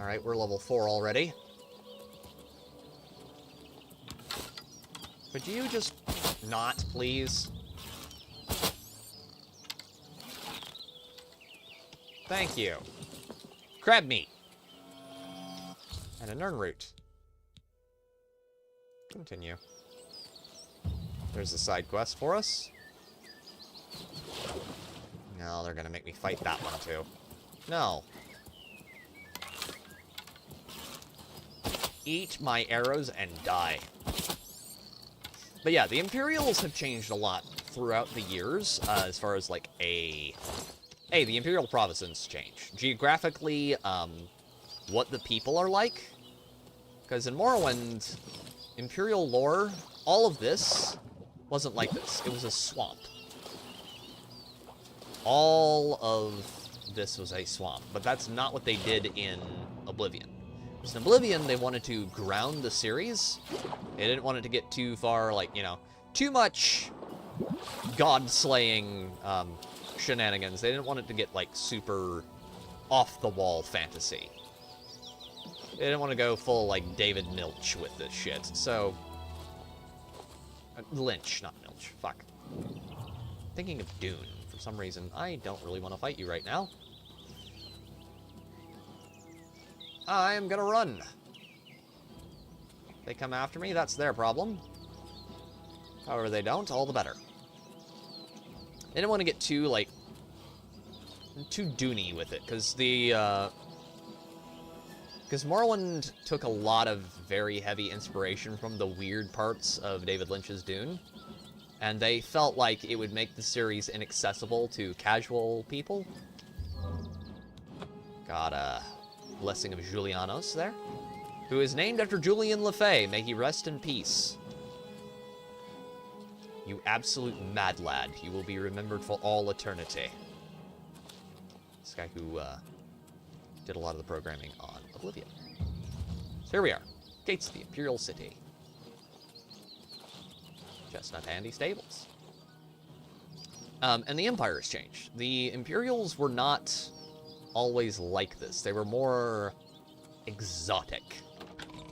Alright, we're level 4 already. Could you just not, please? Thank you. Crab meat. And a nern root. Continue. There's a side quest for us. No, they're gonna make me fight that one too. No. Eat my arrows and die. But yeah, the Imperials have changed a lot throughout the years, as far as, like, the Imperial provinces change. Geographically, what the people are like. Because in Morrowind, Imperial lore, all of this wasn't like this. It was a swamp. All of this was a swamp, but that's not what they did in Oblivion. Because in Oblivion, they wanted to ground the series. They didn't want it to get too far, like, you know, too much god-slaying shenanigans. They didn't want it to get, like, super off-the-wall fantasy. They didn't want to go full, like, David Milch with this shit, so... Lynch, not Milch. Fuck. Thinking of Dune. For some reason, I don't really want to fight you right now. I'm gonna run. If they come after me, that's their problem. However, they don't, all the better. I didn't want to get too, like, too Dune-y with it, because because Morrowind took a lot of very heavy inspiration from the weird parts of David Lynch's Dune, and they felt like it would make the series inaccessible to casual people. Got a blessing of Julianos there, who is named after Julian LeFay. May he rest in peace. You absolute mad lad. You will be remembered for all eternity. This guy who did a lot of the programming on Oblivion. So here we are. Gates of the Imperial City. Chestnut Handy Stables. And the Empire has changed. The Imperials were not always like this. They were more exotic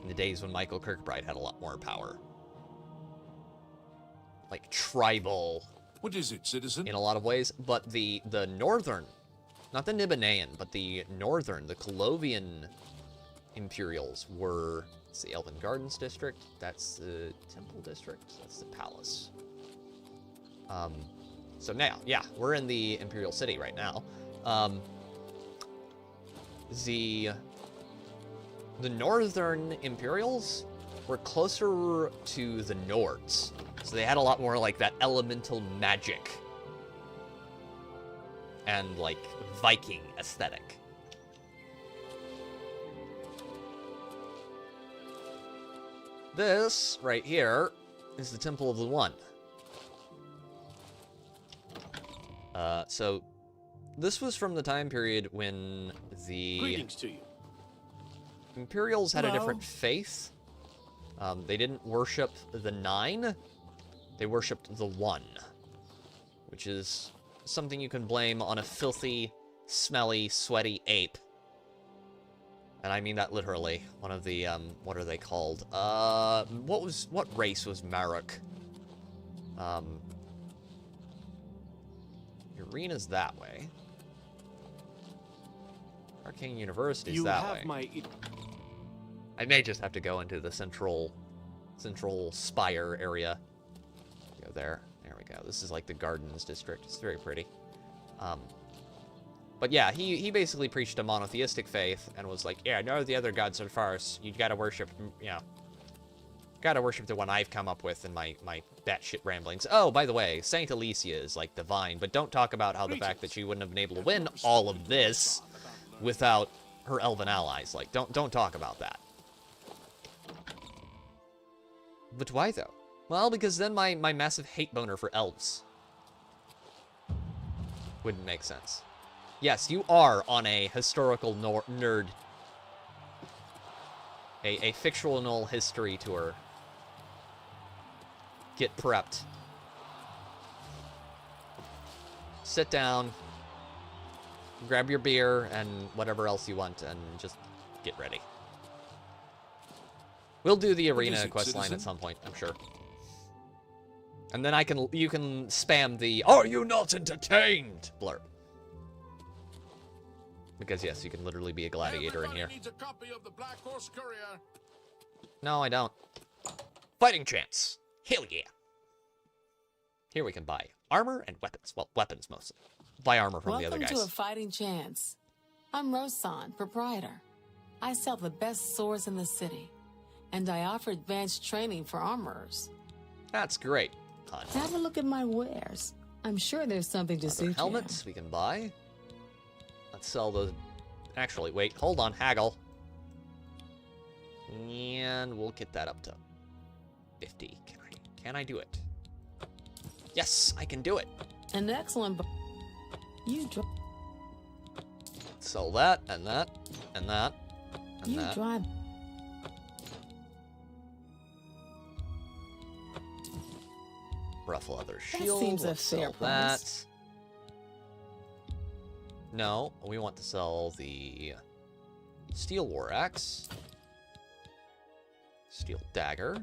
in the days when Michael Kirkbride had a lot more power. Like tribal. What is it, citizen? In a lot of ways, but the northern, not the Nibanaean, but the northern, the Colovian Imperials were, it's the Elven Gardens district, that's the Temple district, that's the palace. So now, yeah, we're in the Imperial City right now. The northern Imperials were closer to the Nords, so they had a lot more like that elemental magic and like Viking aesthetic. This right here is the Temple of the One. So this was from the time period when the Greetings to you. Imperials had a Hello. different faith. They didn't worship the Nine, they worshipped the One, which is something you can blame on a filthy, smelly, sweaty ape. And I mean that literally. One of the, what are they called? What race was Maruk? Arena's that way. Arcane University's that way. I may just have to go into the central spire area. Go there. There we go. This is like the Gardens district. It's very pretty. But yeah, he basically preached a monotheistic faith and was like, yeah, no, the other gods are farce. You gotta worship, you know, gotta worship the one I've come up with in my batshit ramblings. Oh, by the way, Saint Alicia is like divine, but don't talk about how the fact that she wouldn't have been able to win all of this without her elven allies. Like, don't talk about that. But why though? Well, because then my massive hate boner for elves wouldn't make sense. Yes, you are on a historical nerd, a fictional history tour. Get prepped. Sit down, grab your beer and whatever else you want, and just get ready. We'll do the What arena is it, quest line at citizen? some point, I'm sure. And then you can spam the "Are you not entertained?" blurb. Because yes, you can literally be a gladiator in here. Needs a copy of the Black Horse Courier. No, I don't. Fighting chance. Hell yeah. Here we can buy armor and weapons. Well, weapons mostly. Buy armor from the other Welcome guys. to a fighting chance. I'm Rosan, proprietor. I sell the best swords in the city, and I offer advanced training for armorers. That's great, hon. Have a look at my wares. I'm sure there's something to suit Helmets we can buy. Let's sell those. Actually, wait, hold on, haggle. And we'll get that up to 50. Can I do it? Yes, I can do it. you. An excellent. Sell that and that and that and You that. drive. Rough leather That shield. seems a Let's fair sell price. that. No, we want to sell the steel war axe, steel dagger.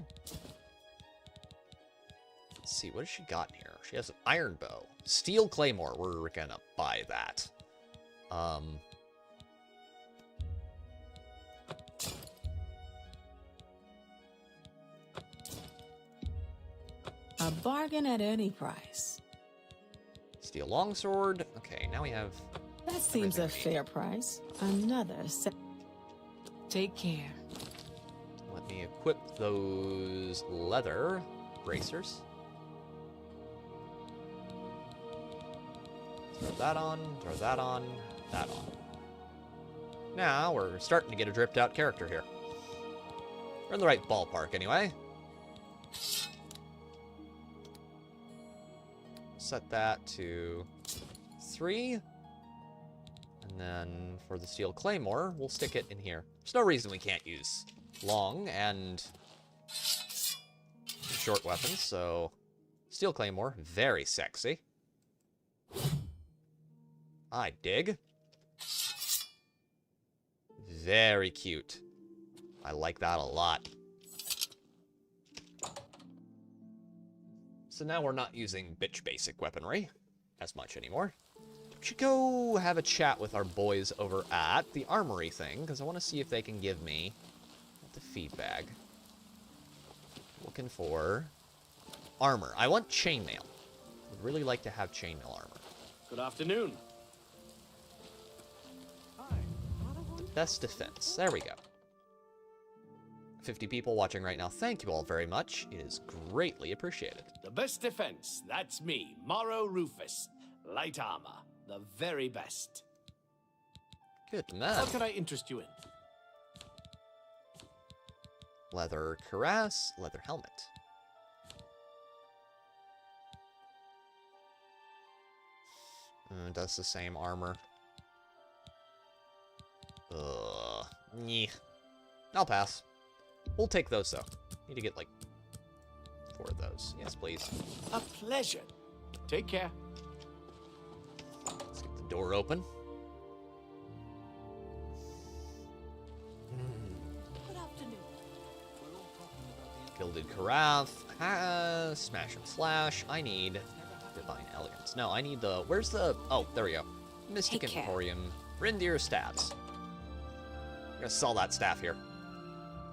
Let's see, what has she got in here? She has an iron bow, steel claymore. We're gonna buy that. A bargain at any price. Steel longsword. Okay, now we have. That seems a everything we need. fair price. Another set. Take care. Let me equip those leather bracers. Throw that on, that on. Now we're starting to get a dripped out character here. We're in the right ballpark anyway. Set that to 3. And then for the steel claymore, we'll stick it in here. There's no reason we can't use long and short weapons, so steel claymore, very sexy. I dig. Very cute. I like that a lot. So now we're not using bitch basic weaponry as much anymore. We should go have a chat with our boys over at the armory thing, because I want to see if they can give me the feedback. Looking for armor. I want chainmail. Would really like to have chainmail armor. Good afternoon. The best defense. There we go. 50 people watching right now. Thank you all very much. It is greatly appreciated. The best defense, that's me, Morrow Rufus. Light armor, the very best. Good man. What can I interest you in? Leather cuirass, leather helmet. Does the same armor. Nyeh. I'll pass. We'll take those, though. Need to get, like, 4 of those. Yes, please. A pleasure. Take care. Let's get the door open. Good afternoon. Gilded Carafe. Smash and Slash. I need Divine Elegance. No, I need the... Where's the... Oh, there we go. Mystic Take care. Emporium. Rindir Staffs. I'm gonna sell that staff here.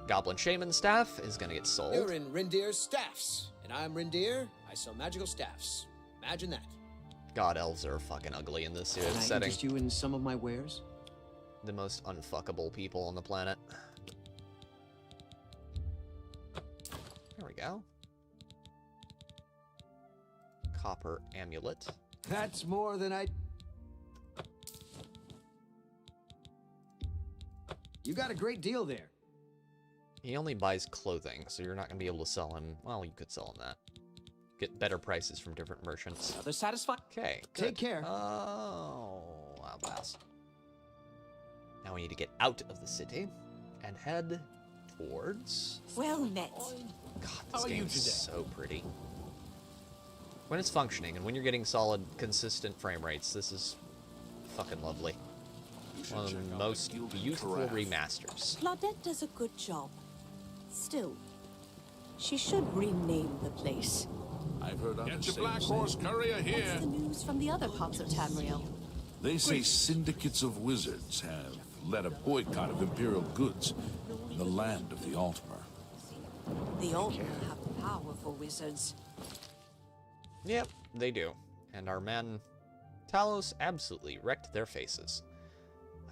Goblin Shaman staff is gonna get sold. You're in Rindir's staffs, and I'm Rindir. I sell magical staffs. Imagine that. God, elves are fucking ugly in this Can I setting. interest you in some of my wares? The most unfuckable people on the planet. There we go. Copper amulet. That's more than I... You got a great deal there. He only buys clothing, so you're not going to be able to sell him... Well, you could sell him that. Get better prices from different merchants. Another satisfied. Okay, Take care. Oh, I'll pass. Now we need to get out of the city and head towards... Well met. God, How this are you game is today? so pretty. When it's functioning and when you're getting solid, consistent frame rates, this is fucking lovely. One of the most beautiful remasters. Claudette does a good job. Still, she should rename the place. I've heard others Get your Black Horse Courier here. What's the news from the other parts of Tamriel? They say syndicates of wizards have led a boycott of Imperial goods in the land of the Altmer. The Altmer have powerful wizards. Yep, they do. And our man Talos absolutely wrecked their faces.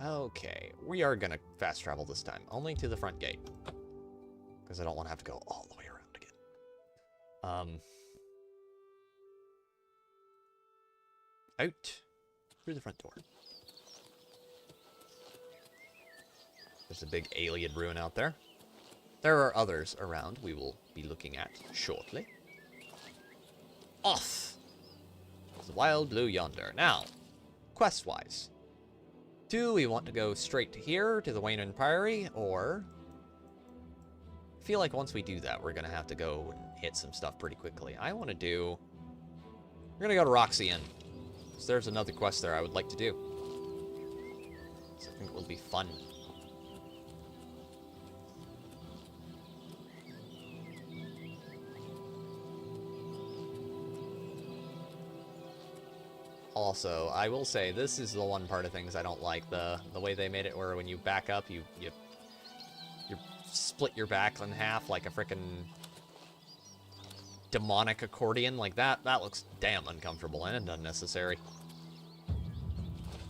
Okay, we are gonna fast travel this time, only to the front gate. Because I don't want to have to go all the way around again. Out through the front door. There's a big alien ruin out there. There are others around we will be looking at shortly. Off! It's the wild blue yonder. Now, quest-wise. Do we want to go straight to here, to the Wayne Priory, or... I feel like once we do that, we're going to have to go and hit some stuff pretty quickly. I want to do... We're going to go to Roxy Inn. So there's another quest there I would like to do. So I think it will be fun. Also, I will say, this is the one part of things I don't like. The way they made it where when you back up, you split your back in half like a frickin' demonic accordion. Like that looks damn uncomfortable and unnecessary.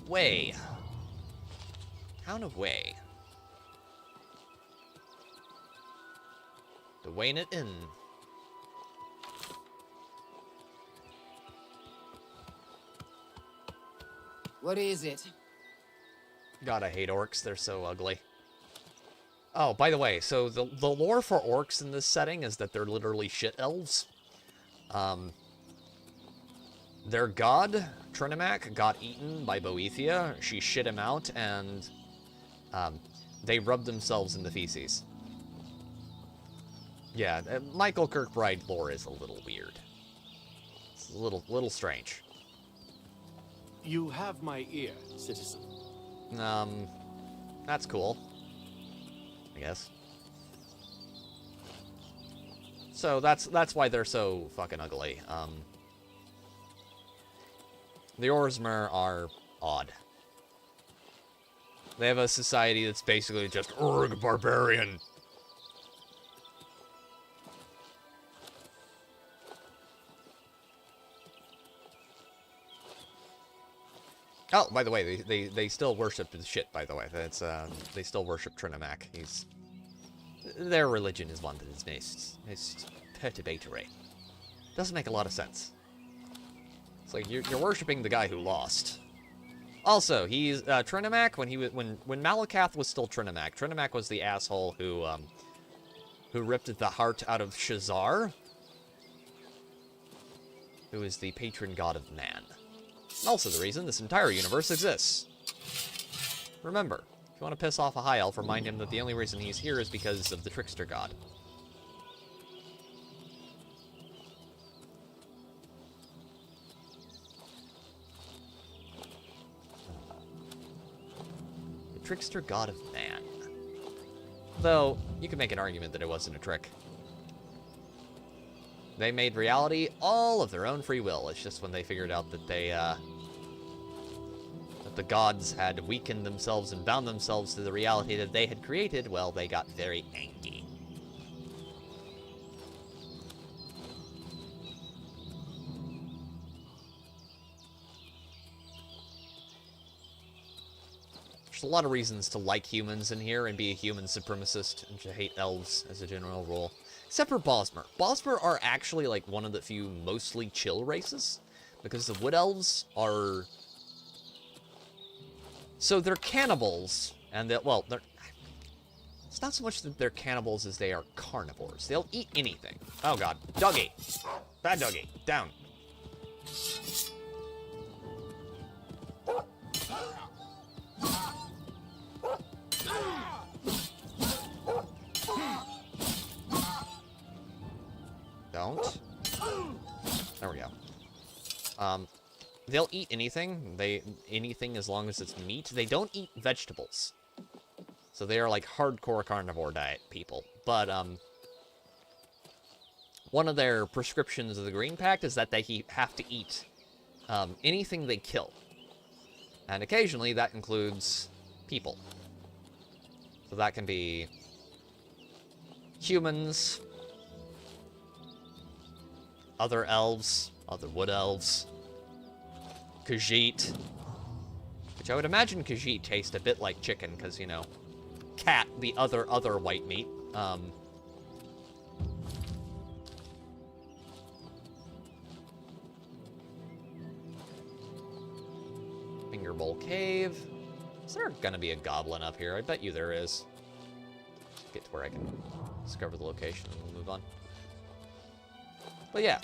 Way. Town of Way. To Wayne it in. What is it? God, I hate orcs. They're so ugly. Oh, by the way, so the lore for orcs in this setting is that they're literally shit elves. Their god, Trinimac, got eaten by Boethia. She shit him out, and they rubbed themselves in the feces. Yeah, Michael Kirkbride lore is a little weird. It's a little strange. You have my ear, citizen. That's cool. I guess. So that's why they're so fucking ugly. The Orsmer are odd. They have a society that's basically just Org barbarian. Oh, by the way, they still worship the shit, by the way. That's they still worship Trinimac. Their religion is one that is most perturbatory. Doesn't make a lot of sense. It's like you're worshiping the guy who lost. Also, he's Trinimac when Malakath was still Trinimac. Trinimac was the asshole who ripped the heart out of Shazar, who is the patron god of man. Also the reason this entire universe exists. Remember, if you want to piss off a high elf, remind him that the only reason he's here is because of the trickster god. The trickster god of man. Though, you could make an argument that it wasn't a trick. They made reality all of their own free will. It's just when they figured out that that the gods had weakened themselves and bound themselves to the reality that they had created, well, they got very angry. There's a lot of reasons to like humans in here and be a human supremacist and to hate elves as a general rule. Except for Bosmer. Bosmer are actually like one of the few mostly chill races, because the Wood Elves are... So they're cannibals, and well, they're... It's not so much that they're cannibals as they are carnivores. They'll eat anything. Oh god. Doggy. Bad doggy. Down. Don't. There we go. they'll eat anything. Anything as long as it's meat. They don't eat vegetables. So they are like hardcore carnivore diet people. But one of their prescriptions of the Green Pact is that they have to eat anything they kill. And occasionally that includes people. So that can be humans, other elves, other wood elves, Khajiit, which I would imagine Khajiit taste a bit like chicken, because, you know, cat, the other white meat. Finger Bowl Cave. Is there gonna be a goblin up here? I bet you there is. Get to where I can discover the location and we'll move on. But yeah,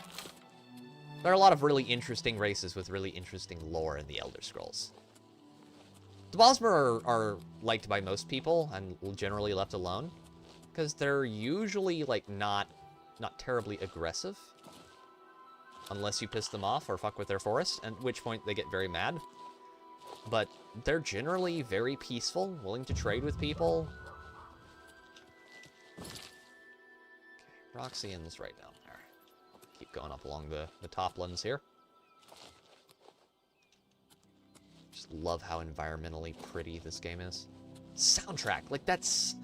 there are a lot of really interesting races with really interesting lore in the Elder Scrolls. The Bosmer are liked by most people and generally left alone because they're usually like not terribly aggressive unless you piss them off or fuck with their forest, at which point they get very mad. But they're generally very peaceful, willing to trade with people. Okay, Roxian's right down there. Keep going up along the toplands here. Just love how environmentally pretty this game is. Soundtrack, like this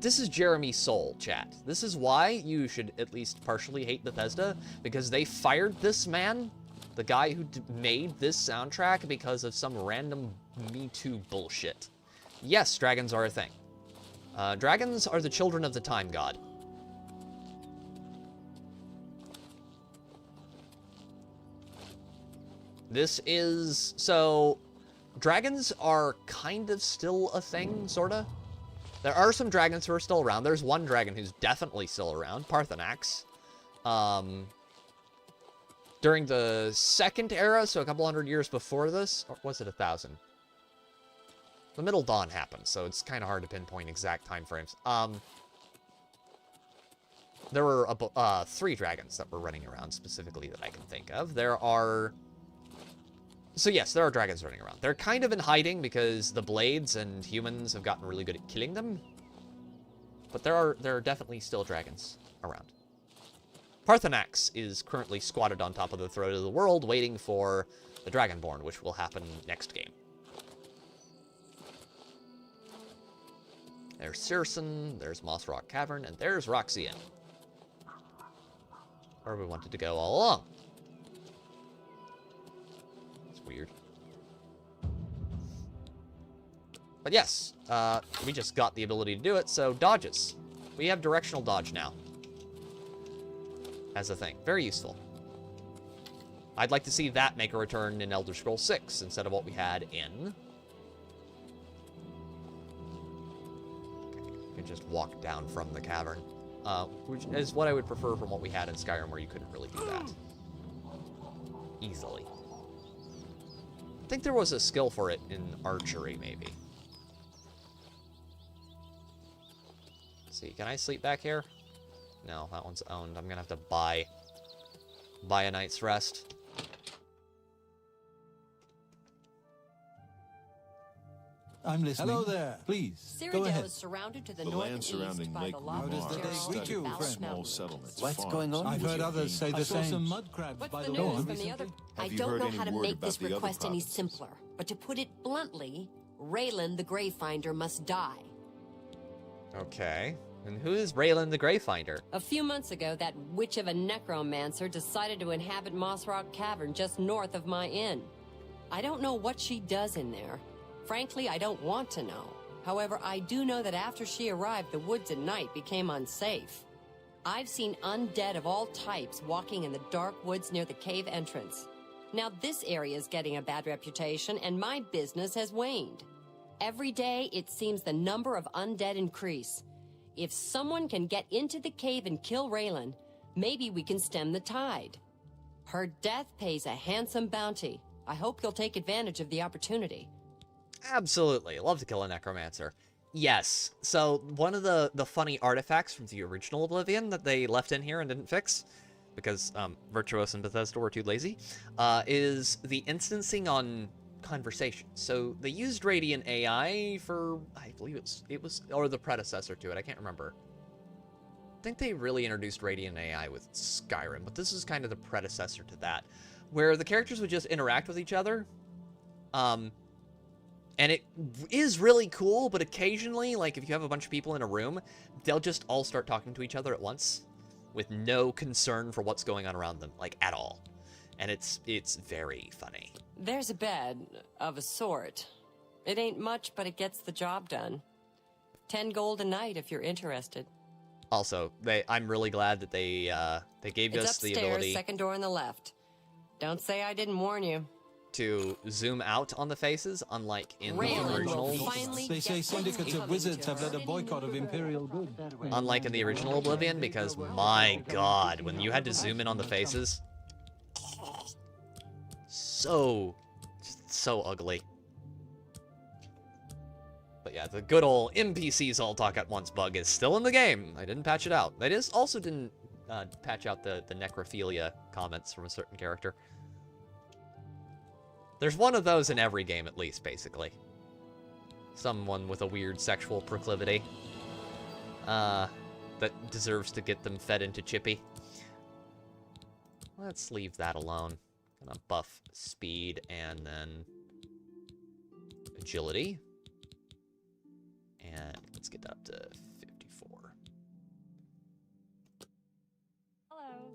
is Jeremy's soul, chat. This is why you should at least partially hate Bethesda, because they fired this man, the guy who made this soundtrack, because of some random Me Too bullshit. Yes, dragons are a thing. Dragons are the children of the time god. This is... So, dragons are kind of still a thing, sorta. There are some dragons who are still around. There's one dragon who's definitely still around, Parthenax. During the Second Era, so a couple hundred years before this, or was it 1,000? The Middle Dawn happened, so it's kind of hard to pinpoint exact time frames. There were 3 dragons that were running around specifically that I can think of. There are... So yes, there are dragons running around. They're kind of in hiding because the Blades and humans have gotten really good at killing them. But there are definitely still dragons around. Parthenax is currently squatted on top of the throne of the world, waiting for the Dragonborn, which will happen next game. There's Searson, there's Moss Rock Cavern, and there's Roxian. Where we wanted to go all along. It's weird. But yes, we just got the ability to do it, so dodges. We have directional dodge now. As a thing. Very useful. I'd like to see that make a return in Elder Scrolls 6 instead of what we had in... Okay, you can just walk down from the cavern. Which is what I would prefer from what we had in Skyrim, where you couldn't really do that easily. I think there was a skill for it in archery, maybe. Let's see, can I sleep back here? No, that one's owned. I'm gonna have to buy a night's rest. I'm listening. Hello there. Please, go Cyrodiil ahead. is surrounded to the The north land and surrounding east by Lake the lava Lumar terrace is studied of by Ballast small Mountain. settlements. What's farms, going on? I've heard others say the I saw same. some mud crabs What's by the the news north from recently. the other- I Have you don't heard know any how to word make about this the other request any provinces? simpler, but to put it bluntly, Raylan the Greyfinder must die. Okay. And who is Raylan the Greyfinder? A few months ago, that witch of a necromancer decided to inhabit Moss Rock Cavern just north of my inn. I don't know what she does in there. Frankly, I don't want to know. However, I do know that after she arrived, the woods at night became unsafe. I've seen undead of all types walking in the dark woods near the cave entrance. Now this area is getting a bad reputation, and my business has waned. Every day, it seems the number of undead increase. If someone can get into the cave and kill Raylan, maybe we can stem the tide. Her death pays a handsome bounty. I hope you'll take advantage of the opportunity. Absolutely. Love to kill a necromancer. Yes. So one of the funny artifacts from the original Oblivion that they left in here and didn't fix, because Virtuos and Bethesda were too lazy, is the instancing on conversation. So they used Radiant AI for, I believe it was, or the predecessor to it, I can't remember. I think they really introduced Radiant AI with Skyrim, but this is kind of the predecessor to that, where the characters would just interact with each other. And it is really cool, but occasionally, like, if you have a bunch of people in a room, they'll just all start talking to each other at once with no concern for what's going on around them, like, at all. And it's very funny. There's a bed, of a sort. It ain't much, but it gets the job done. 10 gold a night if you're interested. Also, I'm really glad that they gave us the ability... It's upstairs, second door on the left. Don't say I didn't warn you. To zoom out on the faces, unlike in the original. They say syndicates of wizards have led a boycott of Imperial goods. Unlike in the original Oblivion, because my god, when you had to zoom in on the faces, so ugly. But yeah, the good old NPCs all talk at once bug is still in the game. I didn't patch it out. I also didn't patch out the necrophilia comments from a certain character. There's one of those in every game, at least, basically. Someone with a weird sexual proclivity. That deserves to get them fed into Chippy. Let's leave that alone. Gonna buff speed and then agility. And let's get that up to 54. Hello.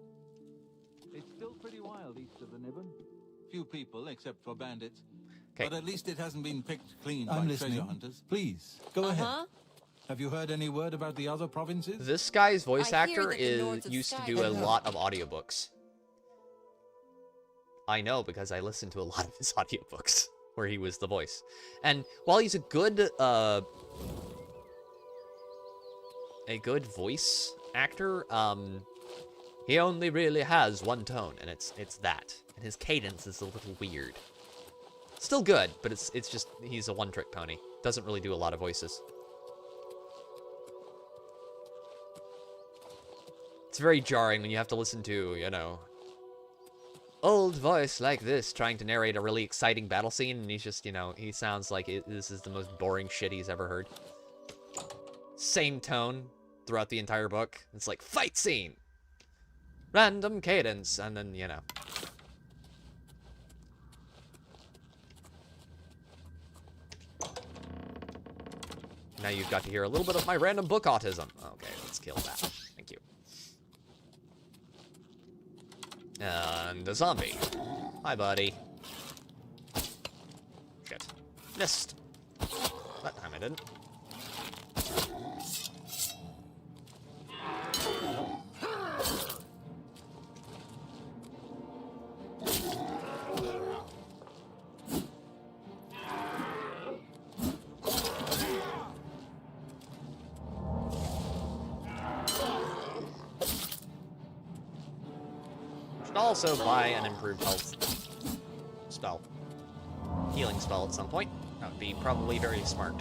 It's still pretty wild east of the Nibbon. Few people, except for bandits. Okay. But at least it hasn't been picked clean by treasure hunters. Please, go ahead. Have you heard any word about the other provinces? This guy's voice actor used to do a lot of audiobooks. I know, because I listened to a lot of his audiobooks where he was the voice. And while he's a good voice actor, he only really has one tone, and it's that. And his cadence is a little weird. Still good, but it's just, he's a one-trick pony. Doesn't really do a lot of voices. It's very jarring when you have to listen to, you know, old voice like this trying to narrate a really exciting battle scene, and he's just, you know, he sounds like this is the most boring shit he's ever heard. Same tone throughout the entire book. It's like, fight scene! Random cadence, and then, you know. Now you've got to hear a little bit of my random book autism. Okay, let's kill that. Thank you. And a zombie. Hi, buddy. Shit. Missed. That time I didn't. Also buy an improved health spell. Healing spell at some point. That would be probably very smart.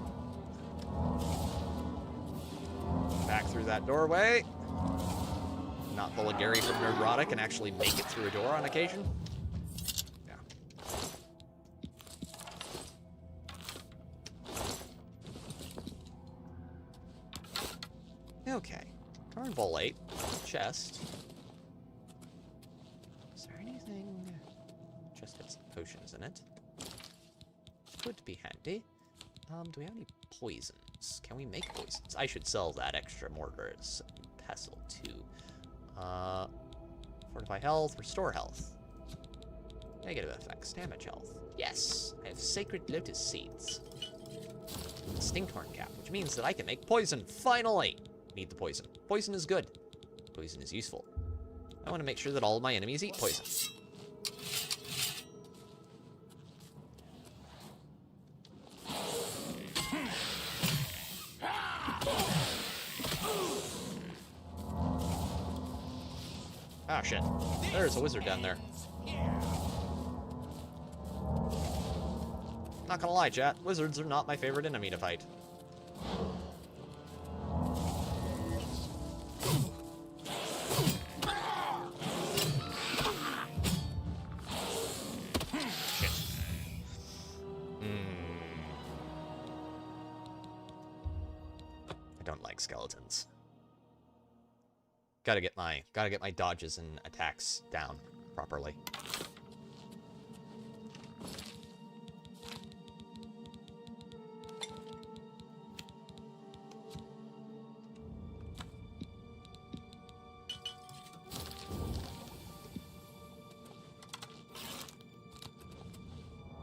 Back through that doorway. Not pull a Gary from Nerdrotic and actually make it through a door on occasion. Yeah. Okay. Carnvolate. Chest. Just has potions in it. Could be handy. Do we have any poisons? Can we make poisons? I should sell that extra mortar as pestle too. Fortify health, restore health. Negative effects, damage health. Yes, I have sacred lotus seeds. Distinct horn cap, which means that I can make poison. Finally! Need the poison. Poison is good. Poison is useful. I want to make sure that all of my enemies eat poison. Ah, shit. There's a wizard down there. Not gonna lie, chat. Wizards are not my favorite enemy to fight. like skeletons. Gotta get my dodges and attacks down properly.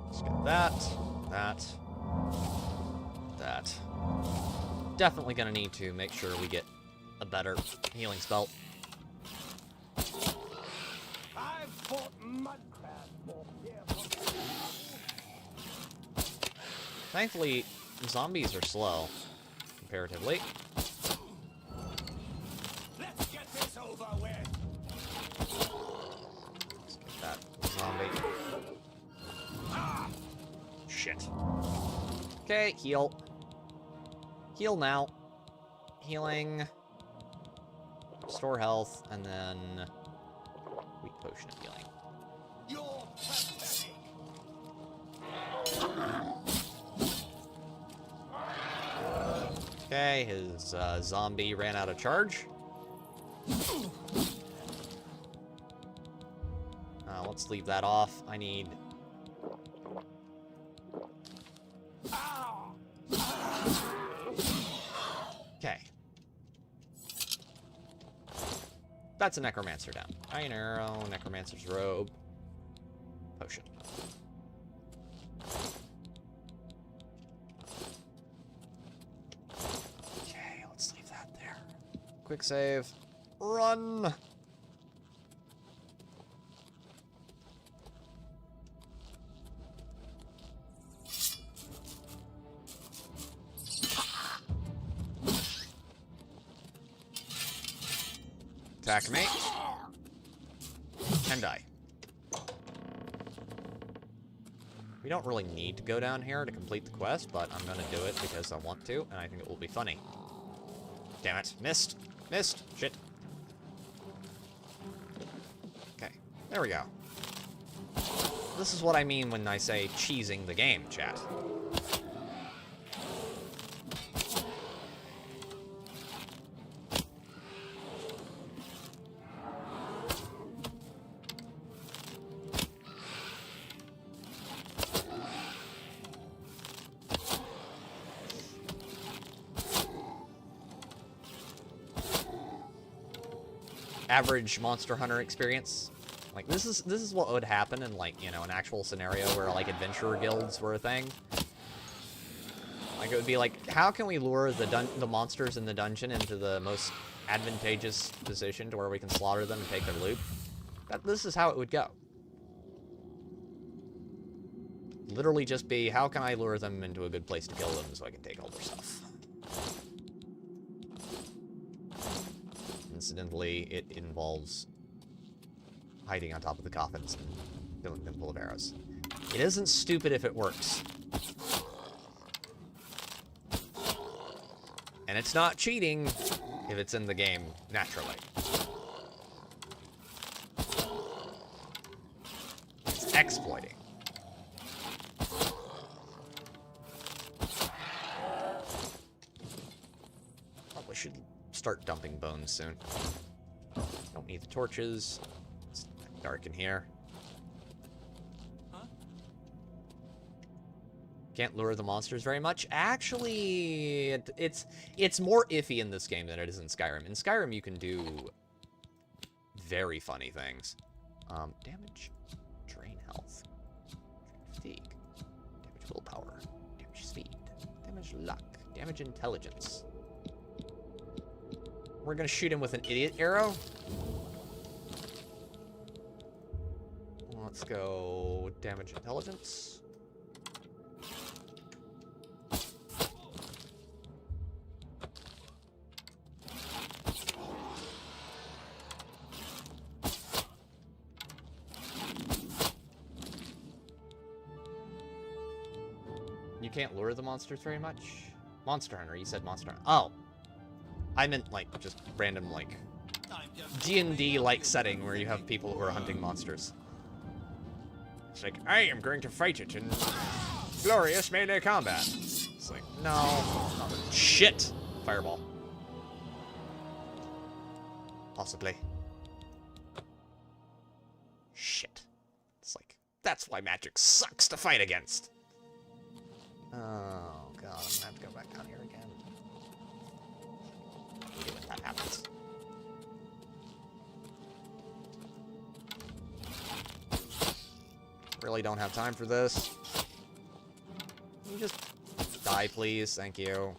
Let's get that. Definitely gonna need to make sure we get a better healing spell. I've fought mudcrab Thankfully, zombies are slow, comparatively. Let's get this over with. Let's get that zombie. Shit. Okay, heal. Heal now. Healing. Restore health, and then weak potion of healing. You're pathetic. Okay, his zombie ran out of charge. Let's leave that off. I need... Okay. That's a necromancer down. Iron arrow, necromancer's robe, potion. Okay, let's leave that there. Quick save. Run! Attack me. And die. We don't really need to go down here to complete the quest, but I'm gonna do it because I want to, and I think it will be funny. Damn it. Missed. Missed. Shit. Okay. There we go. This is what I mean when I say cheesing the game, chat. Average Monster Hunter experience. Like, this is what would happen in, like, you know, an actual scenario where, like, adventurer guilds were a thing. Like, it would be like, how can we lure the monsters in the dungeon into the most advantageous position to where we can slaughter them and take their loot? This is how it would go. Literally just be, how can I lure them into a good place to kill them so I can take all their stuff? Incidentally, it involves hiding on top of the coffins and filling them full of arrows. It isn't stupid if it works. And it's not cheating if it's in the game naturally. It's exploiting. Probably should start dumping bones soon. Don't need the torches. It's dark in here. Can't lure the monsters very much. Actually, it's more iffy in this game than it is in Skyrim. In Skyrim, you can do very funny things. Damage, drain health, fatigue, damage willpower, damage speed, damage luck, damage intelligence. We're gonna shoot him with an idiot arrow. Let's go damage intelligence. You can't lure the monsters very much? Monster Hunter, you said Monster Hunter. Oh. I meant, like, just random, like, D&D-like setting where you have people who are hunting monsters. It's like, I am going to fight it in glorious melee combat. It's like, no. Shit! Fireball. Possibly. Shit. It's like, that's why magic sucks to fight against. Oh, God, I'm gonna have to go back down here again. Hate it when that happens. Really don't have time for this. Can you just die, please? Thank you.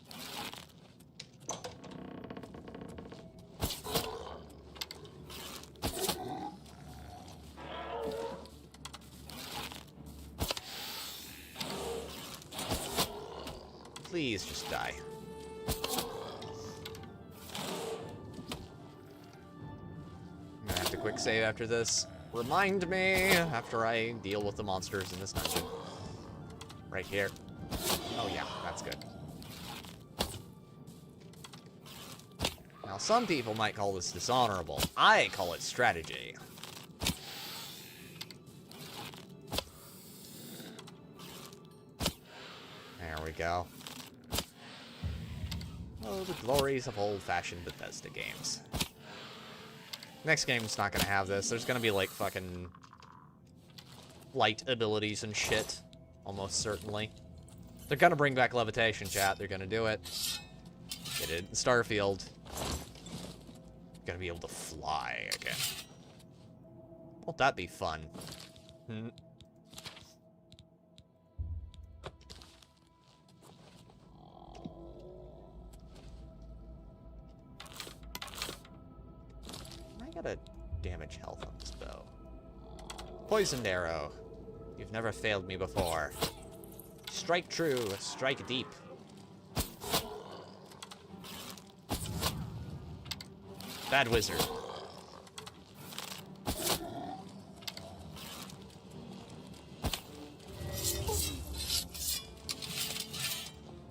Please just die. I'm gonna have to quick save after this. Remind me after I deal with the monsters in this dungeon. Right here. Oh yeah, that's good. Now some people might call this dishonorable. I call it strategy. There we go. Oh, the glories of old-fashioned Bethesda games. Next game's not gonna have this. There's gonna be, like, fucking light abilities and shit. Almost certainly. They're gonna bring back levitation, chat. They're gonna do it. They did it in Starfield. Gonna be able to fly again. Won't that be fun? I gotta damage health on this bow. Poisoned arrow. You've never failed me before. Strike true, strike deep. Bad wizard.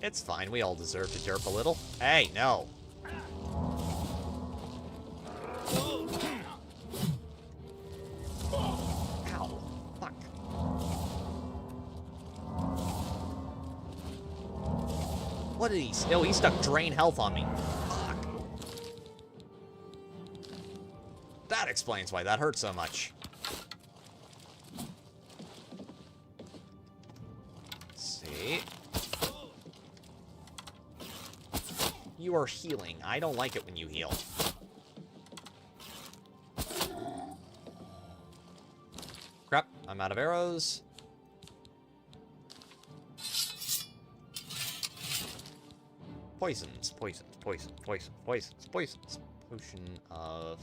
It's fine, we all deserve to derp a little. Hey, no. Ow. Fuck. What did he... Oh, he stuck drain health on me. Fuck. That explains why that hurt so much. Let's see. You are healing. I don't like it when you heal. Crap, I'm out of arrows. Poisons, poisons, poisons, poisons, poisons, poisons. Potion of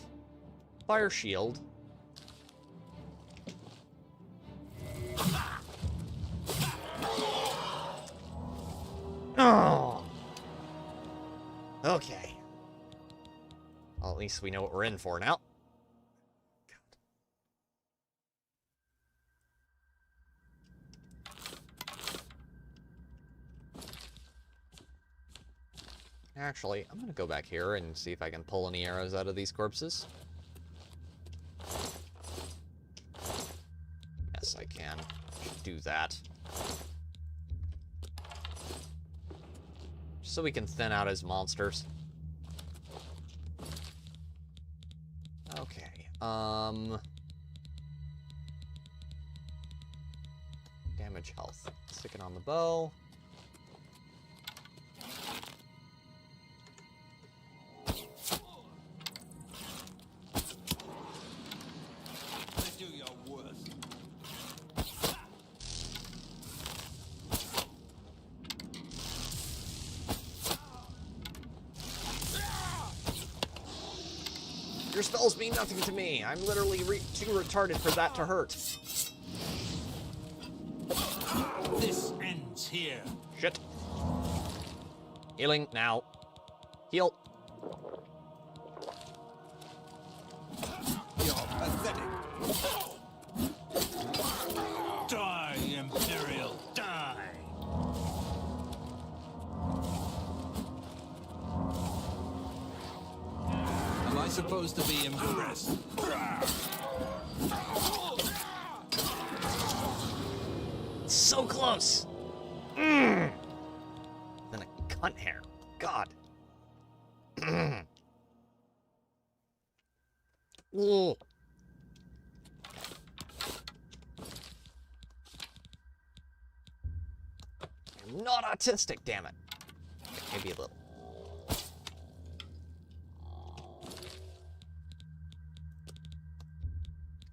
fire shield. Oh. Okay. Well, at least we know what we're in for now. Actually, I'm gonna go back here and see if I can pull any arrows out of these corpses. Yes, I can. Do that. Just so we can thin out his monsters. Okay, damage health. Stick it on the bow. Your spells mean nothing to me. I'm literally too retarded for that to hurt. This ends here. Shit. Healing now. Heal. You're pathetic. Die, Imperial, die! Am I supposed to be impressed? So close. Then a cunt hair. God. Ugh. I'm not autistic, damn it. Okay, maybe a little.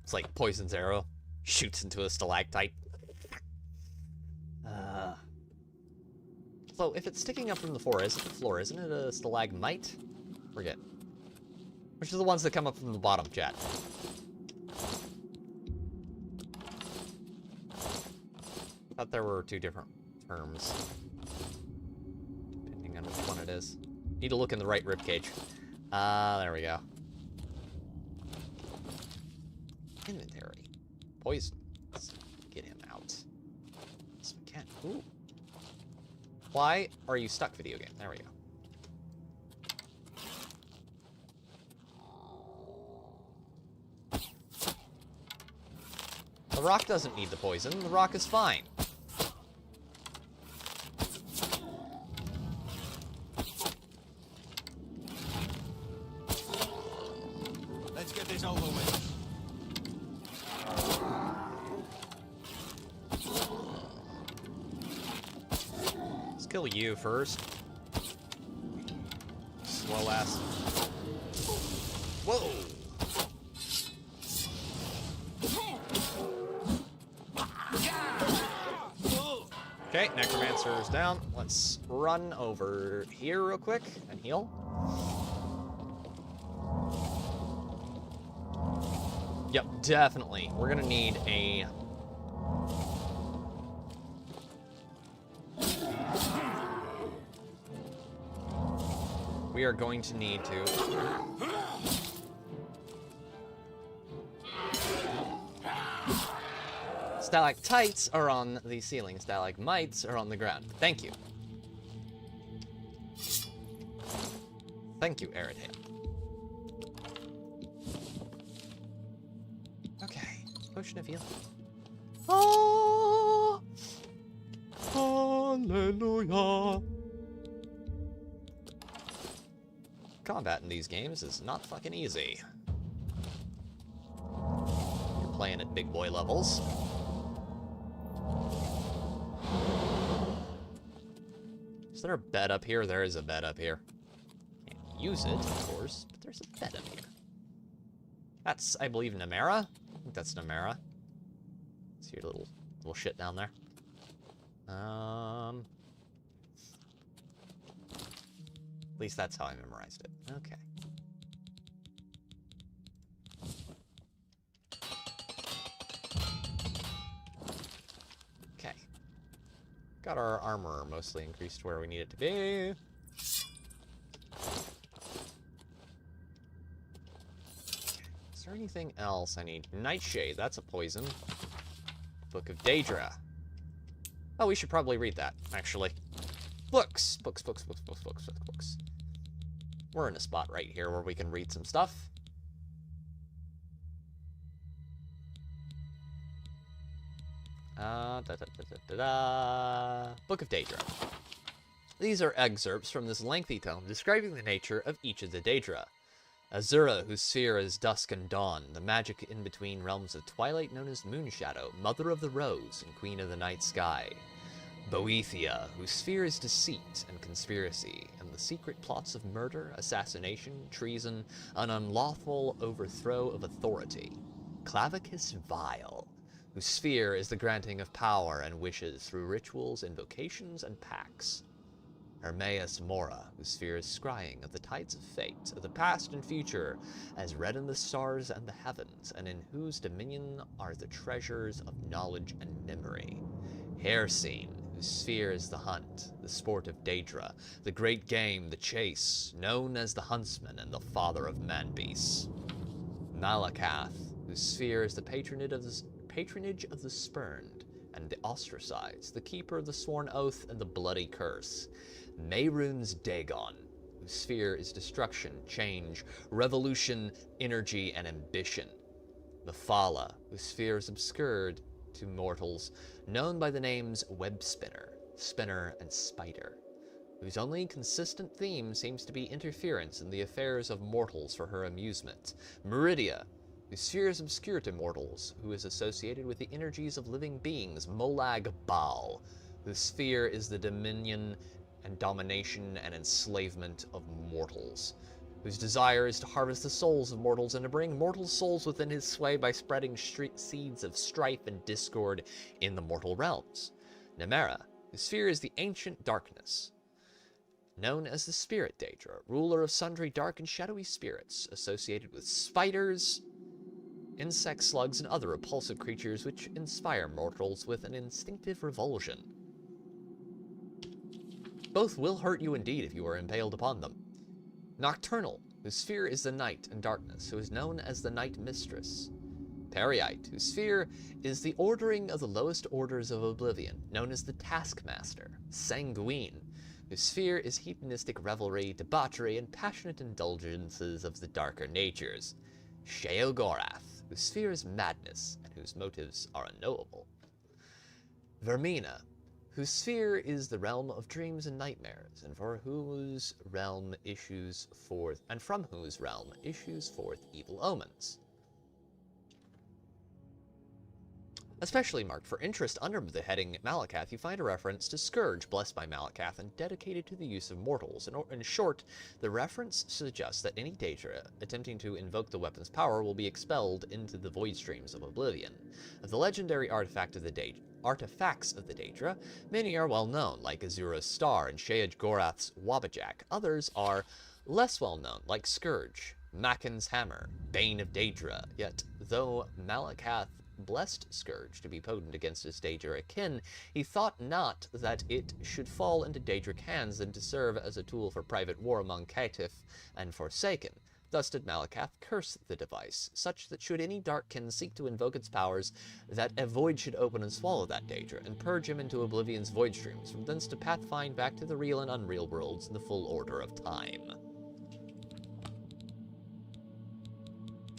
It's like Poison's arrow. Shoots into a stalactite. So if it's sticking up from the floor, isn't it a stalagmite? Forget. Which are the ones that come up from the bottom, chat? Thought there were two different terms. Depending on which one it is. Need to look in the right ribcage. There we go. Inventory. Poison. Let's get him out. Yes, we can. Ooh. Why are you stuck, video game? There we go. The rock doesn't need the poison. The rock is fine. Let's get this over with. Let's kill you first. Slow ass. Whoa! Okay, Necromancer's down. Let's run over here real quick and heal. Yep, definitely. We're gonna need a... We are going to need to... Stalactites are on the ceiling. Stalagmites are on the ground. Thank you. Thank you, Aridham. Okay. Potion of healing. Oh! Hallelujah! Combat in these games is not fucking easy. You're playing at big boy levels. Is there a bed up here? There is a bed up here. Can't use it, of course, but there's a bed up here. That's, I believe, Namera? I think that's Namera. See your little shit down there. At least that's how I memorized it. Okay. Okay. Got our armor mostly increased to where we need it to be. Okay. Is there anything else I need? Nightshade, that's a poison. Book of Daedra. Oh, we should probably read that, actually. Books. Books. We're in a spot right here where we can read some stuff. Book of Daedra. These are excerpts from this lengthy tome describing the nature of each of the Daedra. Azura, whose sphere is dusk and dawn, the magic in-between realms of twilight known as Moonshadow, Mother of the Rose and Queen of the Night Sky. Boethia, whose sphere is deceit and conspiracy, and the secret plots of murder, assassination, treason, an unlawful overthrow of authority. Clavicus Vile, whose sphere is the granting of power and wishes through rituals, invocations, and pacts. Hermaeus Mora, whose sphere is scrying of the tides of fate, of the past and future, as read in the stars and the heavens, and in whose dominion are the treasures of knowledge and memory. Haircene, whose sphere is the hunt, the sport of Daedra, the great game, the chase, known as the huntsman and the father of man-beasts. Malakath, whose sphere is the patronage of the spurned and the ostracized, the keeper of the sworn oath and the bloody curse. Mehrunes Dagon, whose sphere is destruction, change, revolution, energy, and ambition. Mephala, whose sphere is obscured to mortals, known by the names Web Spinner, Spinner, and Spider, whose only consistent theme seems to be interference in the affairs of mortals for her amusement. Meridia, whose sphere is obscure to mortals, who is associated with the energies of living beings. Molag Bal, whose sphere is the dominion and domination and enslavement of mortals, whose desire is to harvest the souls of mortals and to bring mortal souls within his sway by spreading seeds of strife and discord in the mortal realms. Nemera, whose sphere is the ancient darkness, known as the Spirit Daedra, ruler of sundry dark and shadowy spirits, associated with spiders, insect slugs, and other repulsive creatures which inspire mortals with an instinctive revulsion. Both will hurt you indeed if you are impaled upon them. Nocturnal, whose sphere is the night and darkness, who is known as the Night Mistress. Periite, whose sphere is the ordering of the lowest orders of Oblivion, known as the Taskmaster. Sanguine, whose sphere is hedonistic revelry, debauchery, and passionate indulgences of the darker natures. Sheogorath, whose sphere is madness, and whose motives are unknowable. Vermina, whose sphere is the realm of dreams and nightmares, and from whose realm issues forth evil omens. Especially marked for interest under the heading Malakath, you find a reference to Scourge, blessed by Malakath and dedicated to the use of mortals. In short, the reference suggests that any Daedra attempting to invoke the weapon's power will be expelled into the void streams of Oblivion. Of the legendary artifacts of the Daedra, many are well known, like Azura's Star and Sheogorath's Wabajak. Others are less well known, like Scourge, Makin's Hammer, Bane of Daedra. Yet, though Malakath blessed Scourge to be potent against his Daedric kin, he thought not that it should fall into Daedric hands than to serve as a tool for private war among Caitiff and Forsaken. Thus did Malakath curse the device, such that should any Darkkin seek to invoke its powers, that a void should open and swallow that Daedra, and purge him into Oblivion's void streams, from thence to pathfind back to the real and unreal worlds in the full order of time.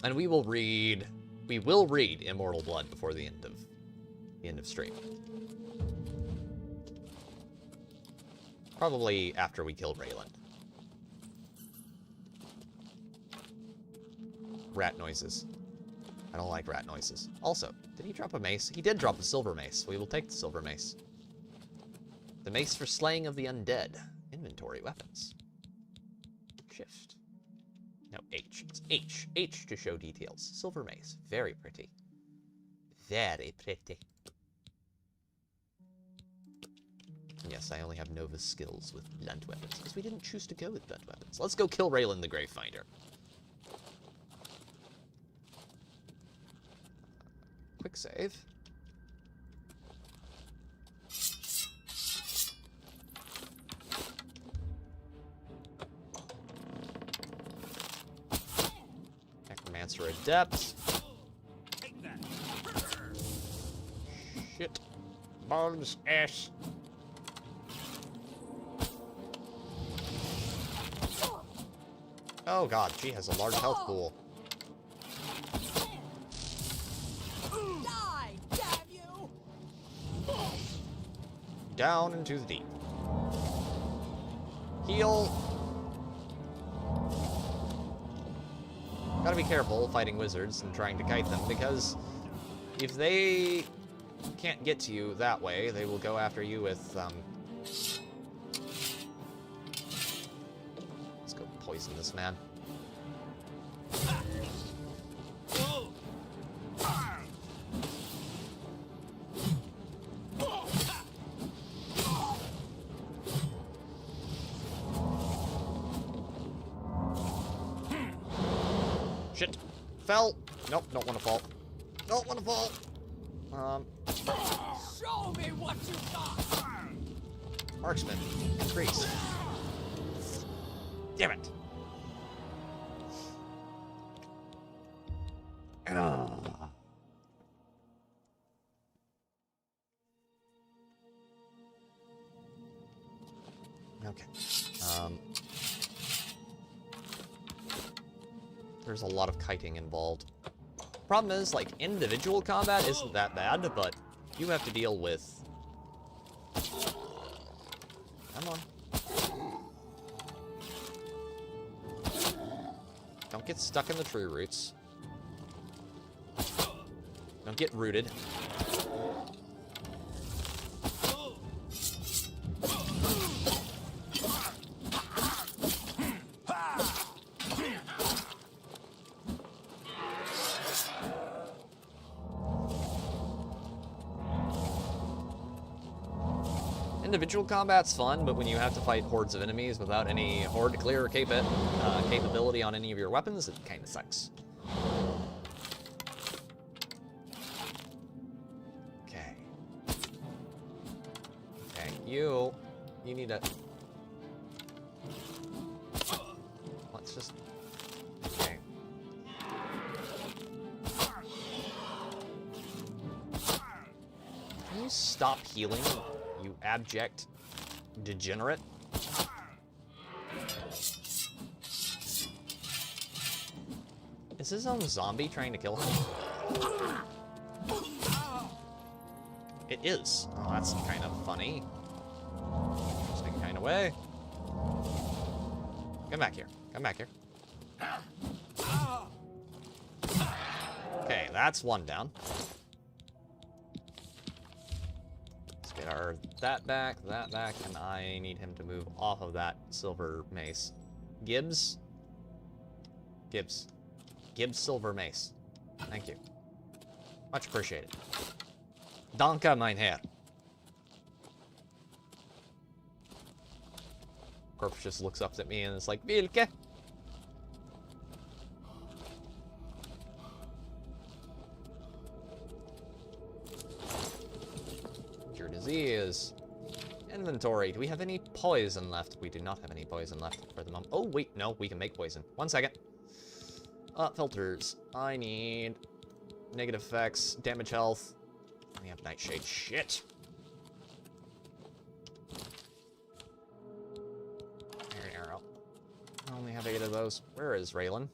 And we will read Immortal Blood before the end of stream. Probably after we kill Raylan. Rat noises. I don't like rat noises. Also, did he drop a mace? He did drop a silver mace. We will take the silver mace. The mace for slaying of the undead. Inventory weapons. Shift. No, H. It's H. H to show details. Silver mace. Very pretty. Very pretty. Yes, I only have Nova's skills with blunt weapons, because we didn't choose to go with blunt weapons. Let's go kill Raylan the Gravefinder. Quick save. Necromancer Adept. Shit. Bones ass. Oh god, she has a large health pool. Die, damn you! Down into the deep. Heal. Gotta be careful fighting wizards and trying to kite them, because if they can't get to you that way, they will go after you with, let's go poison this man. Shit. Fell. Nope, don't want to fall. Don't want to fall. Show me what you got! Marksman. Increase. Damn it. Okay. There's a lot of kiting involved. Problem is, like, individual combat isn't that bad, but you have to deal with... Come on. Don't get stuck in the tree roots. Don't get rooted. Individual combat's fun, but when you have to fight hordes of enemies without any horde clear capability on any of your weapons, it kind of sucks. Okay. Okay, you need to... Let's just... Okay. Can you stop healing? You abject degenerate. Is his own zombie trying to kill him? It is. Oh, that's kind of funny. Interesting kind of way. Come back here. Come back here. Okay, that's one down. That back, and I need him to move off of that silver mace. Gibbs, silver mace. Thank you. Much appreciated. Danke, mein Herr. Corpse just looks up at me and is like, Wilke. Cure disease. Inventory. Do we have any poison left? We do not have any poison left for the moment. Oh, wait. No, we can make poison. 1 second. Filters. I need negative effects, damage health. We have nightshade. Shit. Iron arrow. I only have 8 of those. Where is Raylan?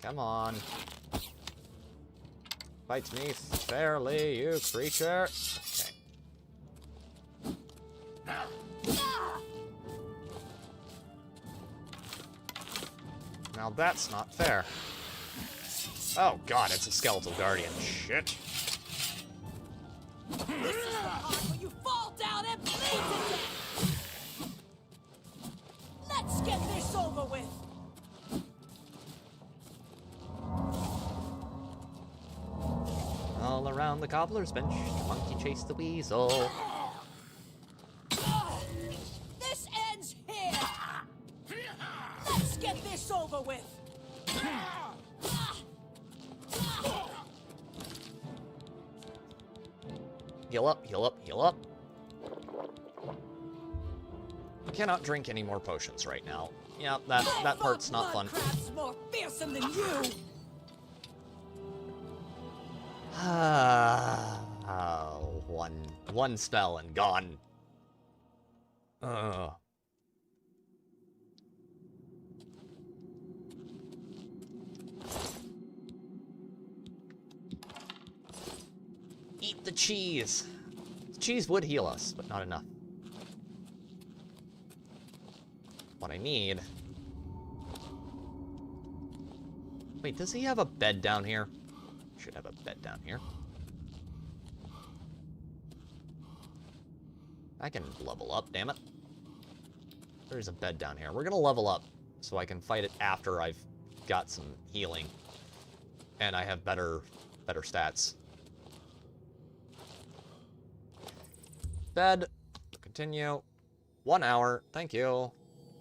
Come on. Fight me fairly, you creature. Okay. Now that's not fair. Oh god, it's a skeletal guardian. Shit. This is the part where you fall down and bleed to death. Let's get this over with. All around the cobbler's bench, the monkey chased the weasel. This ends here. Let's get this over with. Heal up, heal up, heal up. I cannot drink any more potions right now. Yeah, that part's not fun. Crab's more fearsome than you. Oh, one spell and gone. Eat the cheese. The cheese would heal us, but not enough. What I need... Wait, does he have a bed down here? Should have a bed down here. I can level up, damn it. There's a bed down here. We're gonna level up so I can fight it after I've got some healing. And I have better stats. Bed. Continue. 1 hour. Thank you.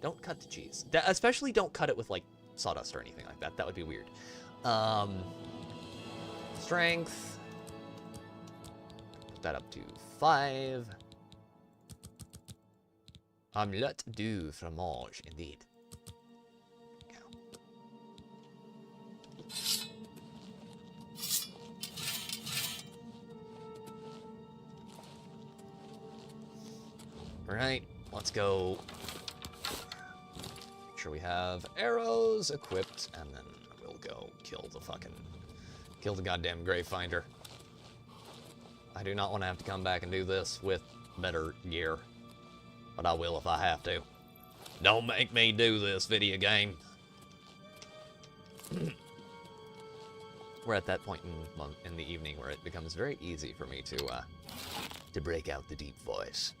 Don't cut the cheese. Especially don't cut it with, like, sawdust or anything like that. That would be weird. Strength. Put that up to 5. Omelette du fromage, indeed. Alright, let's go. Make sure we have arrows equipped, and then we'll go kill the goddamn Gravefinder. I do not want to have to come back and do this with better gear, but I will if I have to. Don't make me do this, video game. we're at that point in the evening where it becomes very easy for me to break out the deep voice,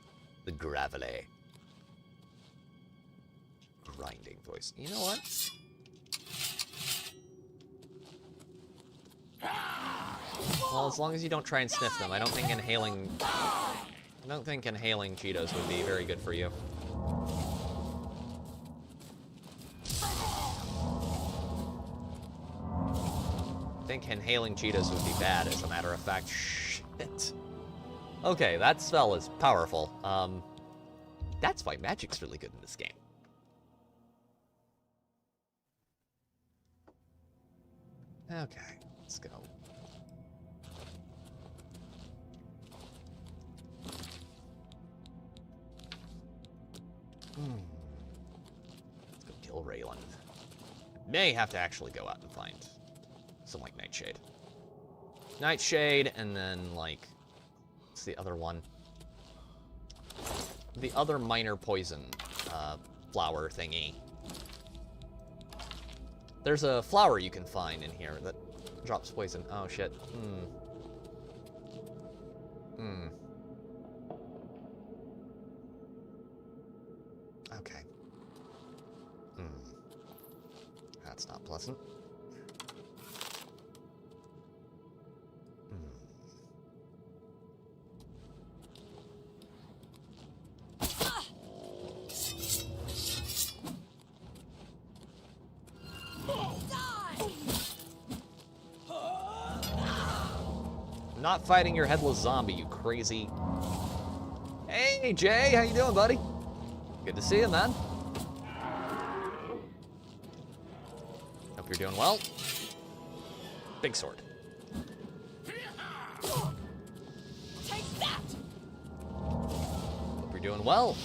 the gravelly, grinding voice. You know what? Well, as long as you don't try and sniff them, I don't think inhaling Cheetos would be very good for you. I think inhaling Cheetos would be bad, as a matter of fact. Shit. Okay, that spell is powerful. That's why magic's really good in this game. Okay, let's go. Let's go kill Raylan. May have to actually go out and find some, like, Nightshade. Nightshade, and then, like, what's the other one? The other minor poison flower thingy. There's a flower you can find in here that drops poison. Oh, shit. Okay. That's not pleasant. I'm not fighting your headless zombie, you crazy. Hey, Jay, how you doing, buddy? Good to see you, man. Hope you're doing well. Big sword. Take that! Hope you're doing well.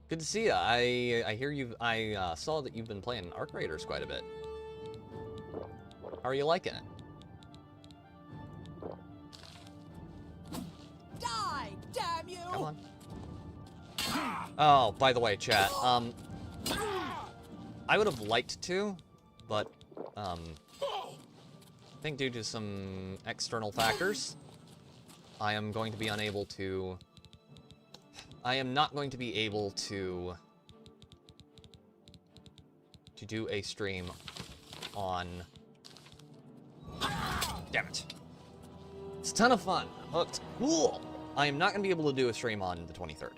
Good to see you. I hear you've. I saw that you've been playing Arc Raiders quite a bit. How are you liking it? Die, damn you! Come on. Oh, by the way, chat. I would have liked to, but I think due to some external factors, I am going to be unable to. I am not going to be able to do a stream on... Damn it. It's a ton of fun. Oh, it's cool. I am not going to be able to do a stream on the 23rd.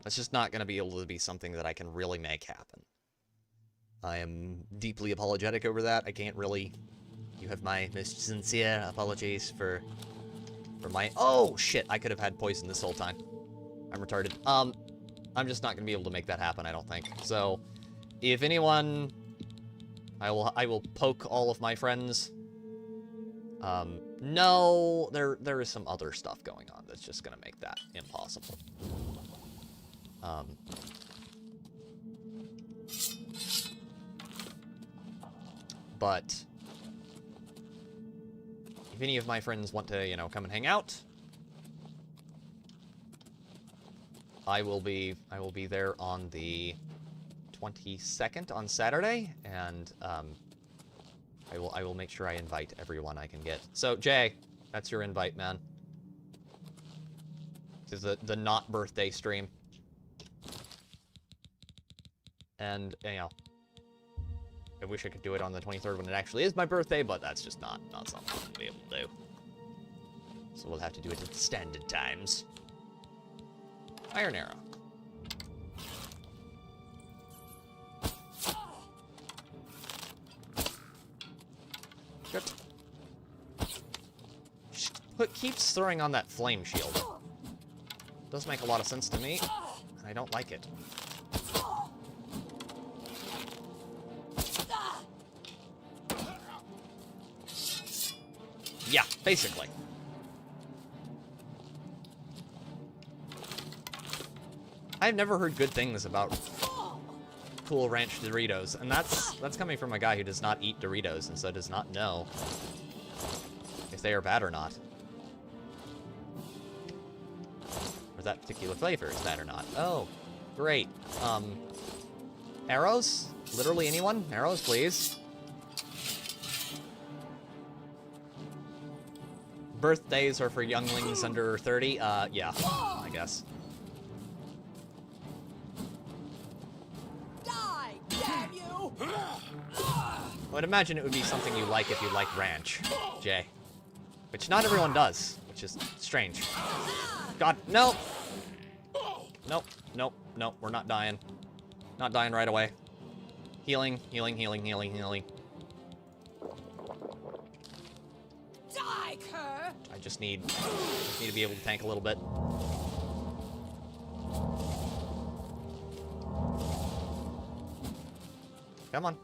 That's just not going to be able to be something that I can really make happen. I am deeply apologetic over that. I can't really... You have my most sincere apologies for my... Oh, shit. I could have had poison this whole time. I'm retarded. I'm just not gonna be able to make that happen, I don't think. So, if anyone, I will poke all of my friends. No, there is some other stuff going on that's just gonna make that impossible. But if any of my friends want to, you know, come and hang out, I will be there on the 22nd on Saturday, and I will make sure I invite everyone I can get. So Jay, that's your invite, man. This is the not birthday stream, and you know, I wish I could do it on the 23rd when it actually is my birthday, but that's just not something I'll be able to do. So we'll have to do it at standard times. Iron arrow. Good. Keeps throwing on that flame shield. Does make a lot of sense to me, and I don't like it. Yeah, basically. I've never heard good things about Cool Ranch Doritos, and that's coming from a guy who does not eat Doritos, and so does not know if they are bad or not. Or that particular flavor is bad or not. Oh, great. Arrows? Literally anyone? Arrows, please. Birthdays are for younglings under 30? Yeah, I guess. Die, damn you! I would imagine it would be something you like if you like ranch, Jay. Which not everyone does, which is strange. God, no! Nope, nope, nope, we're not dying. Not dying right away. Healing, healing, healing, healing, healing. Die, cur! I just need to be able to tank a little bit. Come on.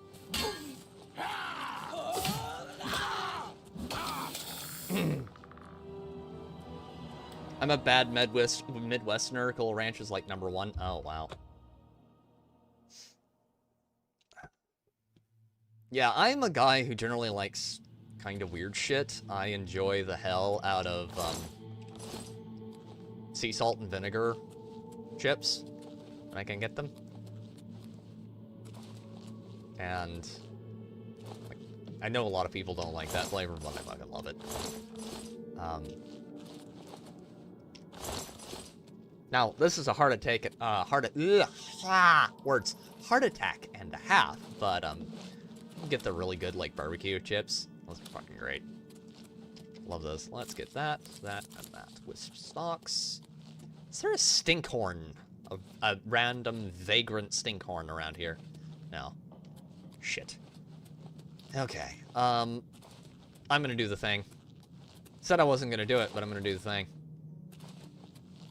I'm a bad Midwesterner. Cool Ranch is like #1. Oh, wow. Yeah, I'm a guy who generally likes kind of weird shit. I enjoy the hell out of sea salt and vinegar chips when I can get them. And like, I know a lot of people don't like that flavor, but I fucking love it. Now, this is a heart attack and a half, but you get the really good like barbecue chips. Those are fucking great. Love those. Let's get that, that, and that. Wisp stalks. Is there a stinkhorn? A random vagrant stinkhorn around here? No. Shit. Okay. I'm gonna do the thing. Said I wasn't gonna do it, but I'm gonna do the thing.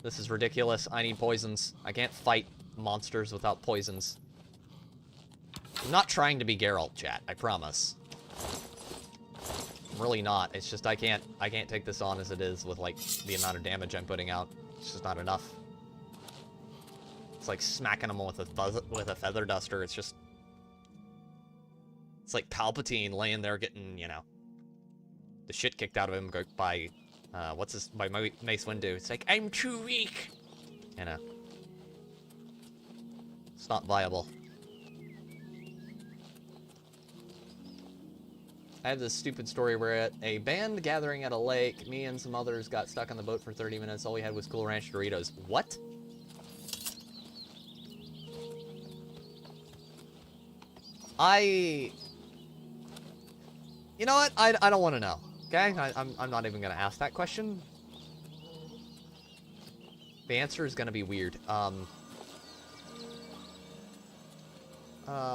This is ridiculous. I need poisons. I can't fight monsters without poisons. I'm not trying to be Geralt, chat. I promise. I'm really not. It's just I can't take this on as it is with like the amount of damage I'm putting out. It's just not enough. It's like smacking them with a feather duster. It's just it's like Palpatine laying there getting, you know, the shit kicked out of him by by Mace Windu. It's like, I'm too weak. You know. It's not viable. I have this stupid story where at a band gathering at a lake, me and some others got stuck on the boat for 30 minutes. All we had was Cool Ranch Doritos. What? You know what? I don't want to know. Okay? I'm not even going to ask that question. The answer is going to be weird.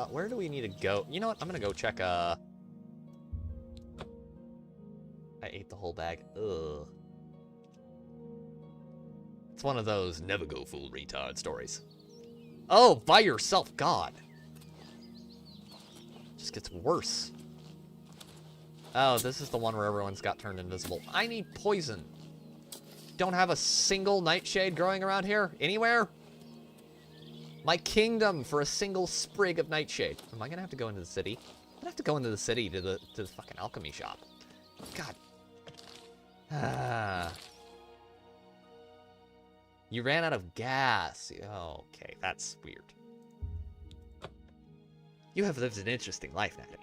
Where do we need to go? You know what? I'm going to go check, I ate the whole bag. Ugh. It's one of those never go full retard stories. Oh, by yourself, God. Just gets worse. Oh, this is the one where everyone's got turned invisible. I need poison. Don't have a single nightshade growing around here? Anywhere? My kingdom for a single sprig of nightshade. Am I gonna have to go into the city? I'm gonna have to go into the city to the fucking alchemy shop. God. You ran out of gas. Oh, okay, that's weird. You have lived an interesting life, Natalie.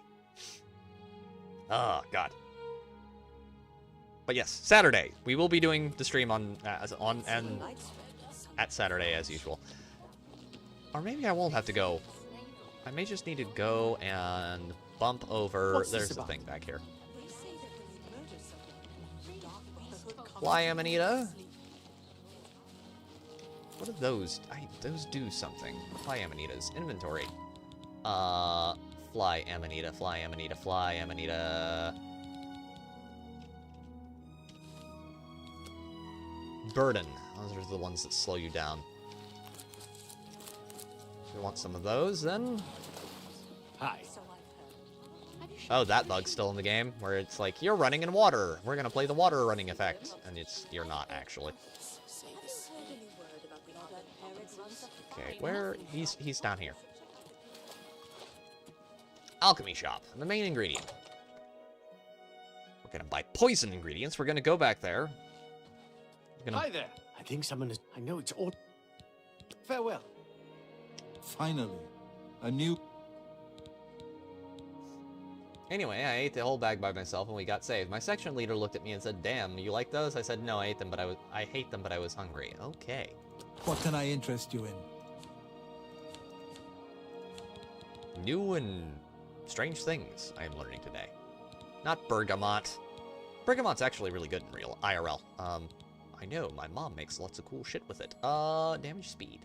Oh, God. But yes, Saturday. We will be doing the stream at Saturday as usual. Or maybe I won't have to go. I may just need to go and bump over. There's the thing back here. Fly Amanita. What are those? Those do something. Fly Amanitas. Inventory. Fly Amanita, fly Amanita, fly Amanita. Burden. Those are the ones that slow you down. If you want some of those, then. Hi. Oh, that bug's still in the game, where it's like, you're running in water. We're gonna play the water running effect. And you're not, actually. Okay, where... He's down here. Alchemy shop. The main ingredient. We're gonna buy poison ingredients. We're gonna go back there. Hi there. I think someone is... I know it's all... Farewell. Finally, a new... Anyway, I ate the whole bag by myself and we got saved. My section leader looked at me and said, "Damn, you like those?" I said, "No, I ate them, but I hate them, but I was hungry." Okay. What can I interest you in? New and strange things I am learning today. Not bergamot. Bergamot's actually really good in real IRL. I know, my mom makes lots of cool shit with it. Damage speed.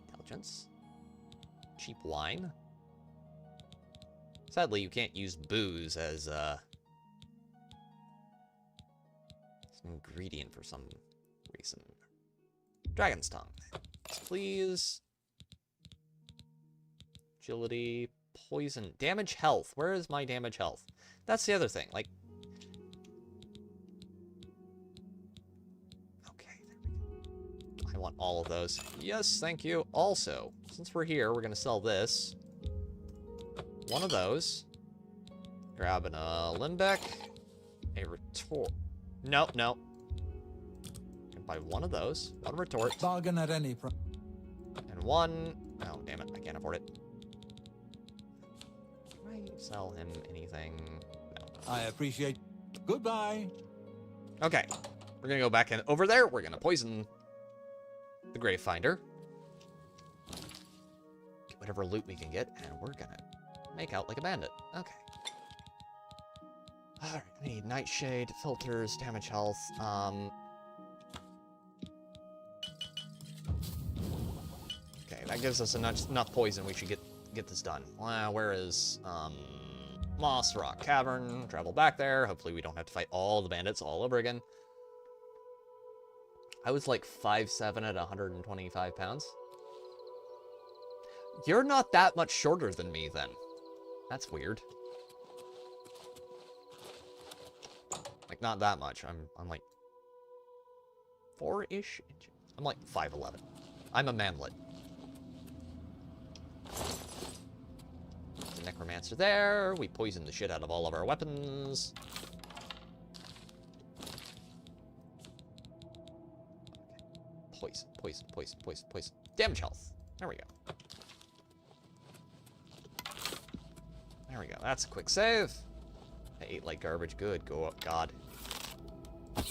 Intelligence. Cheap wine. Sadly, you can't use booze as, an ingredient for some reason. Dragon's Tongue. Please. Agility. Poison. Damage health. Where is my damage health? That's the other thing. Like... Okay, there we go. I want all of those. Yes, thank you. Also, since we're here, we're going to sell this. One of those. Grabbing a Limbeck. A retort. Nope, nope. Can buy one of those. One retort. Bargain at any price. And one... Oh, damn it. I can't afford it. Can I sell him anything? No. I appreciate... Goodbye. Okay. We're gonna go back in over there. We're gonna poison the Gravefinder. Get whatever loot we can get, and we're gonna make out like a bandit. Okay. Alright, I need Nightshade, filters, damage health, okay, that gives us enough poison. We should get this done. Where is, Moss Rock Cavern? Travel back there. Hopefully we don't have to fight all the bandits all over again. I was like 5'7" at 125 pounds. You're not that much shorter than me, then. That's weird. Like, not that much. I'm like 4-ish inches. I'm like 5'11". I'm a manlet. The necromancer there. We poisoned the shit out of all of our weapons. Poison, poison, poison, poison, poison. Damage health. There we go. There we go. That's a quick save. I ate like garbage. Good God. Okay.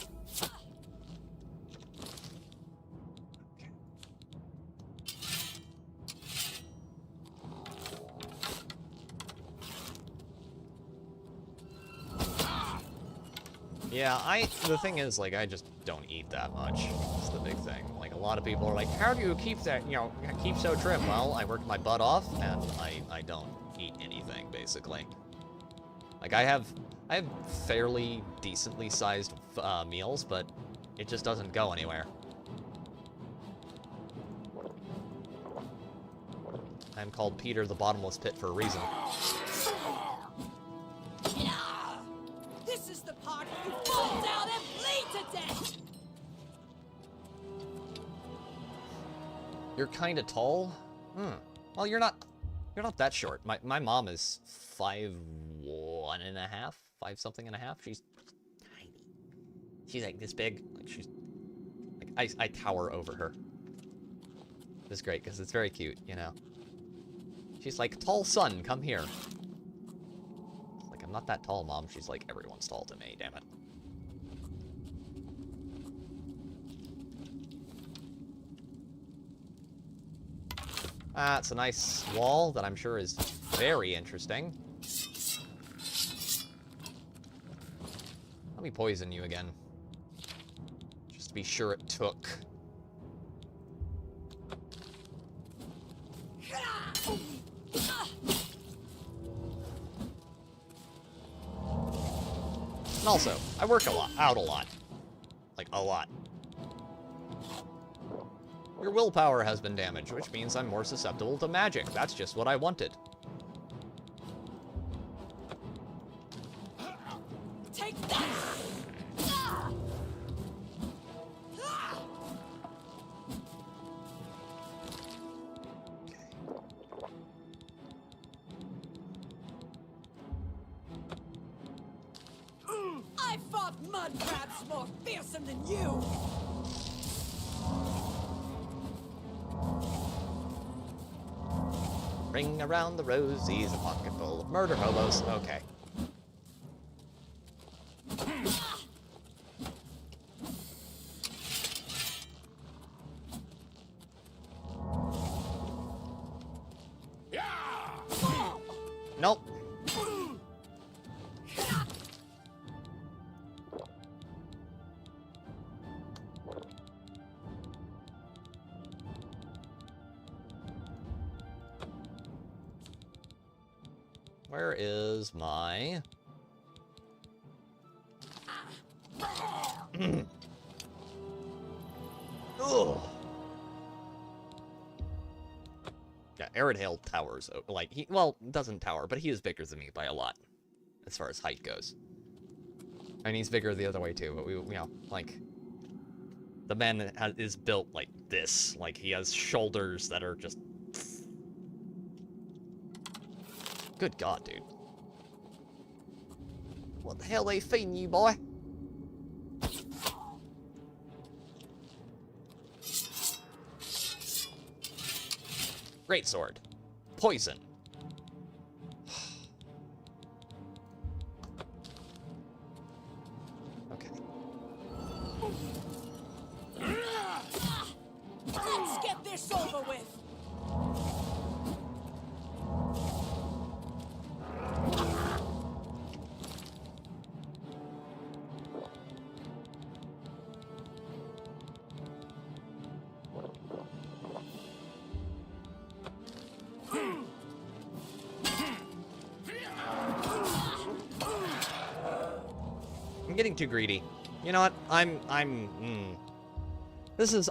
Yeah, the thing is, like, I just don't eat that much. That's the big thing. Like, a lot of people are like, how do you keep that, keep so trim? Well, I work my butt off, and I don't eat anything, basically. Like, I have fairly decently sized meals, but it just doesn't go anywhere. I'm called Peter the Bottomless Pit for a reason. This is the part where you fall down and bleed to death! You're kind of tall? Well, you're not that short. My mom is 5'1.5", 5-something and a half. She's tiny. She's like this big. Like she's like I tower over her. It's great because it's very cute, you know. She's like, tall son, come here. Like, I'm not that tall, Mom. She's like, everyone's tall to me, damn it. It's a nice wall that I'm sure is very interesting. Let me poison you again. Just to be sure it took. And also, I work out a lot. Like, a lot. Your willpower has been damaged, which means I'm more susceptible to magic. That's just what I wanted. Take that! off mud crabs more fearsome than you! Ring around the rosies, a pocket full of murder hobos. Okay. Nope. Where is my... Ugh. Yeah, Aridhale towers. Like, he, well, doesn't tower, but he is bigger than me by a lot, as far as height goes. And he's bigger the other way, too, but we you know, like, the man is built like this. Like, he has shoulders that are just... Good God, dude. What the hell they feeding you, boy? Great sword. Poison. Okay. Let's get this over with! I'm getting too greedy. You know what? This is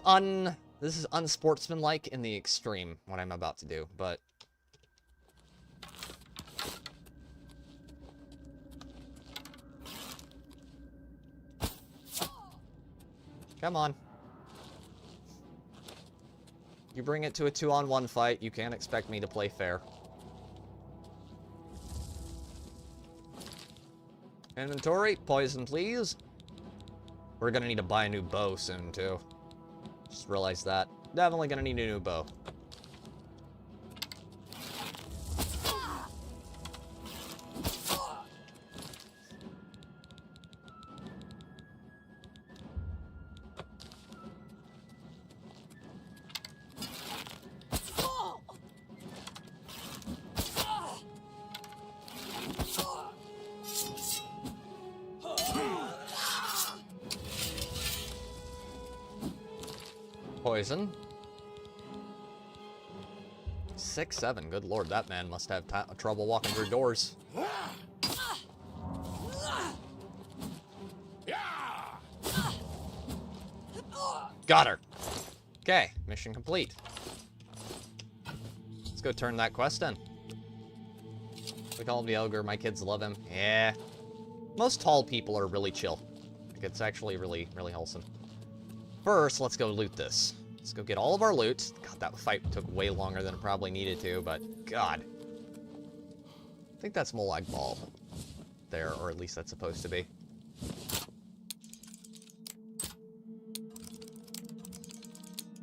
unsportsmanlike in the extreme, what I'm about to do, but... Come on. You bring it to a 2-on-1 fight, you can't expect me to play fair. Inventory, poison please. We're gonna need to buy a new bow soon too. Just realized that. Definitely gonna need a new bow. Poison. 6-7. Good lord, that man must have trouble walking through doors. Got her. Okay, mission complete. Let's go turn that quest in. We call him the ogre. My kids love him. Yeah. Most tall people are really chill. Like, it's actually really, really wholesome. First, let's go loot this. Let's go get all of our loot. God, that fight took way longer than it probably needed to, but God. I think that's Molag Bal there, or at least that's supposed to be.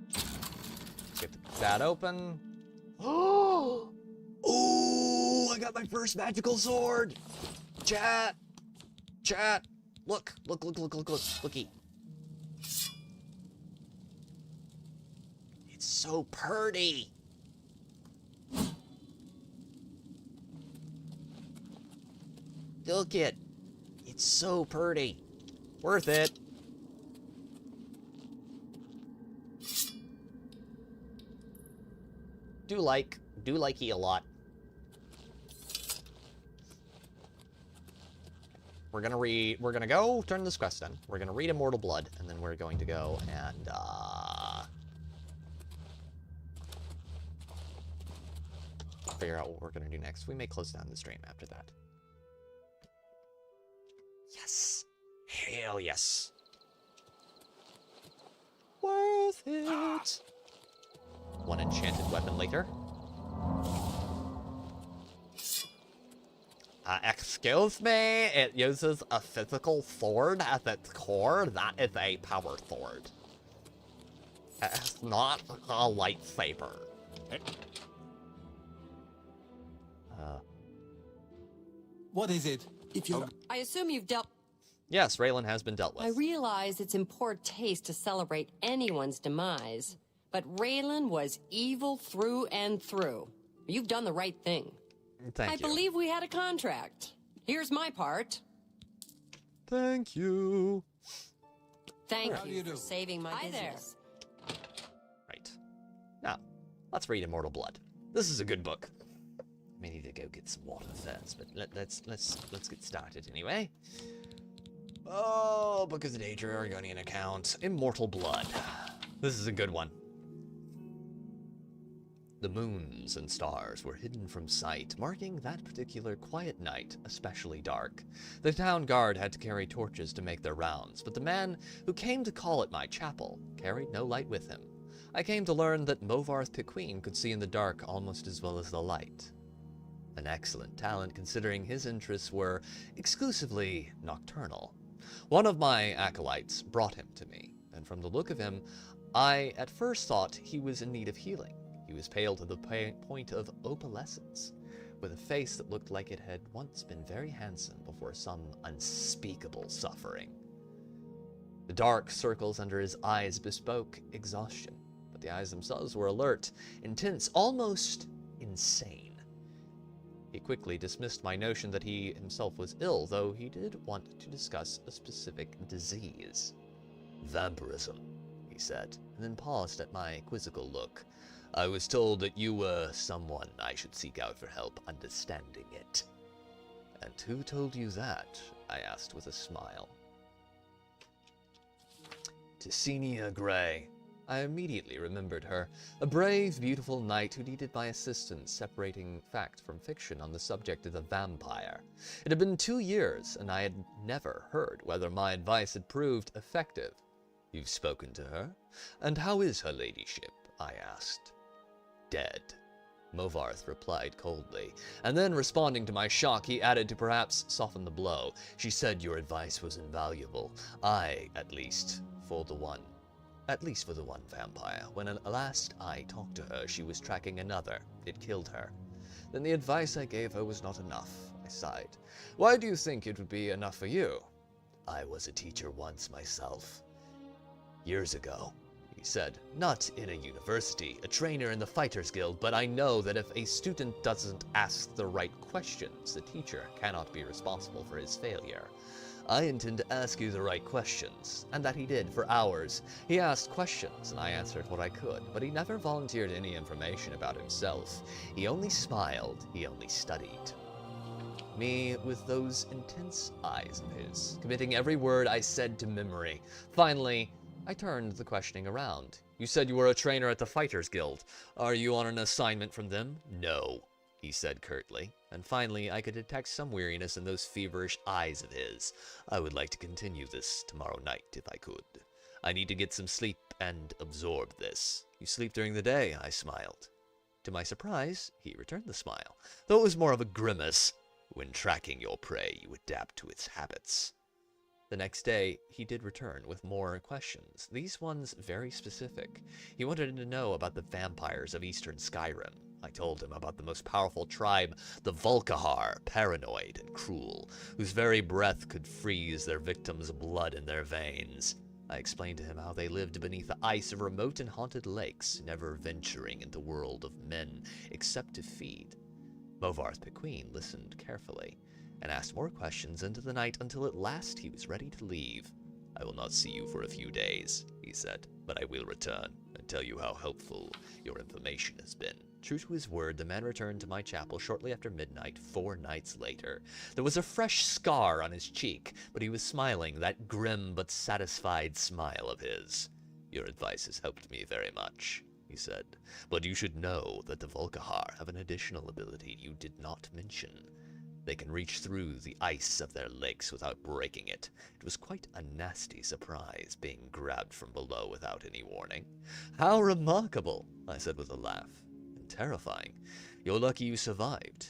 Let's get that open. Oh! Ooh, I got my first magical sword! Chat! Chat! Look, looky. It's so pretty. Look it. It's so pretty. Worth it. Do likey a lot. We're gonna go turn this quest in. We're gonna read Immortal Blood, and then we're going to go and, figure out what we're gonna do next. We may close down the stream after that. Yes! Hell yes! Worth it! One enchanted weapon later. Excuse me, it uses a physical sword at its core. That is a power sword. It's not a lightsaber. What is it? If you... I assume you've dealt... Yes, Raylan has been dealt with. I realize it's in poor taste to celebrate anyone's demise, but Raylan was evil through and through. You've done the right thing. Thank you. I believe we had a contract. Here's my part. Thank you. Thank How do you you for do? saving my business. Right. Now, let's read Immortal Blood. This is a good book. I need to go get some water first, but let's get started anyway. Oh, Book of the Daedra, Argonian account, Immortal Blood. This is a good one. The moons and stars were hidden from sight, marking that particular quiet night especially dark. The town guard had to carry torches to make their rounds, but the man who came to call at my chapel carried no light with him. I came to learn that Movarth Piquine could see in the dark almost as well as the light. An excellent talent considering his interests were exclusively nocturnal. One of my acolytes brought him to me, and from the look of him, I at first thought he was in need of healing. He was pale to the point of opalescence, with a face that looked like it had once been very handsome before some unspeakable suffering. The dark circles under his eyes bespoke exhaustion, but the eyes themselves were alert, intense, almost insane. He quickly dismissed my notion that he himself was ill, though he did want to discuss a specific disease. Vampirism, he said, and then paused at my quizzical look. I was told that you were someone I should seek out for help understanding it. And who told you that? I asked with a smile. Tessenia Gray. I immediately remembered her, a brave, beautiful knight who needed my assistance separating fact from fiction on the subject of the vampire. It had been 2 years, and I had never heard whether my advice had proved effective. You've spoken to her? And how is her ladyship? I asked. Dead, Movarth replied coldly, and then responding to my shock, he added to perhaps soften the blow. She said your advice was invaluable. At least for the one vampire. When at last I talked to her, she was tracking another. It killed her. Then the advice I gave her was not enough. I sighed. Why do you think it would be enough for you? I was a teacher once myself. Years ago, he said. Not in a university, a trainer in the Fighters Guild, but I know that if a student doesn't ask the right questions, the teacher cannot be responsible for his failure. I intend to ask you the right questions, and that he did for hours. He asked questions, and I answered what I could, but he never volunteered any information about himself. He only smiled, he only studied. Me with those intense eyes of his, committing every word I said to memory. Finally, I turned the questioning around. You said you were a trainer at the Fighters Guild. Are you on an assignment from them? No, he said curtly. And finally, I could detect some weariness in those feverish eyes of his. I would like to continue this tomorrow night, if I could. I need to get some sleep and absorb this. You sleep during the day, I smiled. To my surprise, he returned the smile, though it was more of a grimace. When tracking your prey, you adapt to its habits. The next day, he did return with more questions, these ones very specific. He wanted to know about the vampires of Eastern Skyrim. I told him about the most powerful tribe, the Volkihar, paranoid and cruel, whose very breath could freeze their victims' blood in their veins. I explained to him how they lived beneath the ice of remote and haunted lakes, never venturing into the world of men except to feed. Movarth Piquine listened carefully, and asked more questions into the night until at last he was ready to leave. I will not see you for a few days, he said, but I will return and tell you how helpful your information has been. True to his word, the man returned to my chapel shortly after midnight, 4 nights later. There was a fresh scar on his cheek, but he was smiling, that grim but satisfied smile of his. Your advice has helped me very much, he said, but you should know that the Volkihar have an additional ability you did not mention. They can reach through the ice of their lakes without breaking it. It was quite a nasty surprise, being grabbed from below without any warning. How remarkable, I said with a laugh. And terrifying. You're lucky you survived.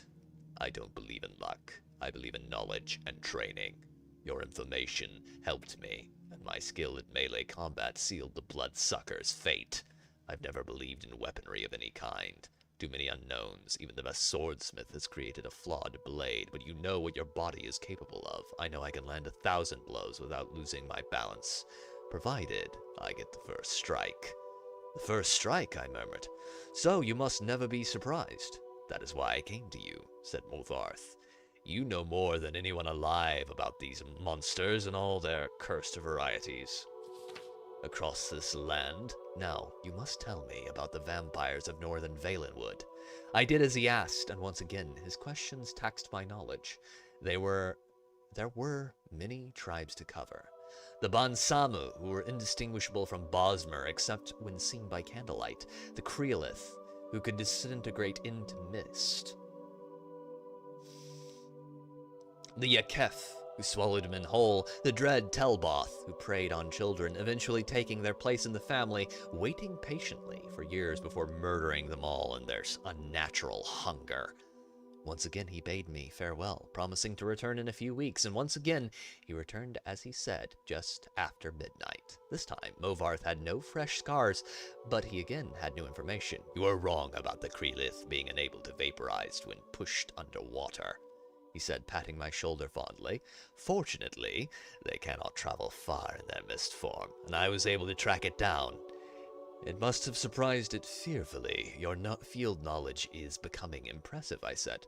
I don't believe in luck. I believe in knowledge and training. Your information helped me, and my skill in melee combat sealed the bloodsucker's fate. I've never believed in weaponry of any kind. Too many unknowns. Even the best swordsmith has created a flawed blade, but you know what your body is capable of. I know I can land 1,000 blows without losing my balance, provided I get the first strike. The first strike, I murmured. So you must never be surprised. That is why I came to you, said Movarth. You know more than anyone alive about these monsters and all their cursed varieties. Across this land, now you must tell me about the vampires of Northern Valenwood. I did as he asked, and once again his questions taxed my knowledge. There were many tribes to cover. The Bansamu, who were indistinguishable from Bosmer except when seen by candlelight. The Kreolith, who could disintegrate into mist. The Yakef, who swallowed men whole. The dread Telboth, who preyed on children, eventually taking their place in the family, waiting patiently for years before murdering them all in their unnatural hunger. Once again he bade me farewell, promising to return in a few weeks, and once again he returned as he said, just after midnight. This time, Movarth had no fresh scars, but he again had new information. You are wrong about the Kreolith being unable to vaporize when pushed underwater, he said, patting my shoulder fondly. Fortunately, they cannot travel far in their mist form, and I was able to track it down. It must have surprised it fearfully. Your field knowledge is becoming impressive, I said.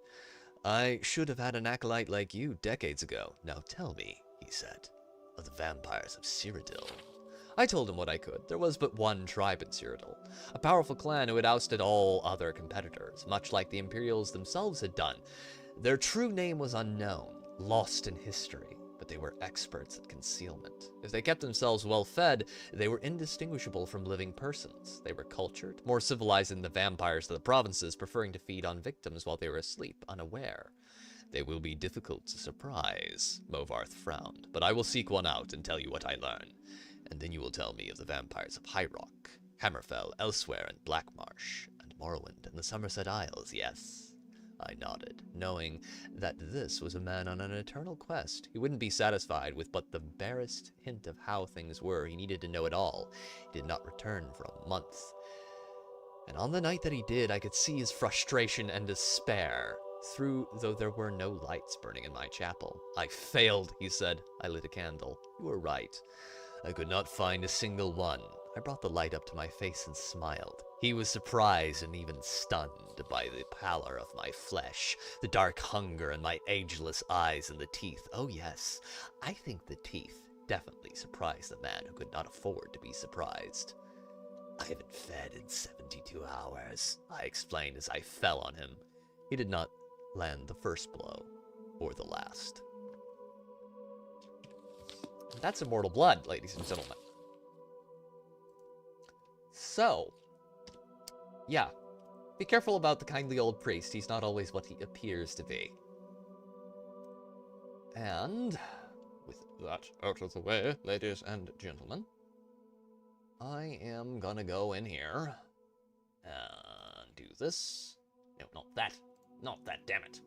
I should have had an acolyte like you decades ago. Now tell me, he said, of the vampires of Cyrodiil. I told him what I could. There was but one tribe in Cyrodiil, a powerful clan who had ousted all other competitors, much like the Imperials themselves had done. Their true name was unknown, lost in history, but they were experts at concealment. If they kept themselves well-fed, they were indistinguishable from living persons. They were cultured, more civilized than the vampires of the provinces, preferring to feed on victims while they were asleep, unaware. They will be difficult to surprise, Movarth frowned, but I will seek one out and tell you what I learn. And then you will tell me of the vampires of High Rock, Hammerfell, Elsewhere, and Blackmarsh, and Morrowind, and the Somerset Isles, yes. I nodded, knowing that this was a man on an eternal quest. He wouldn't be satisfied with but the barest hint of how things were. He needed to know it all. He did not return for a month. And on the night that he did, I could see his frustration and despair, though there were no lights burning in my chapel. I failed, he said. I lit a candle. You were right. I could not find a single one. I brought the light up to my face and smiled. He was surprised and even stunned by the pallor of my flesh, the dark hunger in my ageless eyes, and the teeth. Oh yes, I think the teeth definitely surprised the man who could not afford to be surprised. I haven't fed in 72 hours, I explained as I fell on him. He did not land the first blow, or the last. That's immortal blood, ladies and gentlemen. So, yeah, be careful about the kindly old priest. He's not always what he appears to be. And with that out of the way, ladies and gentlemen, I am gonna go in here and do this. No, not that. Not that, damn it.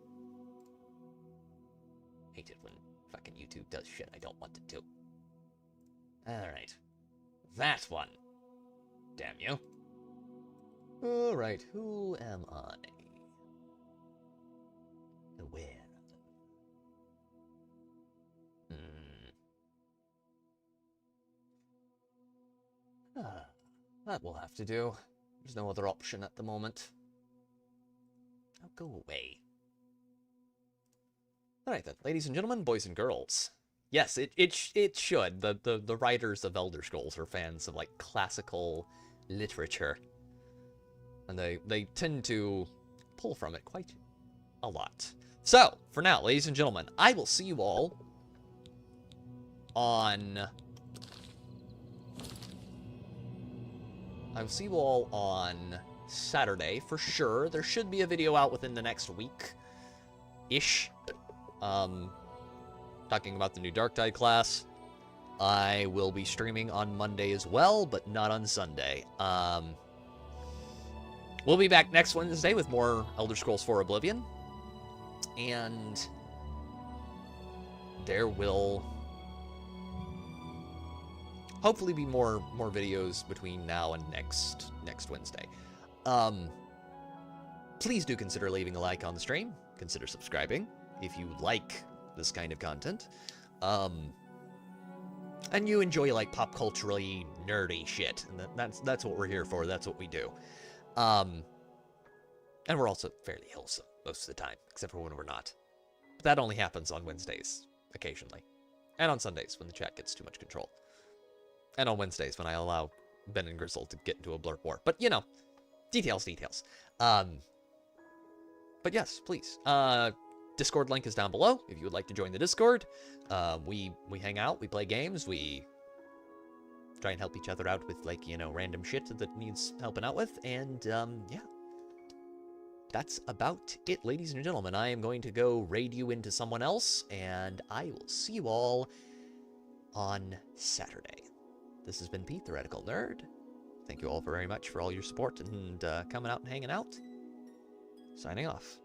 Hate it when fucking YouTube does shit I don't want to do. Alright. That one. Damn you. Alright, who am I? Aware of them. That will have to do. There's no other option at the moment. Now go away. Alright then, ladies and gentlemen, boys and girls. Yes, it should. The writers of Elder Scrolls are fans of, like, classical literature. And they tend to pull from it quite a lot. So, for now, ladies and gentlemen, I will see you all on... Saturday, for sure. There should be a video out within the next week-ish. Talking about the new Dark Tide class. I will be streaming on Monday as well, but not on Sunday. We'll be back next Wednesday with more Elder Scrolls 4 Oblivion. And there will hopefully be more videos between now and next Wednesday. Please do consider leaving a like on the stream. Consider subscribing if you like this kind of content. And you enjoy, like, pop culturally nerdy shit. And that's what we're here for. That's what we do. And we're also fairly wholesome most of the time, except for when we're not. But that only happens on Wednesdays, occasionally. And on Sundays, when the chat gets too much control. And on Wednesdays, when I allow Ben and Grizzle to get into a blurb war. But, you know, details. But yes, please. Discord link is down below if you would like to join the Discord. We hang out, we play games, we try and help each other out with, like, you know, random shit that needs helping out with. And, yeah. That's about it, ladies and gentlemen. I am going to go raid you into someone else, and I will see you all on Saturday. This has been Pete, the Radical Nerd. Thank you all very much for all your support and coming out and hanging out. Signing off.